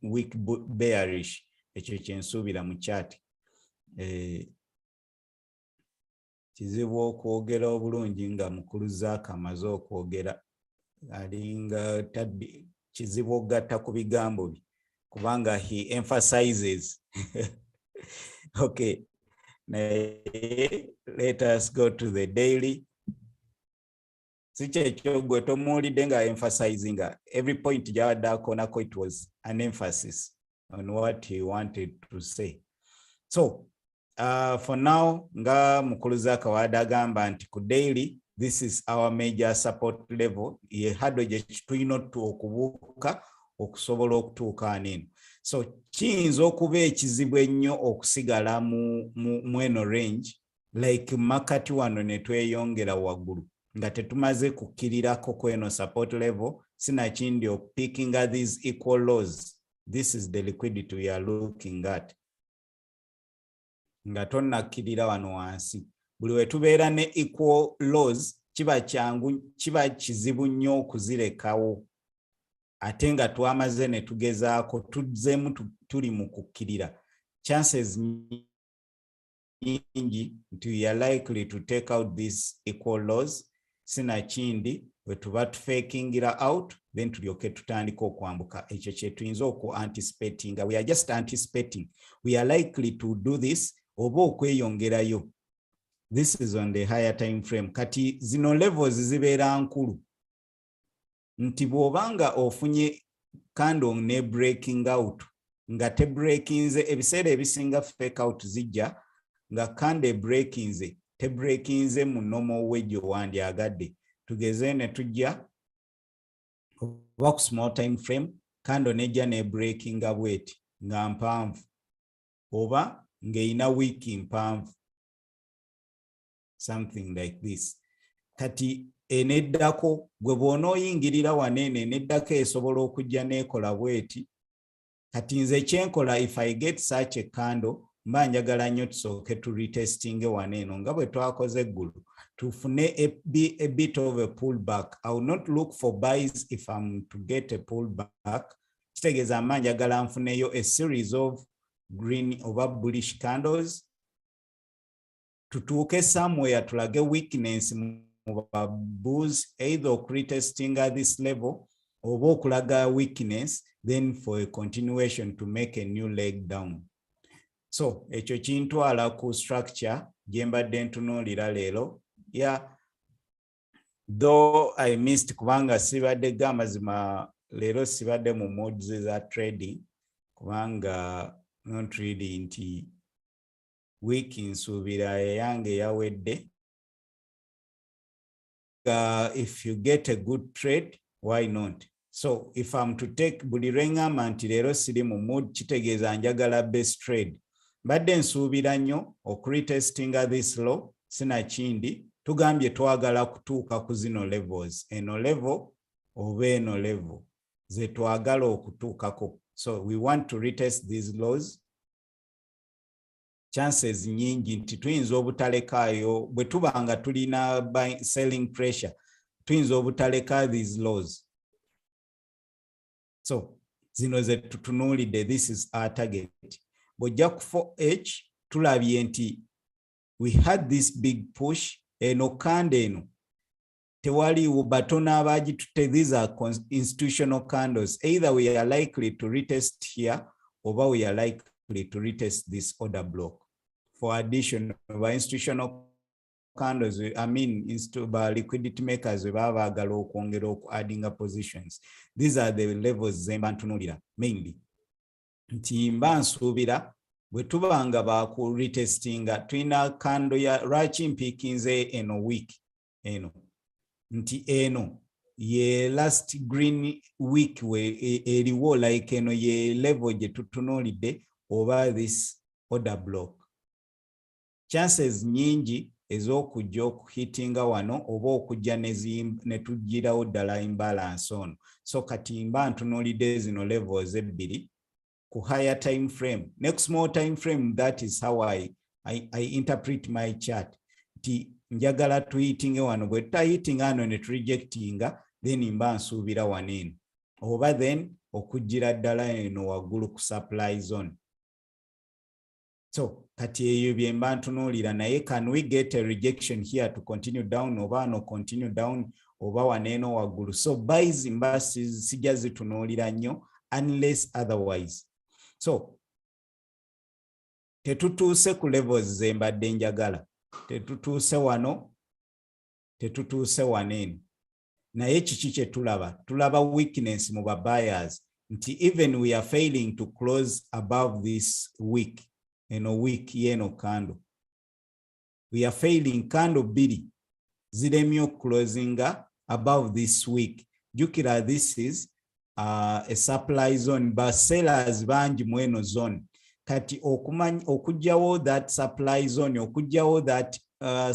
week bearish. Ekyo kyensuubira mu chat. Kizibu okwogera obulungi nga Mukulu Zaaka amaze okwogera, alinga kizibu okugatta ku bigambo bye kubanga he emphasizes. Okay, let us go to the daily. Sikyekyo gwe tomuwulidde nga emphasizing every point gy'abaddako nako, it was an emphasis on what he wanted to say. So for now nga mukuluza kawada agamba nti ku daily this is our major support level ye hado gye tulina okubuuka okusobola okutuuka aneeno. So kiyinza okuba ekizibu ennyo okusigala mu eno range like market wano ne tweyongera waggulu nga tetumaze kukkirirako ku eno support level sinakindi picking at these equal lows. This is the liquidity we are looking at. Nga tonnakkirira wano wansi buli we tubeera ne equal lows kiba kizibu nnyo okuzirekawo ate nga twamaze ne tugezaako tuzzemu tuli mu kukkirira. Chances nyingi nti we are likely to take out these equal lows sinakindi we tuba tufakingira out then tulyoke tutandika okwambuka. Ekyo kye tuyinza anticipating. We are just anticipating we are likely to do this oba okweyongerayo. This is on the higher time frame. Kati zino levels zibeera nkulu nti bw'obanga ofunye candle ne breaking out nga te breakinze ebiseera ebisinga fake out zijja nga candle breakinze te breakinze mu normal wedge wandyagadde. Tugeze ne tujja oba ku small time frame candle nejja ne breaking bweti nga mpanvu oba ng'eyina week mpanvu, something like this. Kati eneddako gwe bw'onooyingirira waneene eneddako esobola okujja n'ekola bweti. Kati nze kyenkola if I get such a candle mba njagala nnyo tusooke tu retesting waneeno nga bwe twakoze eggulu tufune a bit of a pullback. I will not look for buys if I'm to get a pullback. Kitegeeza mba njagala nfuneyo a series of green oba bullish candles tutuuke somewhere tulage weakness mu bulls either retesting at this level oba okulaga weakness then for a continuation to make a new leg down. So ekyo kintwala ku structure gye mbadde ntunuulira leero. Yeah, though I missed kubanga sibadde gamazima leero sibadde mu modes za trading kubanga not really nti week nsuubira eyange yawedde. If you get a good trade, why not? So if I'm to take buli lwengamba nti leero siri mu mood kitegeeza njagala best trade. Badde nsuubira nnyo okuretestinga this low sinakindi tugambye twagala kutuuka ku zino levels. Eno level oba eno level ze twagala okutuukako. So we want to retest these lows. Chances nyingi nti tuyinza obutalekaayo bwe tubanga tulina selling pressure tuyinza obutaleka these lows. So zino ze tutunuulidde, this is our target. Bw'ojja ku 4H tulabye nti we had this big push eno candle eno tewaliwo batono abagitutte. These are institutional candles. Either we are likely to retest here or we are likely to retest this order block for addition by institutional candles. I mean by liquidity makers we baagala okwongera adding up positions. These are the levels zemba ntunulira mainly nti mba nsuubira bwe tubanga baku retestinga tulina candle ya lwaki mpikinze eno week eno nti eno ye last green week we eriwo like eno ye level gye tutunuulidde oba this order block. Chances nyingi ez'okujja okuhitinga wano oba okujja ne tugirawo ddala imbalance ono. So kati mba ntunuulidde zino levels ebbiri ku higher time frame. Next small time frame, that is how I interpret my chart. Ti njagala tuhitinge wano bwe tutahitinga ano ne rejectinga then mba nsuubira waneeno oba then okujjira ddala eno waggulu ku supply zone. So kati eyo bye mba ntunuulira naye can we get a rejection here to continue down oba no continue down oba waneeno waggulu. So buys mba sijja zitunuulira nnyo unless otherwise. So tetutuuse ku levels ze mbadde njagala, tetutuuse wano, tetutuuse waneeno. Naye kiki kye tulaba? Tulaba weakness mu ba buyers nti even we are failing to close above this week eno week yeno candle. We are failing candle biri ziremyo closinga above this week. Jukira, this is a supply zone, but sellers banji mweno zone. Kati okujjawo that supply zone, okujjawo that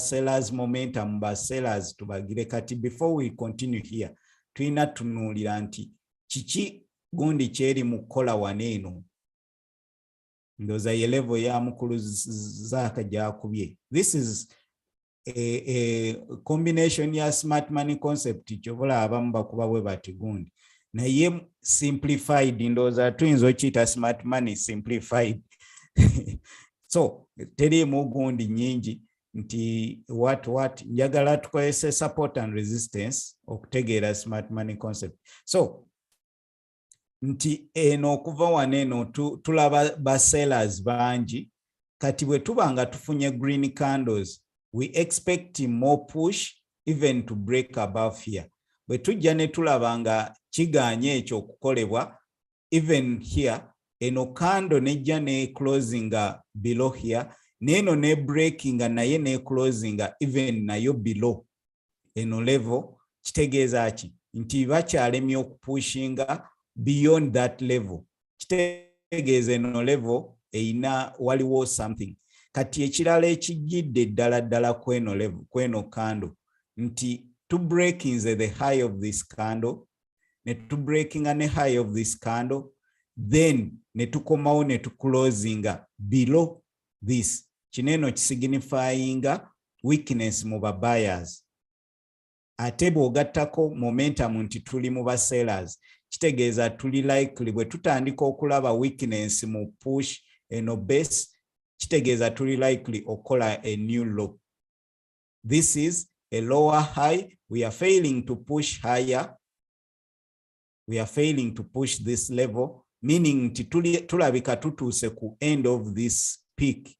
sellers momentum, ba sellers tubagire. Kati before we continue here, tuina tunuulira nti kiki gundi kyeri mu kola waneeno. Ndoza ye level ya mukulu zaka jakubye. This is a combination ya smart money concept chobola abamu bakuba bwe bati gundi. Na ye simplified, ndoza tuyinza okiyita smart money simplified. So teri mu gundi nyingi nti what njagala tukozese support and resistance okutegeera smart money concept. So nti eno okuva waneno tulaba ba sellers banji. Kati bwe tubanga tufunye green candles, we expect more push even to break above here. Bwe tujja ne tulabanga kiganye ekyo okukolebwa, even here eno candle nejja ne closing below here, neno ne breaking naye ne closing even nayo below eno level, kitegeeza ki nti bakyalemye okupushinga beyond that level. Kitegeeza eno level eina waliwo something. Kati ekirala ekijjidde ddala kweno level, kweno candle, nti to breaking the high of this candle, ne to breaking ne high of this candle, then ne tukomawo ne to closing below this. Kineno kisignifying weakness mu ba buyers. Ate bw'ogattako momentum nti tuli mu ba sellers, kitegeeza tuli likely bwe tutandika okulaba weakness mu push eno base, kitegeeza tuli likely okola a new low. This is a lower high. We are failing to push higher. We are failing to push this level, meaning tulabika tutuuse ku end of this peak.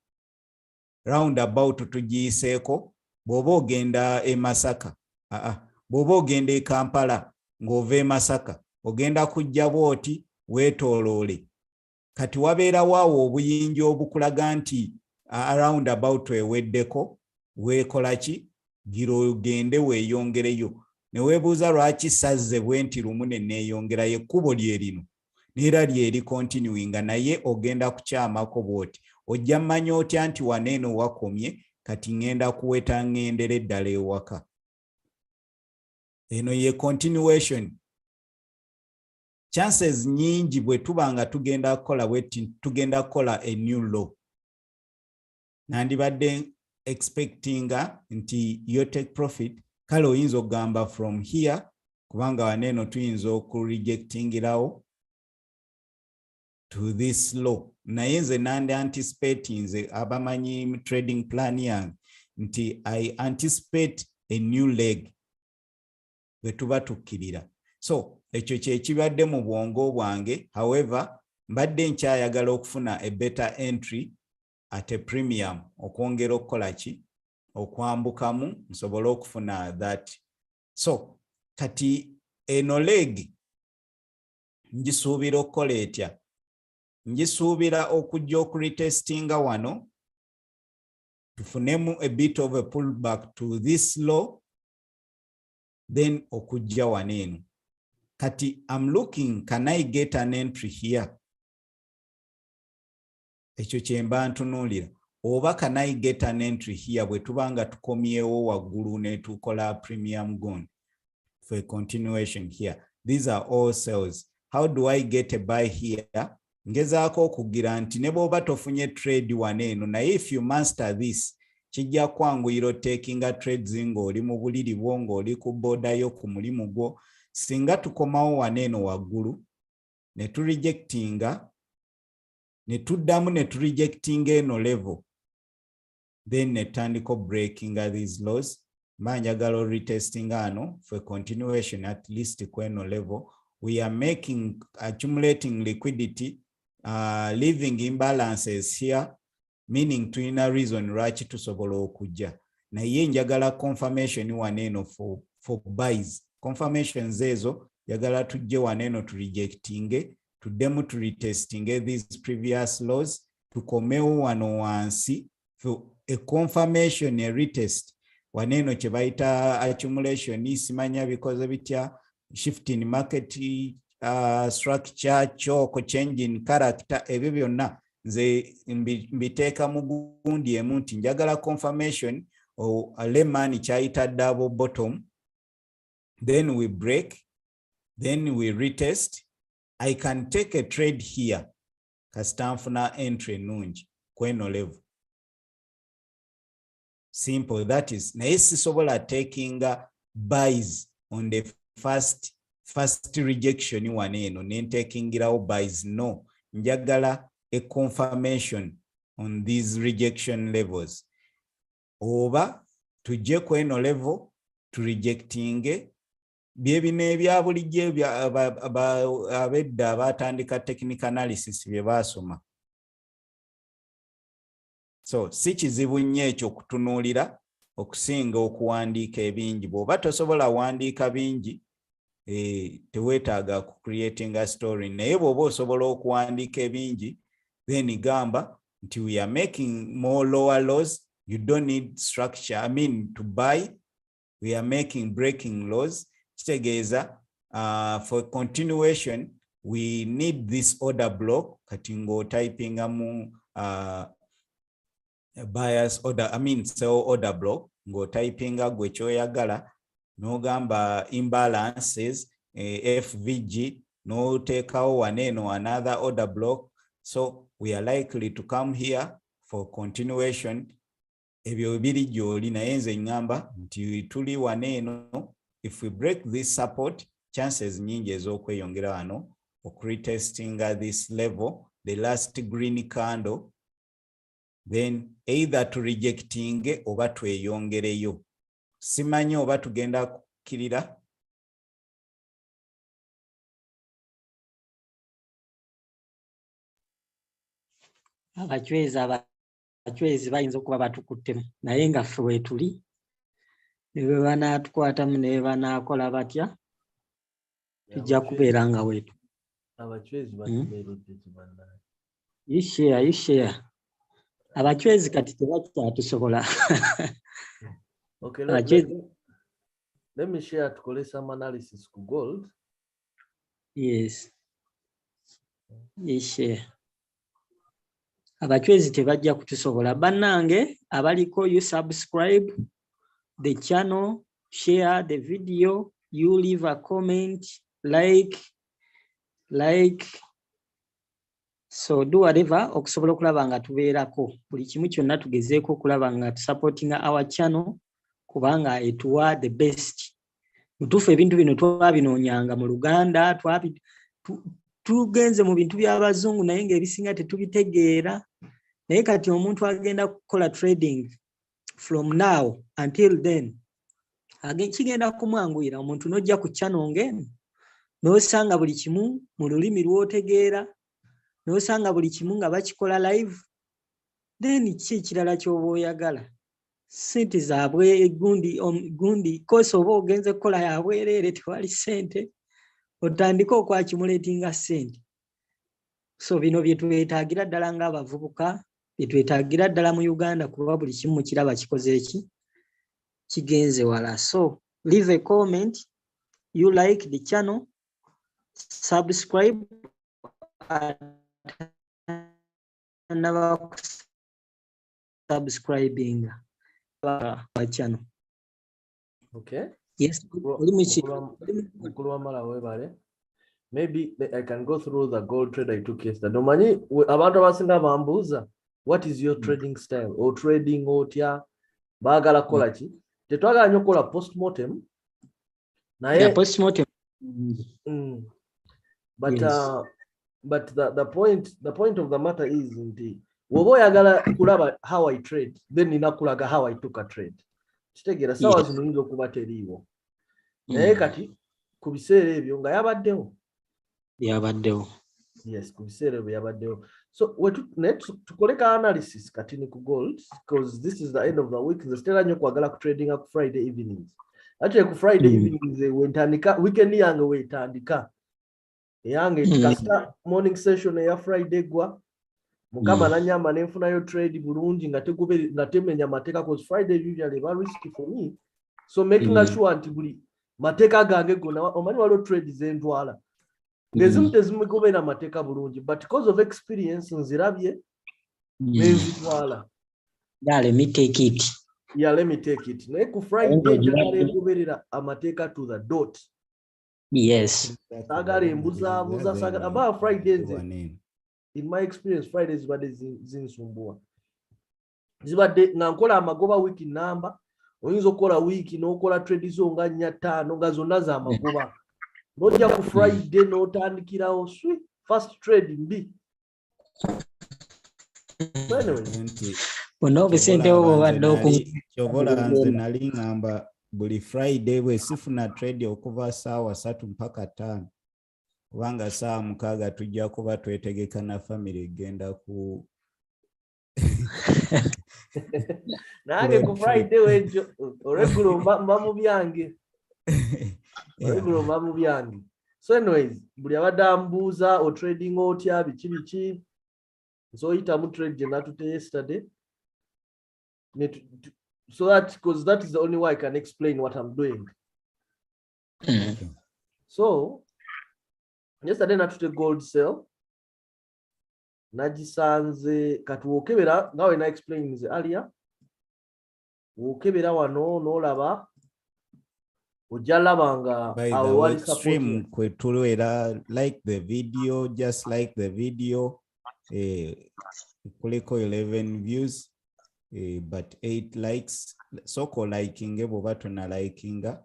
Round about tugiyiseeko. Bw'oba ogenda e Masaka, bw'oba ogenda e Kampala ng'ova e Masaka, ogenda kujja bwoti weetooloole. Kati wabeerawo awo obuyinja obukulaga nti around about eweddeko, weekola ki? Gira ogende weeyongereyo. Ne weebuuza lwaki sazze bwe nti lumu ne neeyongerayo, ekkubo lye lino n'era lyeri continuing, naye ogenda kukyamako bwoti. Ojja mmanya otya nti waneeno wakomye, kati ngenda kuweta ngendere eddala ewaka. Eno ye continuation. Chances nyingi bwe tubanga tugenda kukola bweti, tugenda kukola a new low. Nandibadde expecting nti yo take profit, kale oyinza okugamba from here, kubanga waneeno tuyinza okurejectingirawo to this low. Naye nze nandi anticipating nze abamanyi trading plan yange nti I anticipate a new leg bwe tuba tukkirira. So ekyo kye kibadde mu bwongo bwange. However, mbadde nkyayagala okufuna a better entry at a premium, okwongera okukola ki? Okwambukamu nsobole okufuna that. So kati eno leg njisuubira okukola etya? Njisuubira okujja okuretestinga wano, tufunemu a bit of a pullback to this low, then okujja waneeno. Kati I'm looking, can I get an entry here? Ekyo kye mba ntunuulira. Oba can I get an entry here bwe tubanga tukomyewo waggulu ne tukola premium gun for a continuation here. These are all sales. How do I get a buy here? Ngezaako okugira nti ne bw'oba tofunye trade waneeno, naye if you master this, kijja kwanguyira taking a trades ng'oli mu buliri bwo, ng'oli ku boda yo ku mulimu gwo. Singa tukomawo waneeno waggulu ne turejectinga, ne tuddamu ne turejectinga eno level, then ne tandika breaking these lows. Mba njagala retesting ano for continuation at least kweno level. We are making accumulating liquidity, leaving imbalances here, meaning tulina reason lwaki tusobola okujja. Naye njagala confirmation waneeno for buys. Confirmations ezo jagala tujje waneeno turejectinge, tuddemu turetestinge these previous lows, tukomewo wano wansi for a confirmation, a retest. Waneno kye bayita accumulation, simanya bikoze bitya, shift in market structure, choko, change in character, ebyo byonna nze mbiteeka mu gundi emu nti njagala confirmation or a lemon kyayita double bottom, then we break, then we retest. I can take a trade here kasita nfuna entry nungi kweno level. Simple, that is. Naye sisobola taking buys on the first rejection waneno nentakingirawo buys. No, njagala a confirmation on these rejection levels. Oba tujje kweno level to rejecting byebino ebya bulijjo abedda abatandika technical analysis bye basoma. So si kizibu nnyo ekyo okutunuulira okusinga okuwandiika ebingi. Bw'oba tosobola wandiika bingi teweetaaga ku creating a story, naye bw'oba osobola okuwandiika ebingi then gamba nti we are making more lower lows, you don't need structure, I mean to buy, we are making breaking lows. Kitegeeza for continuation we need this order block kati ng'otypingamu buyers order, I mean sell order block, ng'otypinga gwe kyoyagala n'ogamba imbalances FVG, n'oteekawo waneeno another order block. So we are likely to come here for continuation. Ebyo biri gy'oli, naye nze ngamba nti tuli waneeno. If we break this support, chances nyingi ez'okweyongera wano okuretestinga this level, the last green candle, then either to rejecting oba tweyongereyo. Simanyi oba tugenda kukkirira. Abachwezi bayinza okuba batukuttemu naye nga ffe weetuli ne bwe banaatukwatamu ne bwe banaakola batya tujja kubeera nga weetu. Abachwezi batubeeredde kibannaye. You share. Abachwezi kati tebakyatusobola. Okay, let me share tukole some analysis ku gold. Yes. Share. Abachwezi tebajja kutusobola. Bannange abaliko, you subscribe the channel, share the video, you leave a comment, like. So do whatever okusobola okulaba nga tubeerako. Buli kimu kyonna tugezeeko okulaba nga supporting our channel kubanga etuwa the best. Mutuufu ebintu bino twabinoonyanga mu Luganda, tugenze mu bintu by'abazungu naye ng'ebisinga tetubitegeera. Naye kati omuntu agenda kukola trading from now until then kigenda kumwanguyira. Omuntu n'ojja ku channel ng'eno n'osanga buli kimu mu lulimi lw'otegeera, n'osanga buli kimu nga bakikola live, then ki ekirala ky'oba oyagala? Sente zaabwe gundi kosa oba ogenze kukola yabwereere tewali sente otandika okwakimuleetinga sente. So bino bye twetaagira ddala ng'abavubuka, bye twetaagira ddala mu Uganda kuba buli kimu kiraba kikoze eki kigenze wala. So leave a comment, you like the channel, subscribe and subscribing our channel. Okay. Yes. Maybe I can go through the gold trade I took yesterday. Domani abantu abasinga bambuuza what is your trading style or trading otya baagala kola ki? Tetwagala nnyo kola postmortem naye postmortem. But Yes. But the point of the matter is nti woba oyagala kulaba how I trade then ninakulaga how I took a trade. Kitegeera sawa zino oyinza okuba teriiwo naye kati ku biseera ebyo nga yabaddewo. Yes, ku biseera ebyo yabaddewo. So tukole ka analysis kati ni ku gold because this is the end of the week. Nze sitera nnyo kwagala ku trading ku Friday evenings. Actually ku Friday evenings wentandika weekend yange wetandika. Yange kasita morning session ya Friday gwa mukama nanyamba nenfunayo trade bulungi nga temenya mateeka cause Friday usually ba risky for me, so making sure nti buli mateeka gange gonna omanyi waliwo trade zentwala ngezimu tezimugobera mateeka bulungi, but because of experience nzirabye nenzitwala. Let me take it. Yeah, let me take it. Naye ku Friday njagala engoberera amateeka to the dot. Yes. Sagala embuzaabuza sagala about Fridays. In my experience, Fridays zibadde zinsumbuwa. Zibadde nga nkola amagoba wiki namba, oyinza okukola wiki n'okola trade zo nga 4-5 nga zonna za magoba. N'ojja ku Friday n'otandikirawo first trade mbi. So anyway, kyobola nze nali ngamba buli Friday bwe sifuna trade okuva saawa 3 mpaka 5 kubanga saawa 6 tujja kuba twetegeka na family genda ku nange ku Friday wejo regular mba mu byange. Regular mba mu byange. So anyways, buli abadambuza o trading otya biki so itamu trade je natute yesterday. So because that is the only way I can explain what I'm doing. So yesterday natute gold sell nagisanze katuwokebera ngawe na explain nze earlier wokebera wano nolaba ojalabanga awali stream kwetulwera like the video, just like the video kuliko 11 views but 8 likes, soko liking ebo batona likinga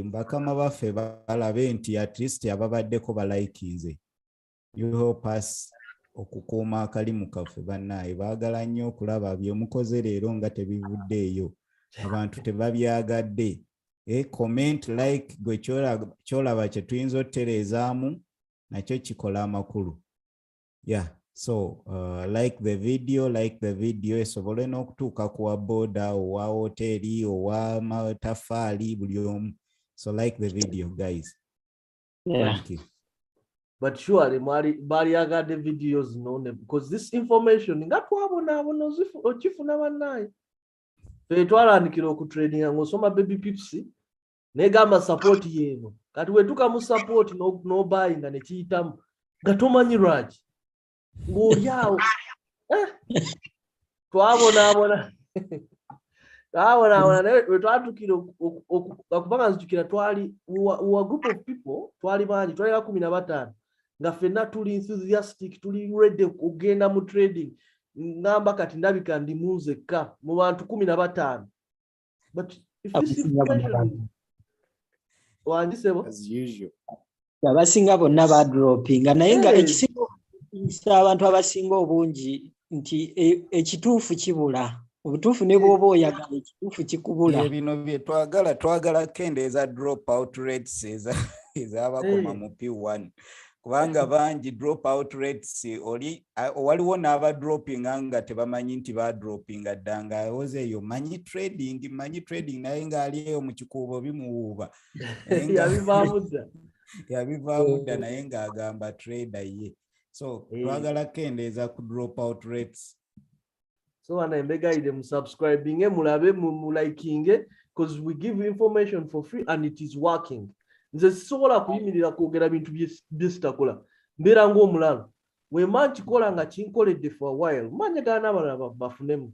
mbakama baffe balabe nti at least ababaddeko ba likinze. You help us okukuuma akalimu kaffe bannaye baagala nnyo okulaba byemukoze leero nga tebivuddeeyo, abantu tebabyagadde. Comment like gwe kyolaba kye tuyinza otereezaamu nakyo kikola amakulu. Yeah, so like the video esobole n'okutuuka kuwa boda owa hoteli owa matafaali buli omu. So like the video guys. Yeah. Thank you. But surely bali agade videos none because this information nga twabona okifuna bannaye twatandikira okutradinga ng'osoma baby pips negamba support yeno kati wetuka mu support no buying nga nekiyitamu nga tomanyi lwaki ng'olyawo twabona naye wetwatukira okubanga nzijukira twali wa group of people twali bangi twali 15 nga ffenna tuli enthusiastic tuli ready okugenda mu trading ngamba kati ndabika ndi munzekka mu bantu 15. But if this information wanjisebo as usual abasinga bonna badropinga naye nga ekisinga abantu abasinga obungi nti ekituufu kibula. Obutuufu ne bw'oba oyagala ekituufu kikubula. Bino bye twagala kendeeza drop out rates ez'abakoma mu P1 kubanga bangi drop out rates waliwo n'aba dropping nga tebamanyi nti ba dropping addanga oze eyo manyi trading naye ng'ali eyo mu kikuubo bimuwuuba yabivaamu dda naye ng'agamba trader ye. So twagala kendeeza ku drop out rates. So anaembegayire mu subscribing mulabe mu liking because we give information for free and it is working. Nze sisobola kuyimirira kwogera bintu byesitakola mbeera ng'omulalo wema nkikola nga kinkoledde for a while manyagala n'abalala bafunemu.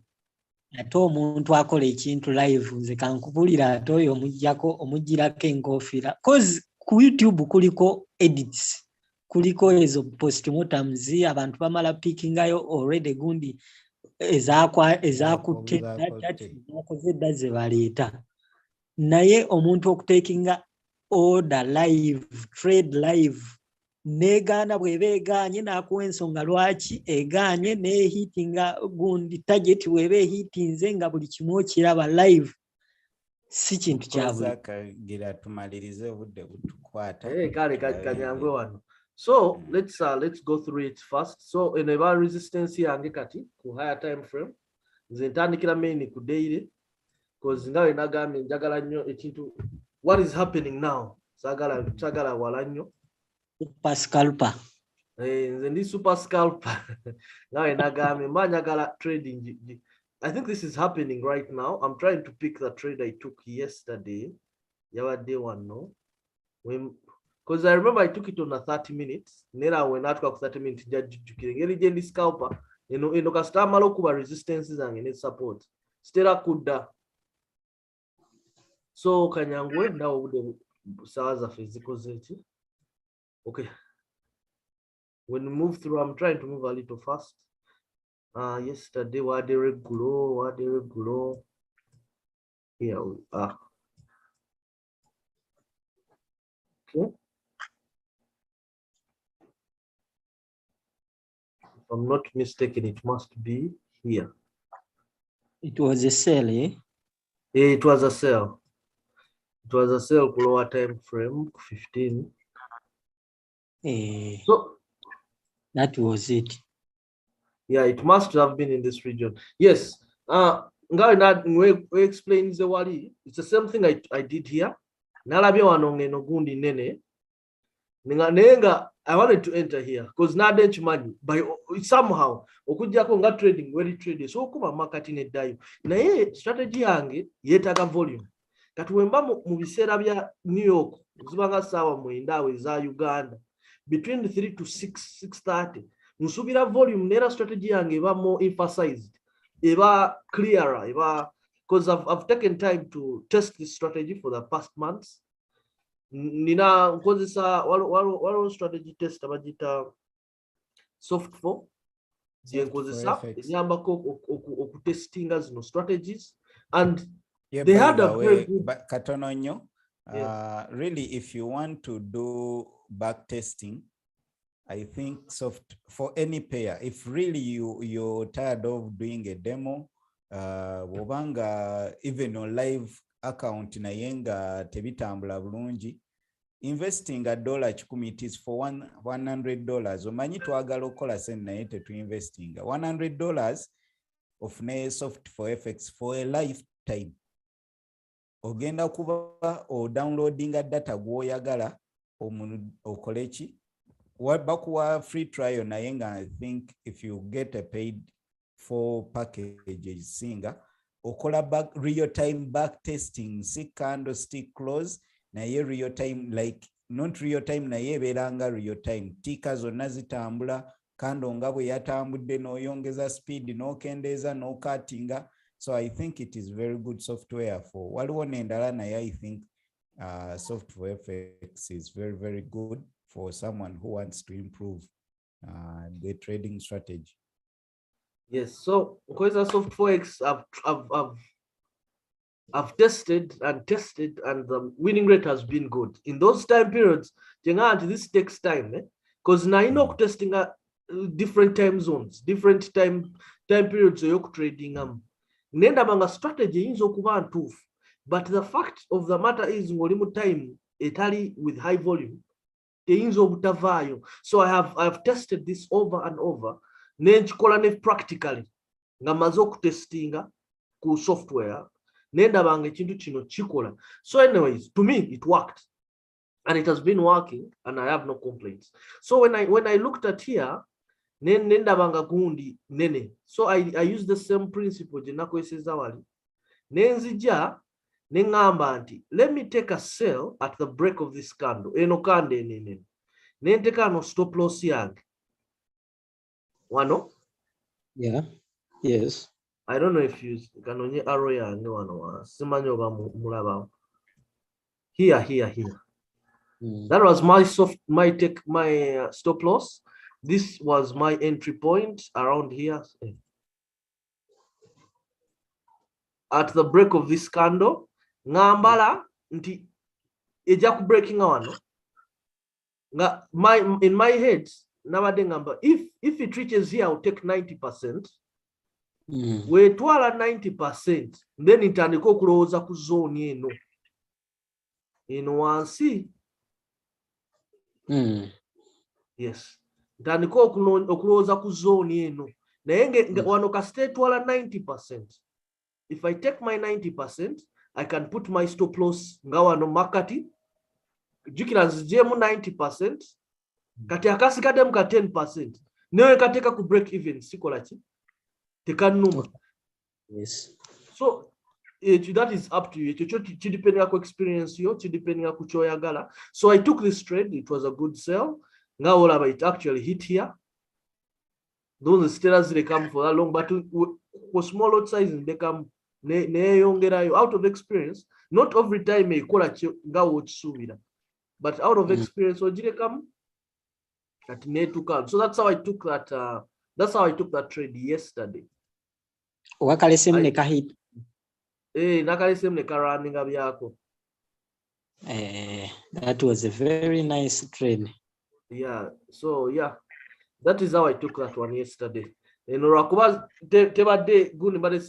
Ate omuntu akola ekintu live nze kankubulira ate oyo omugirako enkofiira cause ku YouTube kuliko edits kuliko ezo postmortems abantu bamala pickingayo already gundi ezakutte zakoze dda ze baleeta naye omuntu okutekinga order live trade live negaana bw'eba egaanye n'akuwa ensonga lwaki egaanye nehitinga gundi target bw'eba ehitinze nga buli kimu okiraba live si kintu kyabula tumalirize obudde butukwata kale kanyangwe wano. So let's go through it first. So in a resistance yange kati ku higher time frame nze ntandikira main ku daily because ngawe nagambe njagala nnyo ekintu what is happening now sagala wala nnyo Pascalpa nze ndi super scalper nawe nagambye manyagala trading. I think this is happening right now. I'm trying to pick the trade I took yesterday. Day one, no? Because I remember I took it on a 30 minutes. Nera when I took 30 minutes, judge scalper. Customer lokuba resistances and support. Stera kuda. So kanyangwe now the saza physical zeti. Okay. When we move through, I'm trying to move a little fast. Yesterday, wadere glow. Here we are. Okay. If I'm not mistaken, it must be here. It was a sell, eh? Yeah, it was a sell. It was a sell lower time frame, 15. So that was it. Yeah, it must have been in this region. Yes. We explain the wali. It's the same thing I did here. Nalabia wanonge no gundi nene. Nenga I wanted to enter here because na bench money by somehow okujjako nga trading very trade so kuba market ne dayo. Na ye strategy yange yetaga volume. Kati wemba mu biseera bya New York zibanga sawa mwenda za Uganda between 3 to 6:30. Musubira volume nera strategy yange eba more emphasized, eba clearer, eba because I've taken time to test this strategy for the past months. Nina nkozesa walo strategy test abajita soft for nkozesa nyambako okutestinga zino strategies and they had a very good katono nnyo. Really, if you want to do back testing, I think soft for any pair, if really you're tired of doing a demo, wobanga even on live account na yenga tebitambula bulungi, investing $1 it is for $100. Omanyi twagala okola sente naye tetu investing $100 of naye soft for FX for a lifetime. Ogenda kuba o downloading data gwoyagala okoleki bakuwa free trial naye nga I think if you get a paid for packages singa okola back real time back testing, see candlestick close naye real time, like not real time naye beranga real time, tika zonna zitambula kando nga bwe yatambudde n'oyongeza speed n'okendeza n'okatinga. So I think it is very good software for waliwo n'endala naye I think software FX is very, very good for someone who wants to improve the trading strategy. Yes, so because soft Forex I've tested and the winning rate has been good in those time periods. This takes time, because now you know testing different time zones, different time periods. So you're trading nenda banga strategy inzo kuba ntufu, but the fact of the matter is ngolimu time etali with high volume teyinza obutavaayo. So I've tested this over and over nenchikola ne practically nga maze okutestinga ku software nenda banga ekintu kino chikola. So anyways, to me it worked and it has been working and I have no complaints. So when I looked at here nenda banga gundi nene, so I use the same principle jenakweseza wali nenzija nengamba nti let me take a sell at the break of this candle eno kande nene nenteka no stop loss yange wano. Yeah, yes, I don't know if you can only arrow yange wano simanyi oba mulaba here. That was my stop loss. This was my entry point around here at the break of this candle. Ngambala nti eja ku breaking wano in my head nabade ngamba if it reaches here I'll take 90%. We twala 90%, then itandika okulowooza ku zone eno wansi. Yes, itandika okulowooza ku zone eno naye wano kasite twala 90%. If I take my 90%, I can put my stop loss nga wano market jukira nzijemu 90%, kati akasigaddemu ka 10% newe kateeka ku break even sikola ki tekanuma. Yes. So that is up to you. Kidependinga ku experience yo, kidependinga ku kyoyagala. So I took this trade. It was a good sell. Now all of it actually hit here. Those stairs they come for that long, but for small lot sizes they come out of experience. Not every time they call a but out of experience, so come that need to come. So that's how I took that. That's how I took that trade yesterday. That was a very nice trade. Yeah. So yeah, that is how I took that one yesterday. Rakuba tebadde guni but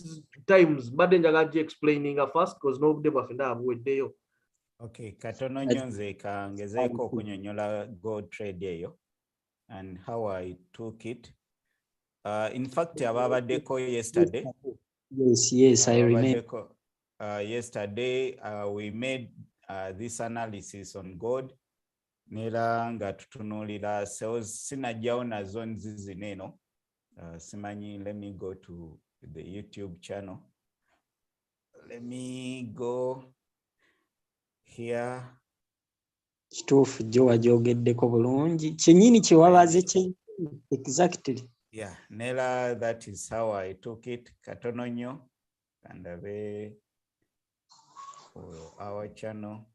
times but njagaji explaining first because nobody bafenda abweddeyo. Okay, katono nyonze kangezeeko okunyonyola gold trade eyo and how I took it. In fact, ababaddeko yesterday. Yes, I remember. Yesterday, we made this analysis on gold. Nera nga tutunulira sales sinajjao na zones zineno. Simanyi, let me go to the YouTube channel. Let me go here. Kituufu jo wajogeddeko bulungi. Kyenyini kye wabaze kye exactly. Yeah, Nela, that is how I took it. Katono nnyo kandabe for our channel.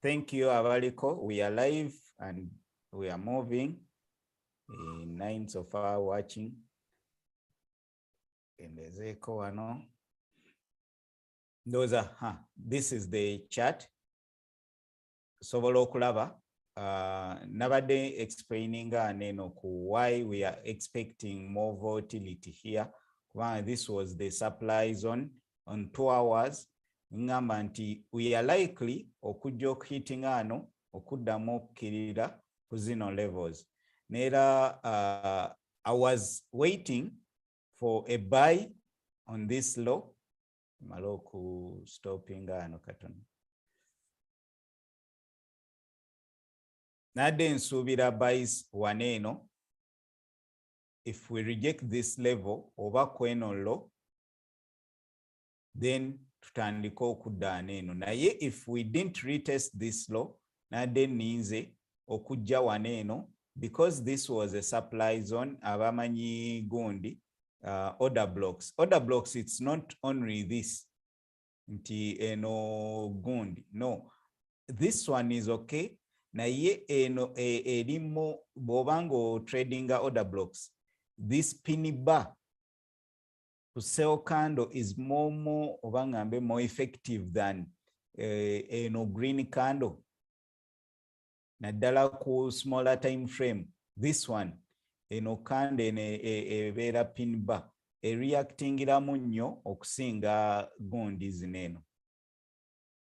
Thank you, abaliko. We are live and we are moving. Nines of our watching. Endezeko wano. Those are, this is the chart. Sobola okulaba. Nabade explaining why we are expecting more volatility here. This was the supply zone on 2 hours. We are likely okujja hitting ano okuddamu kirira ku zino levels. Nera I was waiting for a buy on this low. Maloku stopping ano katono. Nade nsubira buys waneno. If we reject this level over kweno low, then tutandika okudda aneno. Naye if we didn't retest this low, nade ninze okujja waneno because this was a supply zone abamanyi gundi order blocks. Order blocks, it's not only this. Nti eno gundi. No. This one is okay. Na ye eno erimo bobango trading order blocks. This penny bar to sell candle is more effective than eno green candle. Nadala ku smaller time frame. This one eno candle vera pin bar reacting ila munyo okusinga gundi zineno.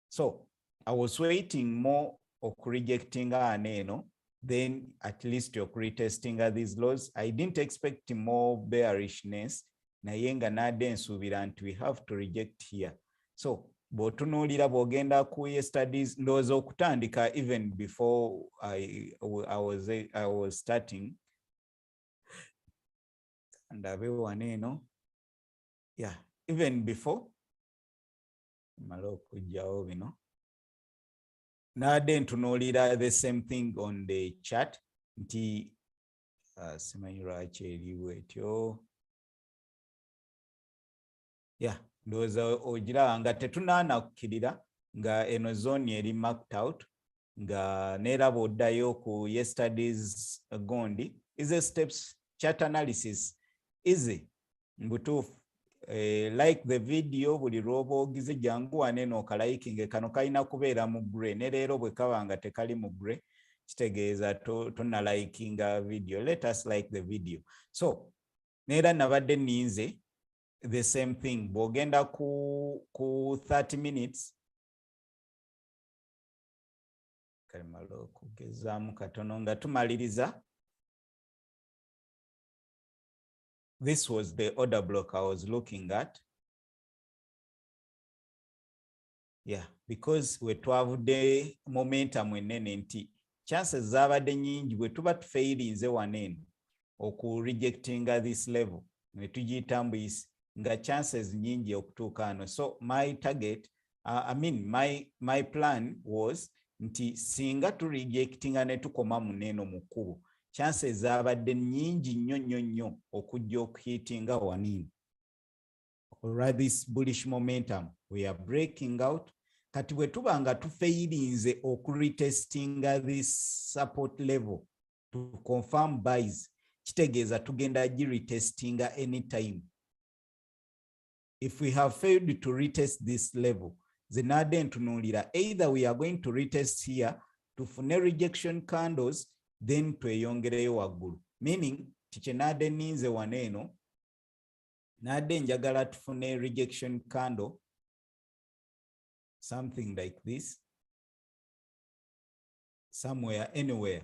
So I was waiting more rejecting aneno, then at least you're retesting these lows. I didn't expect more bearishness. Nayenga nade nsubira nti we have to reject here. So botunulira bogenda ku studies ndoza okutandika even before I was starting. And waneno. Yeah, even before maloku jao bino. Nade ntunulira the same thing on the chat. Nti simanyira cheriwe etyo. Yeah, ndoza ogira nga tetunana kukirira nga eno zone eri marked out nga nerabo oddayo ku yesterday's gondi. Is a steps chart analysis easy mbutufu. Like the video buli robo ogize jangu waneno kalaikinge kano kaina kubeera mu gray ne leero bwe kabanga tekali mu gray kitegeeza tonna likinga video. Let us like the video. So neera nabadde ninze the same thing bogenda ku 30 minutes kalimalo kugezaamu katono nga tumaliriza. This was the order block I was looking at. Yeah, because we twavudde momentum enene nti chances zabadde nyingi bwe tuba tufailinze wanene oku rejectinga this level ne tugiyita mbuyisi nga chances nyingi okutuuka ano. So my target my plan was nti singa tu rejectinga ne tukoma muneno mukubo chances zabadde nyingi nnyo okujja okuhitinga wanene. Alright, this bullish momentum we are breaking out. Kati bwe tuba nga tufailinze okuretestinga this support level to confirm buys kitegeeza tugenda giretestinga anytime. If we have failed to retest this level, zenade ntunulira either we are going to retest here tufune rejection candles then tweyongereyo waggulu, meaning tikyenade ninze waneeno nade njagala tufune rejection candle something like this somewhere anywhere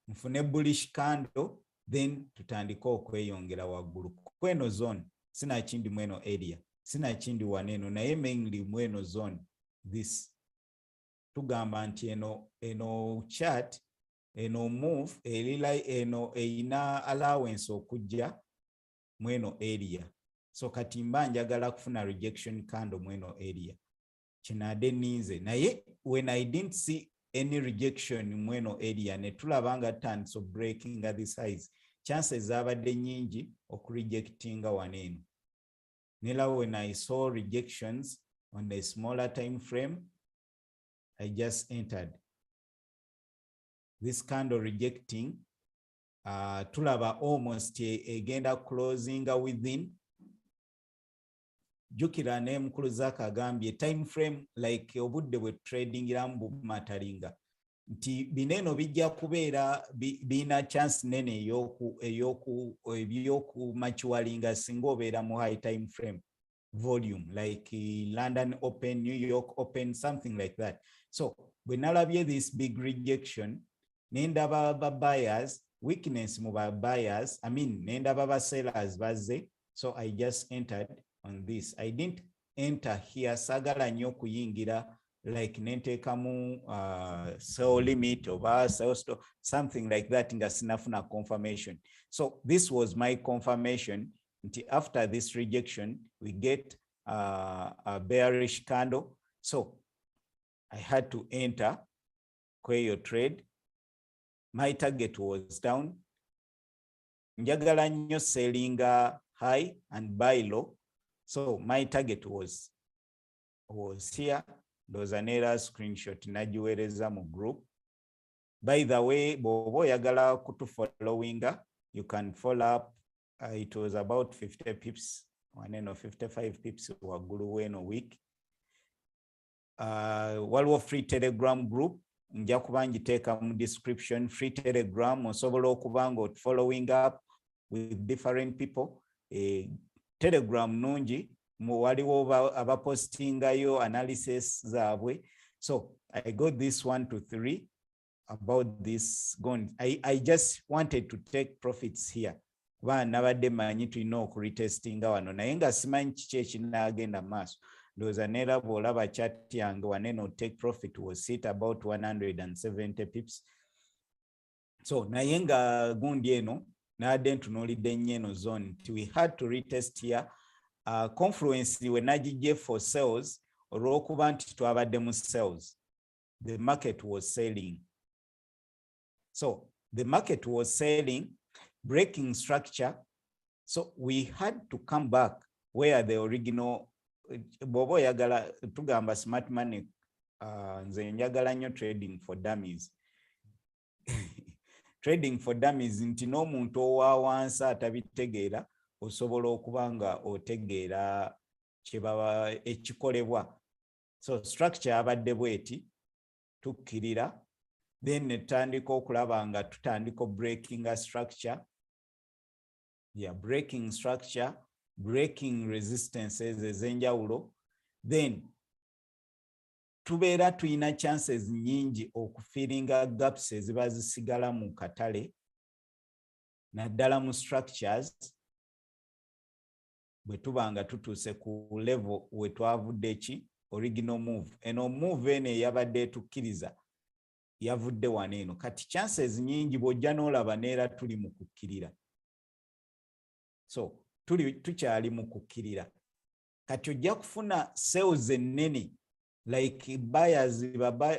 mfune bullish candle then tutandika okweyongera waggulu kweno zone. Sina kindi mweno area, sina kindi waneno naye mainly mweno zone. This tugamba nti eno chart eno move eno eina allowance okujja mweno area. So kati mba njagala kufuna rejection candle mweno area kinade ninze naye when I didn't see any rejection mweno area ne tulabanga tandise of breaking at this highs chances zabadde nyingi okurejectinga waneno. Nela when I saw rejections on the smaller time frame I just entered. This candle rejecting tulaba almost egenda closing within. Jukira ne mukulu Zaka agambye time frame like obudde bwe trading rambu matalinga nti bineno bijja kubeera bina chance nene eyoku matualinga singa obeera mu high time frame volume like London open, New York open, something like that. So when nalabye this big rejection nendaba buyers weakness mu buyers nendaba sellers bazze, so I just entered on this. I didn't enter here sagala nnyo kuyingira like nentekamu sell limit or sell stop, something like that nga sinafuna confirmation. So this was my confirmation until after this rejection we get a bearish candle, so I had to enter kweyo trade. My target was down, njagala nnyo sellinga high and buy low. So my target was here. There was an error screenshot najiwereza mu group. By the way, bobo yagala kutu followinga, you can follow up. It was about 50 pips, 55 pips wagulu weno week. Waliwo free telegram group, nja kuba njiteeka mu description. Free telegram osobola okuba nga following up with different people. Telegram nungi waliwo abapostingayo analysis zaabwe. So I got this 1 to 3 about this gone. I just wanted to take profits here. Nabadde manyi tulina okuretestinga wano naye nga simanyi kiki ekinaagenda maaso. Ndowooza neera bw'olaba chat yange waneno take profit was sit about 170 pips. So naye nga gundi eno naadde ntunuulidde nnyo eno zone we had to retest here. Confluence we najije for sales olw'okuba nti twabadde mu sales. The market was selling. So the market was selling, breaking structure. So we had to come back where the original bobo yagala tugamba smart money nze njagala nnyo trading for dummies. Trading for dummies nti n'omuntu owa wansi atabitegeera osobola okuba nga otegeera kyebaba ekikolebwa. So structure abadde bweti tukkirira then netandika okulaba nga tutandika breaking a structure. Yeah, breaking structure, breaking resistances ezenjawulo, then tubeera tuyina chances nyingi okufiringa gaps eziba zisigala mu katale naddala mu structures bwe tuba nga tutuuse ku level we twavudde ki original move. Eno move eno yabadde tukkiriza yavudde wano eno kati chances nyingi bw'ojja n'olaba neera tuli mu kukkirira. So tukyali mu kukkirira kati ojja kufuna sales ennene like buyers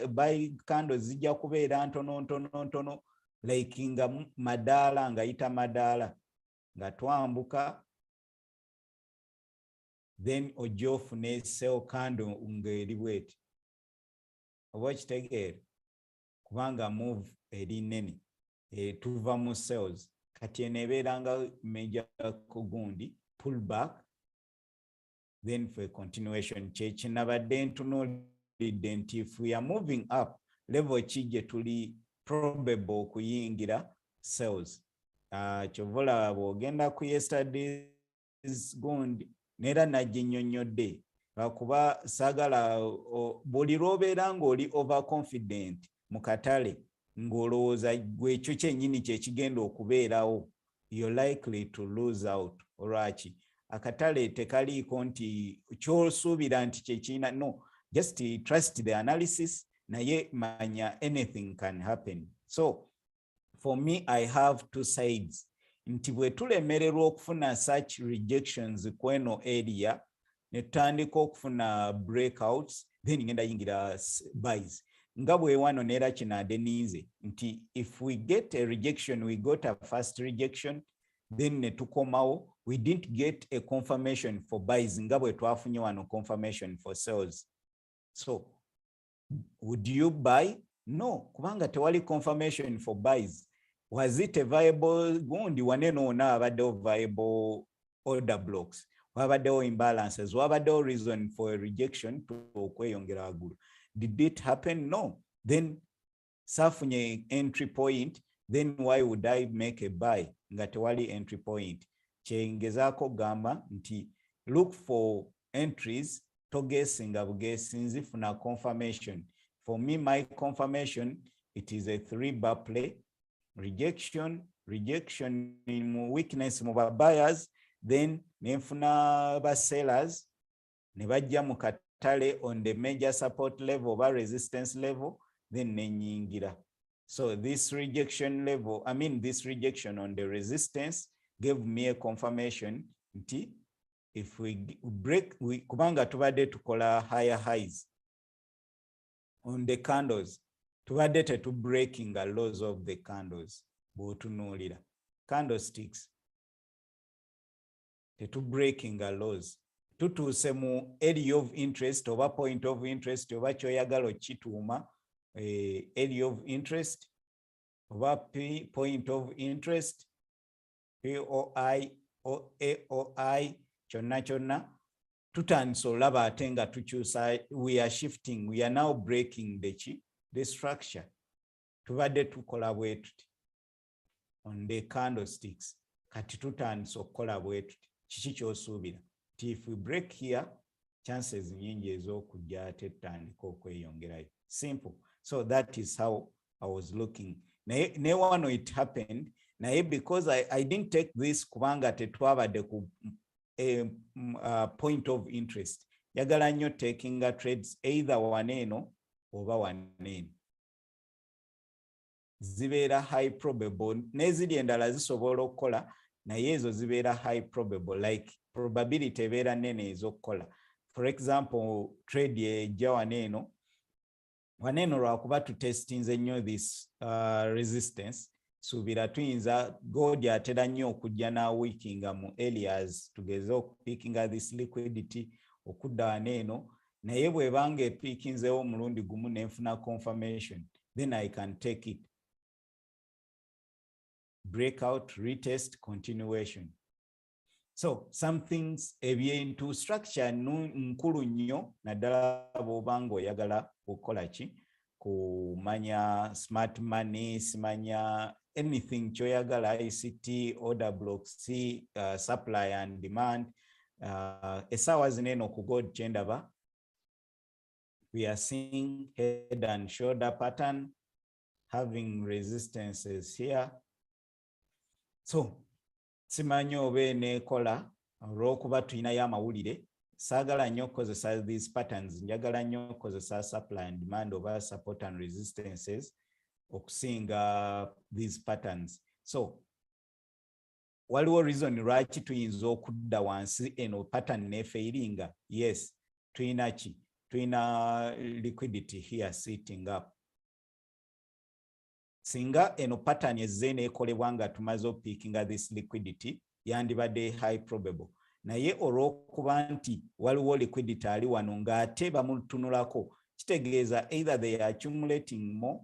buy candles zijja kubeera ntono like nga madaala ngayita madaala nga twambuka then ojja ofune sell candle ng'eri bweti oba kitegeera kubanga move eri nnene tuva mu sales kati eneebeeranga major kugundi pullback then for continuation kyekinabadde ntunuulidde nti if we are moving up level ki gye tuli probable okuyingira sales. Kyova olaba bw'ogenda ku yesterday's gundi neera naginnyonnyodde lwakuba saagala buli lw'obeera ng'oli overconfident mu katale ng'olowooza gwekyo kyennyini kyekigenda okubeerawo you're likely to lose out. Olwaki akatale tekaliiko nti kyosuubira nti kyekirina, no, just trust the analysis naye manya anything can happen. So for me I have two sides nti bwe tulemererwa okufuna such rejections kweno area ne tutandika okufuna breakouts then ngenda yingira buys nga bwe wano neera kinade ninze nti if we get a rejection, we got a first rejection then ne tukomawo we didn't get a confirmation for buys nga bwe twafunye wano confirmation for sells. So would you buy? No, kubanga tewali confirmation for buys. Was it a viable gundi? Waneno ona abaddewo viable order blocks, wabaddewo imbalances, wabaddewo reason for a rejection to okweyongera waggulu. Did it happen? No. Then safunye entry point, then why would I make a buy nga tewali entry point? Kyengezaako gamba nti look for entries togesinga bugesinzi funa confirmation. For me, my confirmation, it is a 3-bar play. Rejection in weakness mu buyers, then nenfuna ba sellers ne bajja mu katale on the major support level ba resistance level, then nenyingira. So this rejection level, this rejection on the resistance gave me a confirmation nti if we break, kubanga tubadde tukola higher highs on the candles, tubadde tetu breaking the lows of the candles. Bw'otunuulira candlesticks tetu breaking the lows, tutuuse mu area of interest oba point of interest oba kyoyagala okituuma area of interest oba point of interest, POI or AOI, kyonna tutandise olaba ate nga tukyusa, we are shifting, we are now breaking the structure. Tubadde tukola bwe tuti on the candlesticks, kati tutandise okukola bwe tuti. Kiki kyosuubira nti if we break here, chances nyingi ez'okujja ate tutandika okweyongerayo. Simple. So that is how I was looking. Ne wano it happened, naye because I didn't take this kubanga tetwabadde ku point of interest. Yagala nnyo taking trades either waneeno oba waneeno. Zibeera high probable, n'eziri endala zisobola okukola naye ezo zibeera high probable, like probability ebeera nnene ez'okukola. For example, trade ejja waneeno lwakuba tutestinze nnyo this resistance, suubira tuyinza gold atera nnyo okujja n'aweakinga mu areas tugeze okupiikinga this liquidity okudda waneeno, naye bw'ebanga epiikinzeewo omulundi gumu nenfuna confirmation, then I can take it. Breakout, retest, continuation. So some things eby'intu structure nkulu nnyo naddala bw'obanga oyagala okukola ki kumanya smart money, simanya anything kyoyagala, ICT, order blocks, supply and demand. Essaawa zineeno ku gold kyendaba we are seeing head and shoulder pattern having resistances here. So simanyi oba eneekola olw'okuba tulinayo amawulire. Saagala nnyo okukozesa these patterns, njagala nnyo okukozesa supply and demand oba support and resistances okusinga these patterns. So waliwo reason lwaki tuyinza okudda wansi eno pattern nefailinga? Yes, tuyina ki? Tuyina liquidity here sitting up. Singa eno pattern ezze nekolebwa nga tumaze opickinga this liquidity yandibadde high probable. Naye olw'okuba nti waliwo liquidity ali wano ng'ate bamutunulako, kitegeeza either they are accumulating more,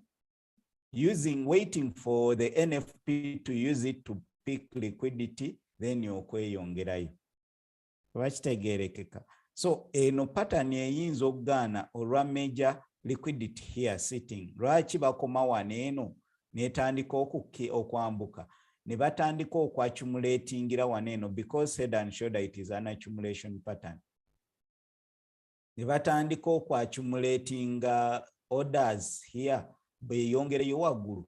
waiting for the NFP to use it to pick liquidity, then okweyongerayo. Oba kitegeerekeka. So eno pattern eyinza okugaana olwa major liquidity here sitting. Lwaki bakoma wano eno netandika okwambuka ne batandika okwaccumulatingira wano eno? Because head and shoulder it is an accumulation pattern. Ne batandika okwaccumulatinga orders here beyongereyo waggulu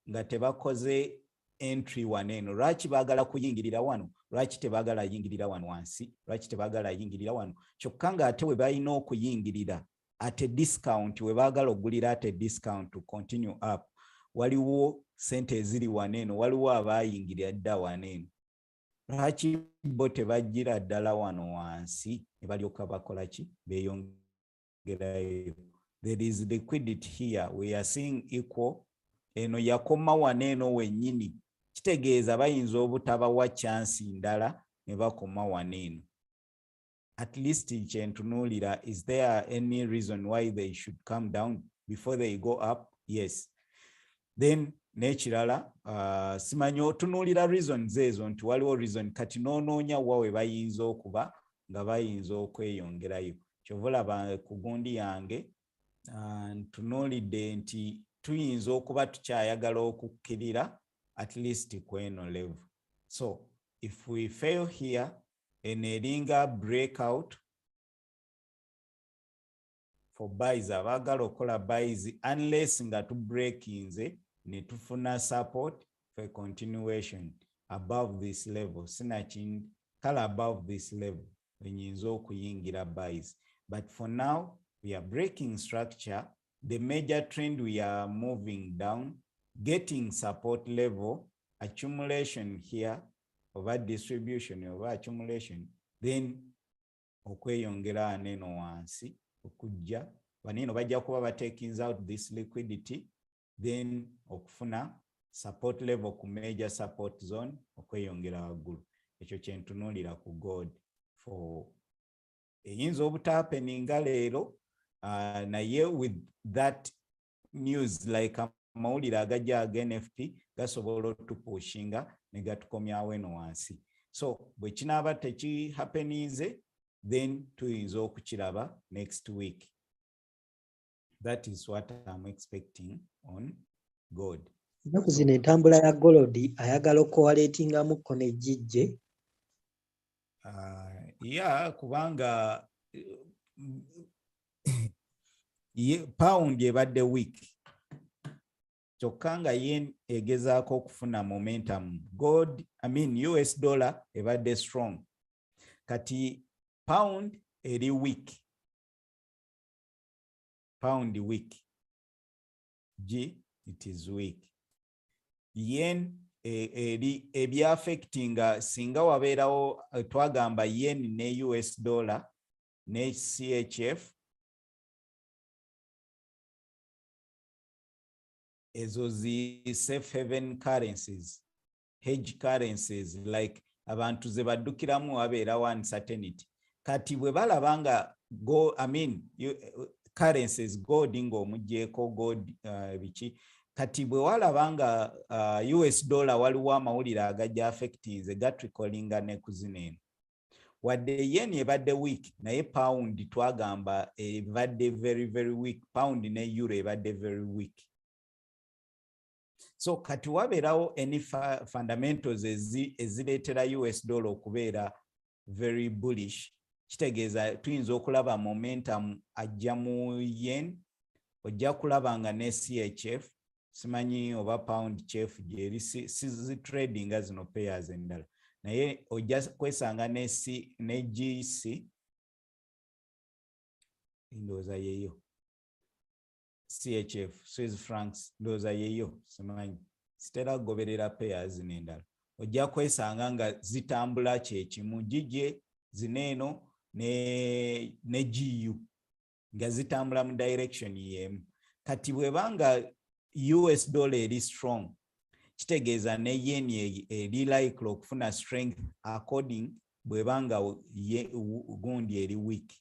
nga tebakoze entry wano eno. Lwaki baagala kuyingirira wano? Lwaki tebaagala yingirira wano wansi? Lwaki tebaagala yingirira wano? Kyokka nga ate we balina okuyingirira at a discount, we baagala ogulira at a discount to continue up, waliwo sente eziri wano eno, waliwo abayingirira dda wano eno. Lwaki bo tebajjira ddala wano wansi ne balyoka bakola ki? Beyongerayo. There is liquidity here. We are seeing equal. Eno yakoma wano eno wennyini. Kitegeeza bayinza obutabawa chance ndala ne bakoma wano eno. At least kyentunuulira, is there any reason why they should come down before they go up? Yes. Then n'ekirala simanyi otunuulira reasons ezo nti waliwo reason kati noonoonya wawe bayinza okuba nga bayinza okweyongerayo. Kyova olaba ku gundi yange ntunuulidde nti tuyinza okuba tukyayagala okukkirira at least ku eno level. So if we fail here, eringa breakout for buys, abagala okola buys unless nga tu breakinze ne tufuna support for continuation above this level. Sinachin kala above this level wenyinza okuyingira buys. But for now we are breaking structure. The major trend, we are moving down, getting support level, accumulation here, over distribution, over accumulation, then okweyongera neno wansi okujja baneno bajja kuba batakings out this liquidity, then okufuna support level ku major support zone, okweyongera waggulu. Ekyo kyentunuulira ku gold for eyinza obutappeninga leero. Naye with that news, like amawulire agajja aga NFP gasobola otupushinga ne gatukomyawo eno wansi. So bwe kinaaba tekihappeninze, then tuyinza okukiraba next week. That is what I'm expecting on gold. Ennaku zino entambula ya gold ayagala okuwaleetingamukko ne jjijje. Yeah, kubanga pound ebadde weak. Kyokka nga yen egezaako okufuna momentum. Gold, US dollar ebadde strong. Kati pound eri weak. Pound weak. It is weak. Yen ebyaffectinga singa wabeerawo twagamba yen ne US dollar ne CHF, ezo zi safe haven currencies, hedge currencies, like abantu ze baddukiramu wabeerawo uncertainty. Kati bwe balabanga currencies gold ng'omugjeeko gold biki, kati bwe walabanga US dollar waliwo amawulire agajja affectinze gatrikolinga ne kuzineno. Wadde yen ebadde weak, naye pound twagamba ebadde very very weak. Pound ne euro ebadde very weak. So kati wabeerawo any fundamentals ezireetera US dollar okubeera very bullish, kitegeeza tuyinza okulaba momentum ajja mu yen, ojja kulabanga ne CHF, simanyi oba pound chef gyeri si trading zino pairs endala, naye ojja kwesanga ne GC ndowooza yeyo. CHF, Swiss francs, ndoza yeyo simanyi. Stella goberera pairs n'endala. Ojja kwesanga nga zitambula kyekimu gije zineeno ne GU nga zitambula mu direction yemu. Kati bwebanga US dollar eri strong, kitegeeza ne yen eri likely okufuna strength according bwebanga gundi eri weak,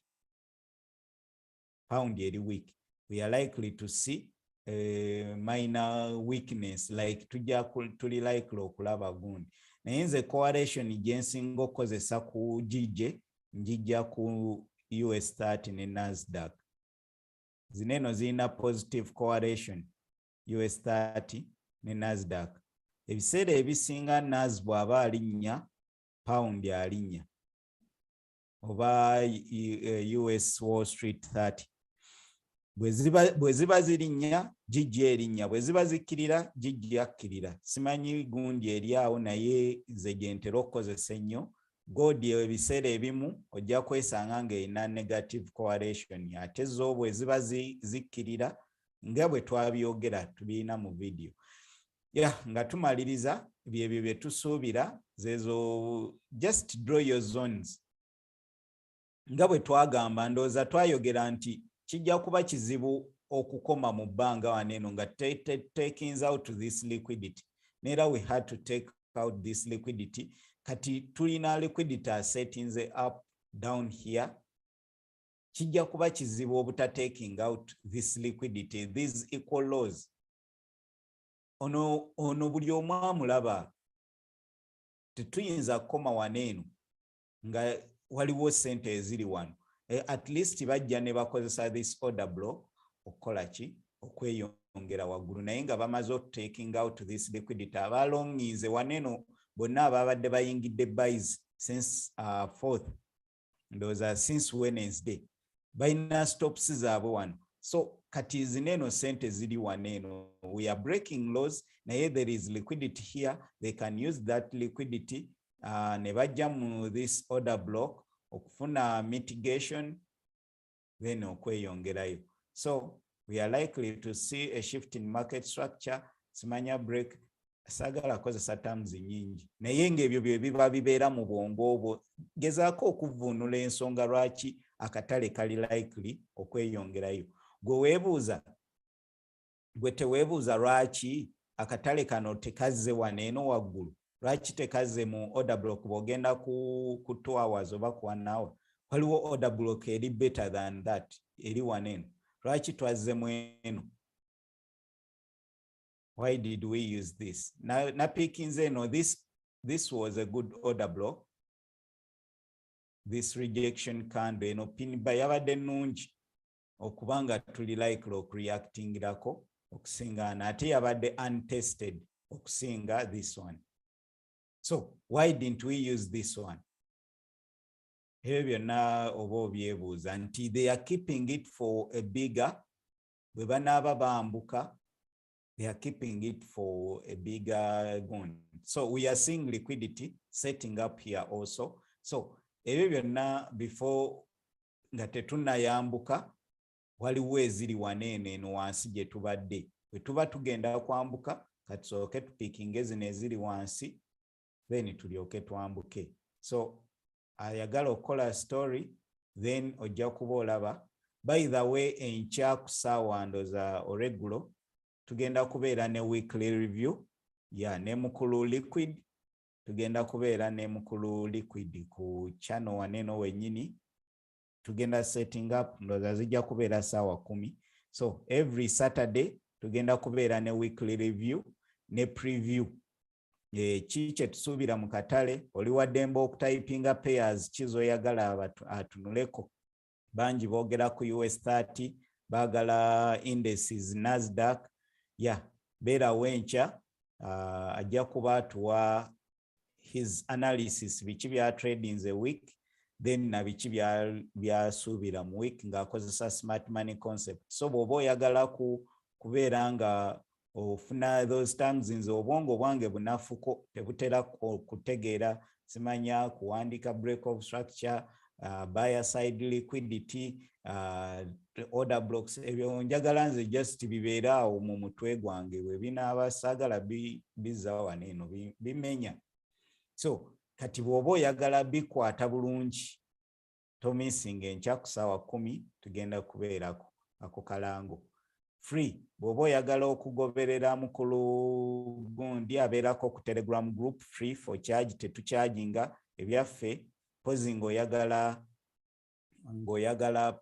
pound eri weak. We are likely to see a minor weakness, like tuli likely okulaba gundi. Naye nze correlation gyensinga okukozesa ku gije njijja ku US 30 ne Nasdaq. Zineno zina positive correlation US 30 ne Nasdaq. Ebiseera ebisinga Nas bw'aba alinnya, pound alinnya, oba US Wall Street 30. Bwe ziba zirinnya gijja erinnya, bwe ziba zikkirira gijja akkirira. Simanyi gundi eri awo naye nze gye ntera okukozesa ennyo. Gold ebiseera ebimu ojja kwesanga ng'erina negative correlation, ate zo bwe ziba zikkirira nga bwe twabyogera tubiina mu video. Nga tumaliriza byebyo bye tusuubira zezo, just draw your zones. Nga bwe twagamba ndowooza twayogera nti kijja kuba kizibu okukoma mu bbanga waneeno nga takings out this liquidity. Neera we had to take out this liquidity. Kati tulina liquidity settings up down here. Kijja kuba kizibu obuta taking out this liquidity, these equal lows. Ono buli omu amulaba. Tetuyinza kukoma waneeno nga waliwo sente eziri wano. At least bajja ne bakozesa this order block okukola ki, okweyongera waggulu, naye nga bamaze taking out this liquidity. Abalonginze waneeno bonna ababadde bayingidde buys since 4th, ndowooza since Wednesday, bayina stops zaabwe wano. So kati zineeno sente ziri waneeno. We are breaking lows, naye there is liquidity here. They can use that liquidity ne bajja mu this order block okufuna mitigation, then okweyongerayo. So we are likely to see a shift in market structure. Simanya break, sagala kozesa terms nyingi, naye ng'ebyo bye biba bibeera mu bwongo obwo. Gezaako okuvvuunula ensonga lwaki akatale kali likely okweyongerayo. Gwe teweebuuza lwaki akatale kano tekazze waneeno waggulu, lwaki tekazze mu order block bw'ogenda ku 2 hours oba ku 1 hour. Waliwo order block eri better than that eri waneeno, lwaki twazze mu eno? Why did we use this? Na picking zeno, this was a good order block. This rejection candle eno pin by yabadde nnungi okubanga tuli likely okureactingirako okusingana, ate yabadde untested okusinga this one. So why didn't we use this one? Ebyo byonna oba obyebuuza nti they are keeping it for a bigger, bwe banaaba bambuka, they are keeping it for a bigger gun. So we are seeing liquidity setting up here also. So ebyo byonna before nga tetunnayambuka waliwo eziri waneeno eno wansi gye tubadde. Bwe tuba tugenda kwambuka katusooke tupikinge zino eziri wansi, then tulyoke twambuke. So ayagala okukola story, then ojja kuba olaba. By the way, enkya ku ssaawa ndooza oregulo tugenda kubeera ne weekly review ne mukulu liquid. Tugenda kubeera ne mukulu liquid ku channel waneeno wennyini. Tugenda setting up ndooza zijja kubeera ssaawa 10. So every Saturday tugenda kubeera ne weekly review ne preview. Ki kye tusuubira mu katale, oli waddemba okutypinga pairs kizoyagala atunuleko. Bangi boogera ku US 30, baagala indices Nasdaq. Beera wenkya ajja kuba atuwa his analysis, biki bya tradings a week, then na biki byasuubira mu week ng'akozesa smart money concept. So bw'oba oyagala kubeera nga ofuna those terms, nze obwongo bwange bunafuko tebutera kutegeera, simanya kuwandika break of structure, buyer side liquidity, order blocks, ebyo njagala nze just bibeera awo mu mutwe gwange bwe binaaba saagala bizza wano eno bimenya. So kati bw'oba oyagala bikwata bulungi tomisinga enkya ku ssaawa 10 tugenda kubeerako ako kalango free. Bw'oba oyagala okugoberera mukulu gundi abeerako ku Telegram group free for charge, tetucharginga ebyaffe pozi ng'oyagala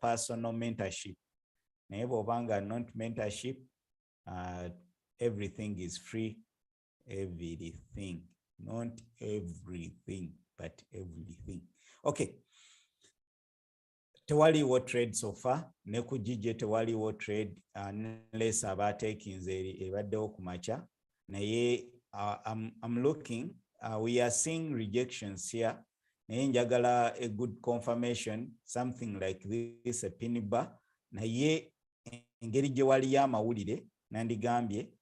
personal mentorship, naye bw'obanga not mentorship, everything is free. Everything, not everything, but everything. Okay. Tewaliwo trade so far, ne ku GJ tewaliwo trade unless abatekinze ebaddewo ku makya, naye I'm looking, we are seeing rejections here, naye njagala a good confirmation, something like this, a pin bar, naye engeri gye waliyo amawulire nandigambye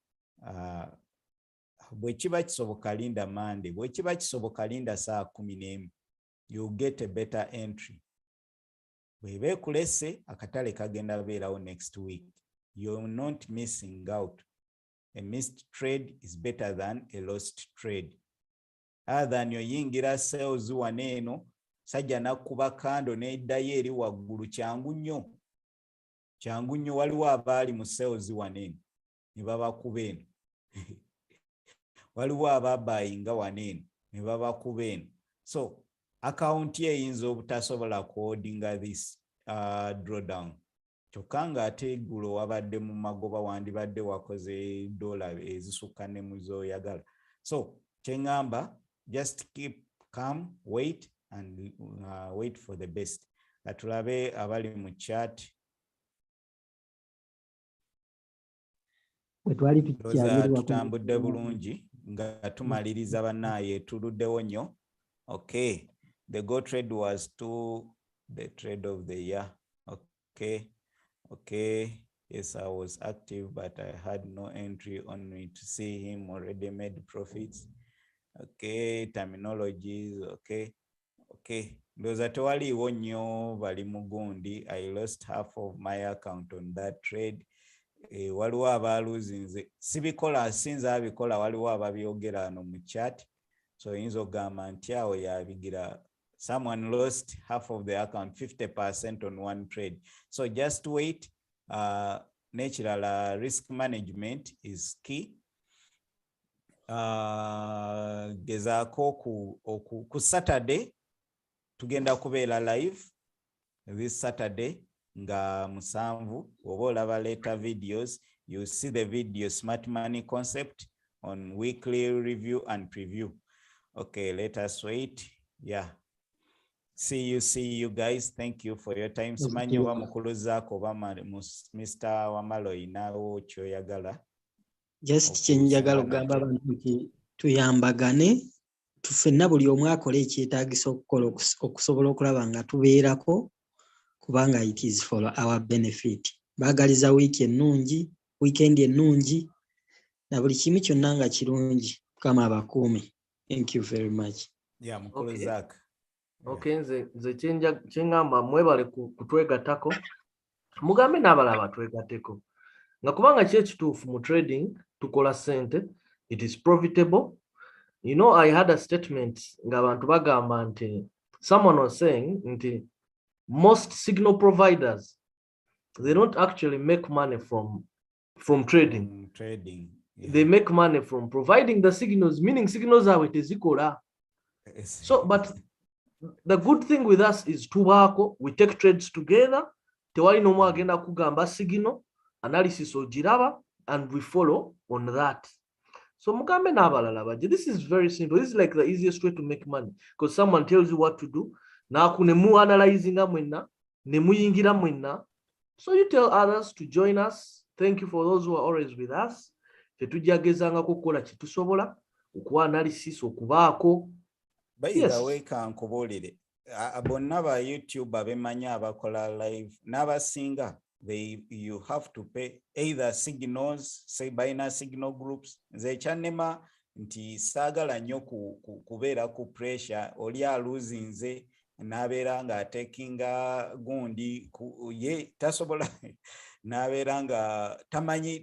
bwe kiba kisoboka linda Monday, bwe kiba kisoboka linda saa 11, you'll get a better entry. Bwebe kulese akatale kagenda beerawo next week. You're not missing out. A missed trade is better than a lost trade. Other than yoyingira sales waneeno sajja nakuba kando neddayo eri waggulu, kyangu nnyo waliwo abaali mu sales waneeno ne babakuba eno waliwo ababayinga waneeno ne babakuba eno. So account ye eyinza obutasobola kuodinga this drawdown kyokka ng'ate eggulo wabadde mu magoba wandibadde wakoze dola ezisukka ne mu z'oyagala. So kyeŋŋamba, just keep calm, wait and wait for the best. Katulabe abali mu chat. Tutambudde bulungi nga tumaliriza bannaaye, tuluddewo nnyo. Okay. The go trade was the trade of the year. Okay. Yes, I was active, but I had no entry on me to see him already made profits. Okay, terminologies. Okay. Ndoza tewaliwo nnyo bali mugundi. I lost half of my account on that trade. Waliwo abaluzinze. Sibikola sinza abikola, waliwo ababyogera no mu chat. So inzo gamba nti awo yabigira. Someone lost half of the account, 50% on one trade. So just wait. Natural risk management is key. Gezaako ku Saturday tugenda kubeera live this Saturday nga musanvu. Oba olaba later videos, you see the video Smart Money Concept on weekly review and preview. Okay, let us wait. Yeah. See you guys. Thank you for your time. Simanyi oba mukuluzaako oba Mr. Wamalo inawo kyoyagala. Just kyenjagala okugamba abantu nti tuyambagane, tufenna buli omu akola ekyetaagisa okukola okusobola okulaba nga tubeerako, kubanga it is for our benefit. Baagaliza wiiki ennungi, weekend ennungi, na buli kimu kyonna nga kirungi. Mukama abakuume. Thank you very much. Yeah, mukuluzaako. Okay, nze kyengamba mwebale kutwegattako, mugambe n'abalala batwegatteko nga kubanga ki ekituufu mu trading tukola ssente, it is profitable. You know, I had a statement nga abantu bagamba nti, someone was saying nti most signal providers, they don't actually make money from trading. Yeah. They make money from providing the signals, meaning signals are tezikola. So but the good thing with us is tubaako, we take trades together. Tewali no agenda kugamba signal analysis ogiraba, and we follow on that. So mugambe n'abalala baje. This is very simple. This is like the easiest way to make money, because someone tells you what to do. Na kunemu analyzinga mwenna, nemuyingira mwenna. So you tell others to join us. Thank you for those who are always with us. Tetujagezanga kukola kitusobola, okuwa analysis okubaako. By the way, kankubuulire bonna ba YouTube abemanya abakola live n'abasinga, you have to pay either signals, say binary signal groups. Nze kyanema nti saagala nnyo kubeera ku pressure oli aluzinze nabeera nga atekinga gundi ye tasobola nabeera nga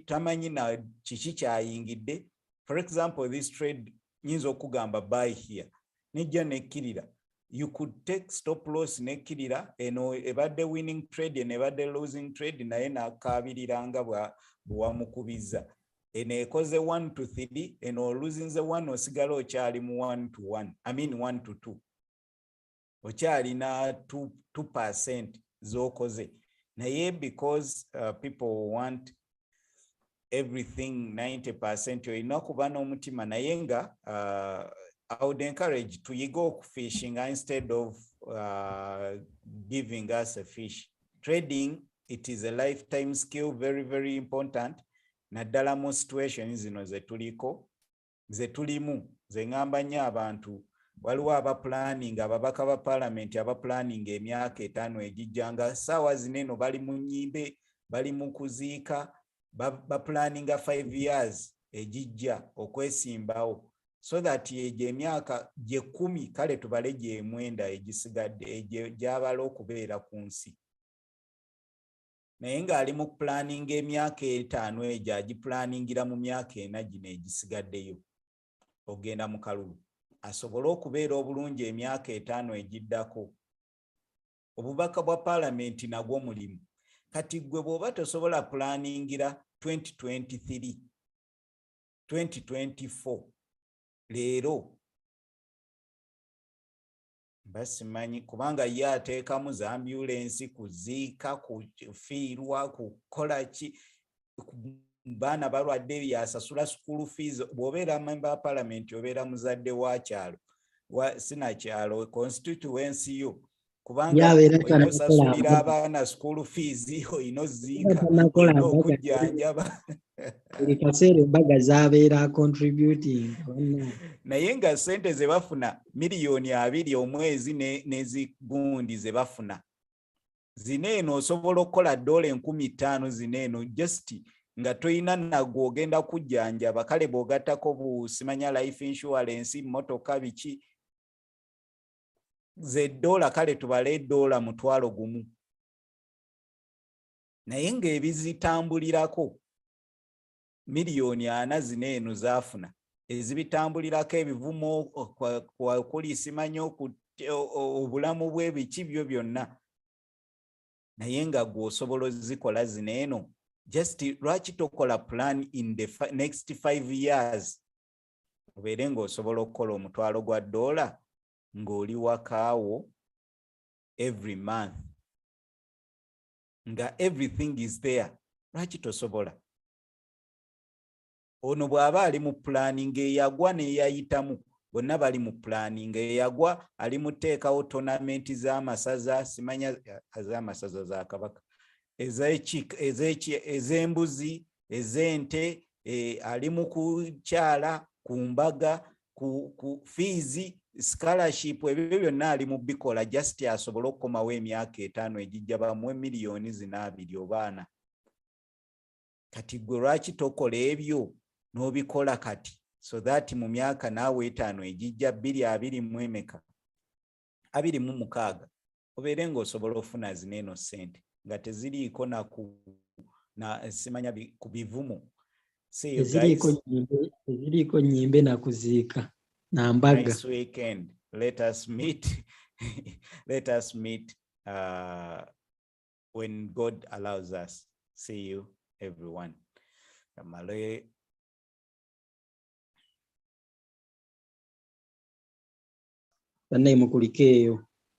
tamanyi na kiki kyayingidde. For example, this trade nyinza okugamba buy here nejja nekkirira, you could take stop loss nekkirira, eno ebadde winning trade eno ebadde losing trade, naye nakabiriranga bwamukubiza, eno ekoze 1 to 3, eno oluzinze 1 osigala okyali mu 1 to 1, I mean 1 to 2, okyalina 2% zokoze. Naye because people want everything 90%, olina okuba n'omutima naye nga I would encourage to go fishing instead of giving us a fish. Trading, it is a lifetime skill, very, very important. Naddala mu situations zino zetulimu, zengamba nnyo abantu. Waliwo planning, ababaka ba parliament planning emyaka 5 ejijja, nga ssaawa zineno bali mu nnyimbe, bali mu kuziika, planning 5 years ejijja okwesimbawo, so that yeje emyaka gye 10 kale tubale gye 9 egisigadde gyabala okubeera ku nsi. Naye ng'ali mu planning emyaka 5 egyo agiplaningira mu myaka 4 gino egisigaddeyo, ogenda mu kalulu asobole okubeera obulungi emyaka 5 egiddako. Obubaka bwa parliament nagwo mulimu. Kati gwe bw'oba tosobola planingira 2023 2024 leero basimanyi, kubanga ye ateekamu za ambulance, kuziika, kufiirwa, kukola ki, baana balwadde yasasula school fees. Bw'obeera member wa parliament obeera muzadde wa kyalo sinakyalo constituency yo, kubanga oyina osasulira abaana school fees, oyina oziika, oyina okujjanjaba. Buli kaseera embaga zabeera contributing. Naye nga sente ze bafuna miliyoni 2 omwezi n'ezigundi ze bafuna zineeno osobola okukola $5,000 zineeno just nga toyina nagwo ogenda kujjanjaba. Kale bw'ogattako busimanya life insurance, motoka biki, ze $, kale tubale $1,000. Naye ng'ebizitambulirako miliyoni 4 zineeno zafuna, ezibitambulirako ebivumo kuli simanya obulamu bw'ebiki byo byonna, naye nga gw'osobola zikola zineeno. Just lwaki tokola plan in the next 5 years obeere ng'osobola okukola $1,000 ng'oli wakaawo every month, nga everything is there. Lwaki tosobola? Ono bw'aba ali mu planning eyagwa n'eyayitamu, bonna bali mu planning eyagwa ali mu teekawo tournament z'amasaza, simanya z'amasaza za Kabaka, ez'embuzi, ez'ente, ali mu kukyala, ku mbaga, ku fees, scholarship, ebyo byonna ali mu bikola just asobole okukomawo emyaka 5 ejijja bamuwe miliyoni 2 oba 4. Kati gwe lwaki tokola ebyo n'obikola kati, so that mu myaka naawe 5 ejijja 2026 obeere ng'osobola ofuna zineeno sente nga teziriiko na simanya ku bivumu. Eziriiko nnyimbe na kuziika na mbaga. Nice weekend. Let us meet when God allows us. See you everyone. Kamale. Banne mukulikeeyo.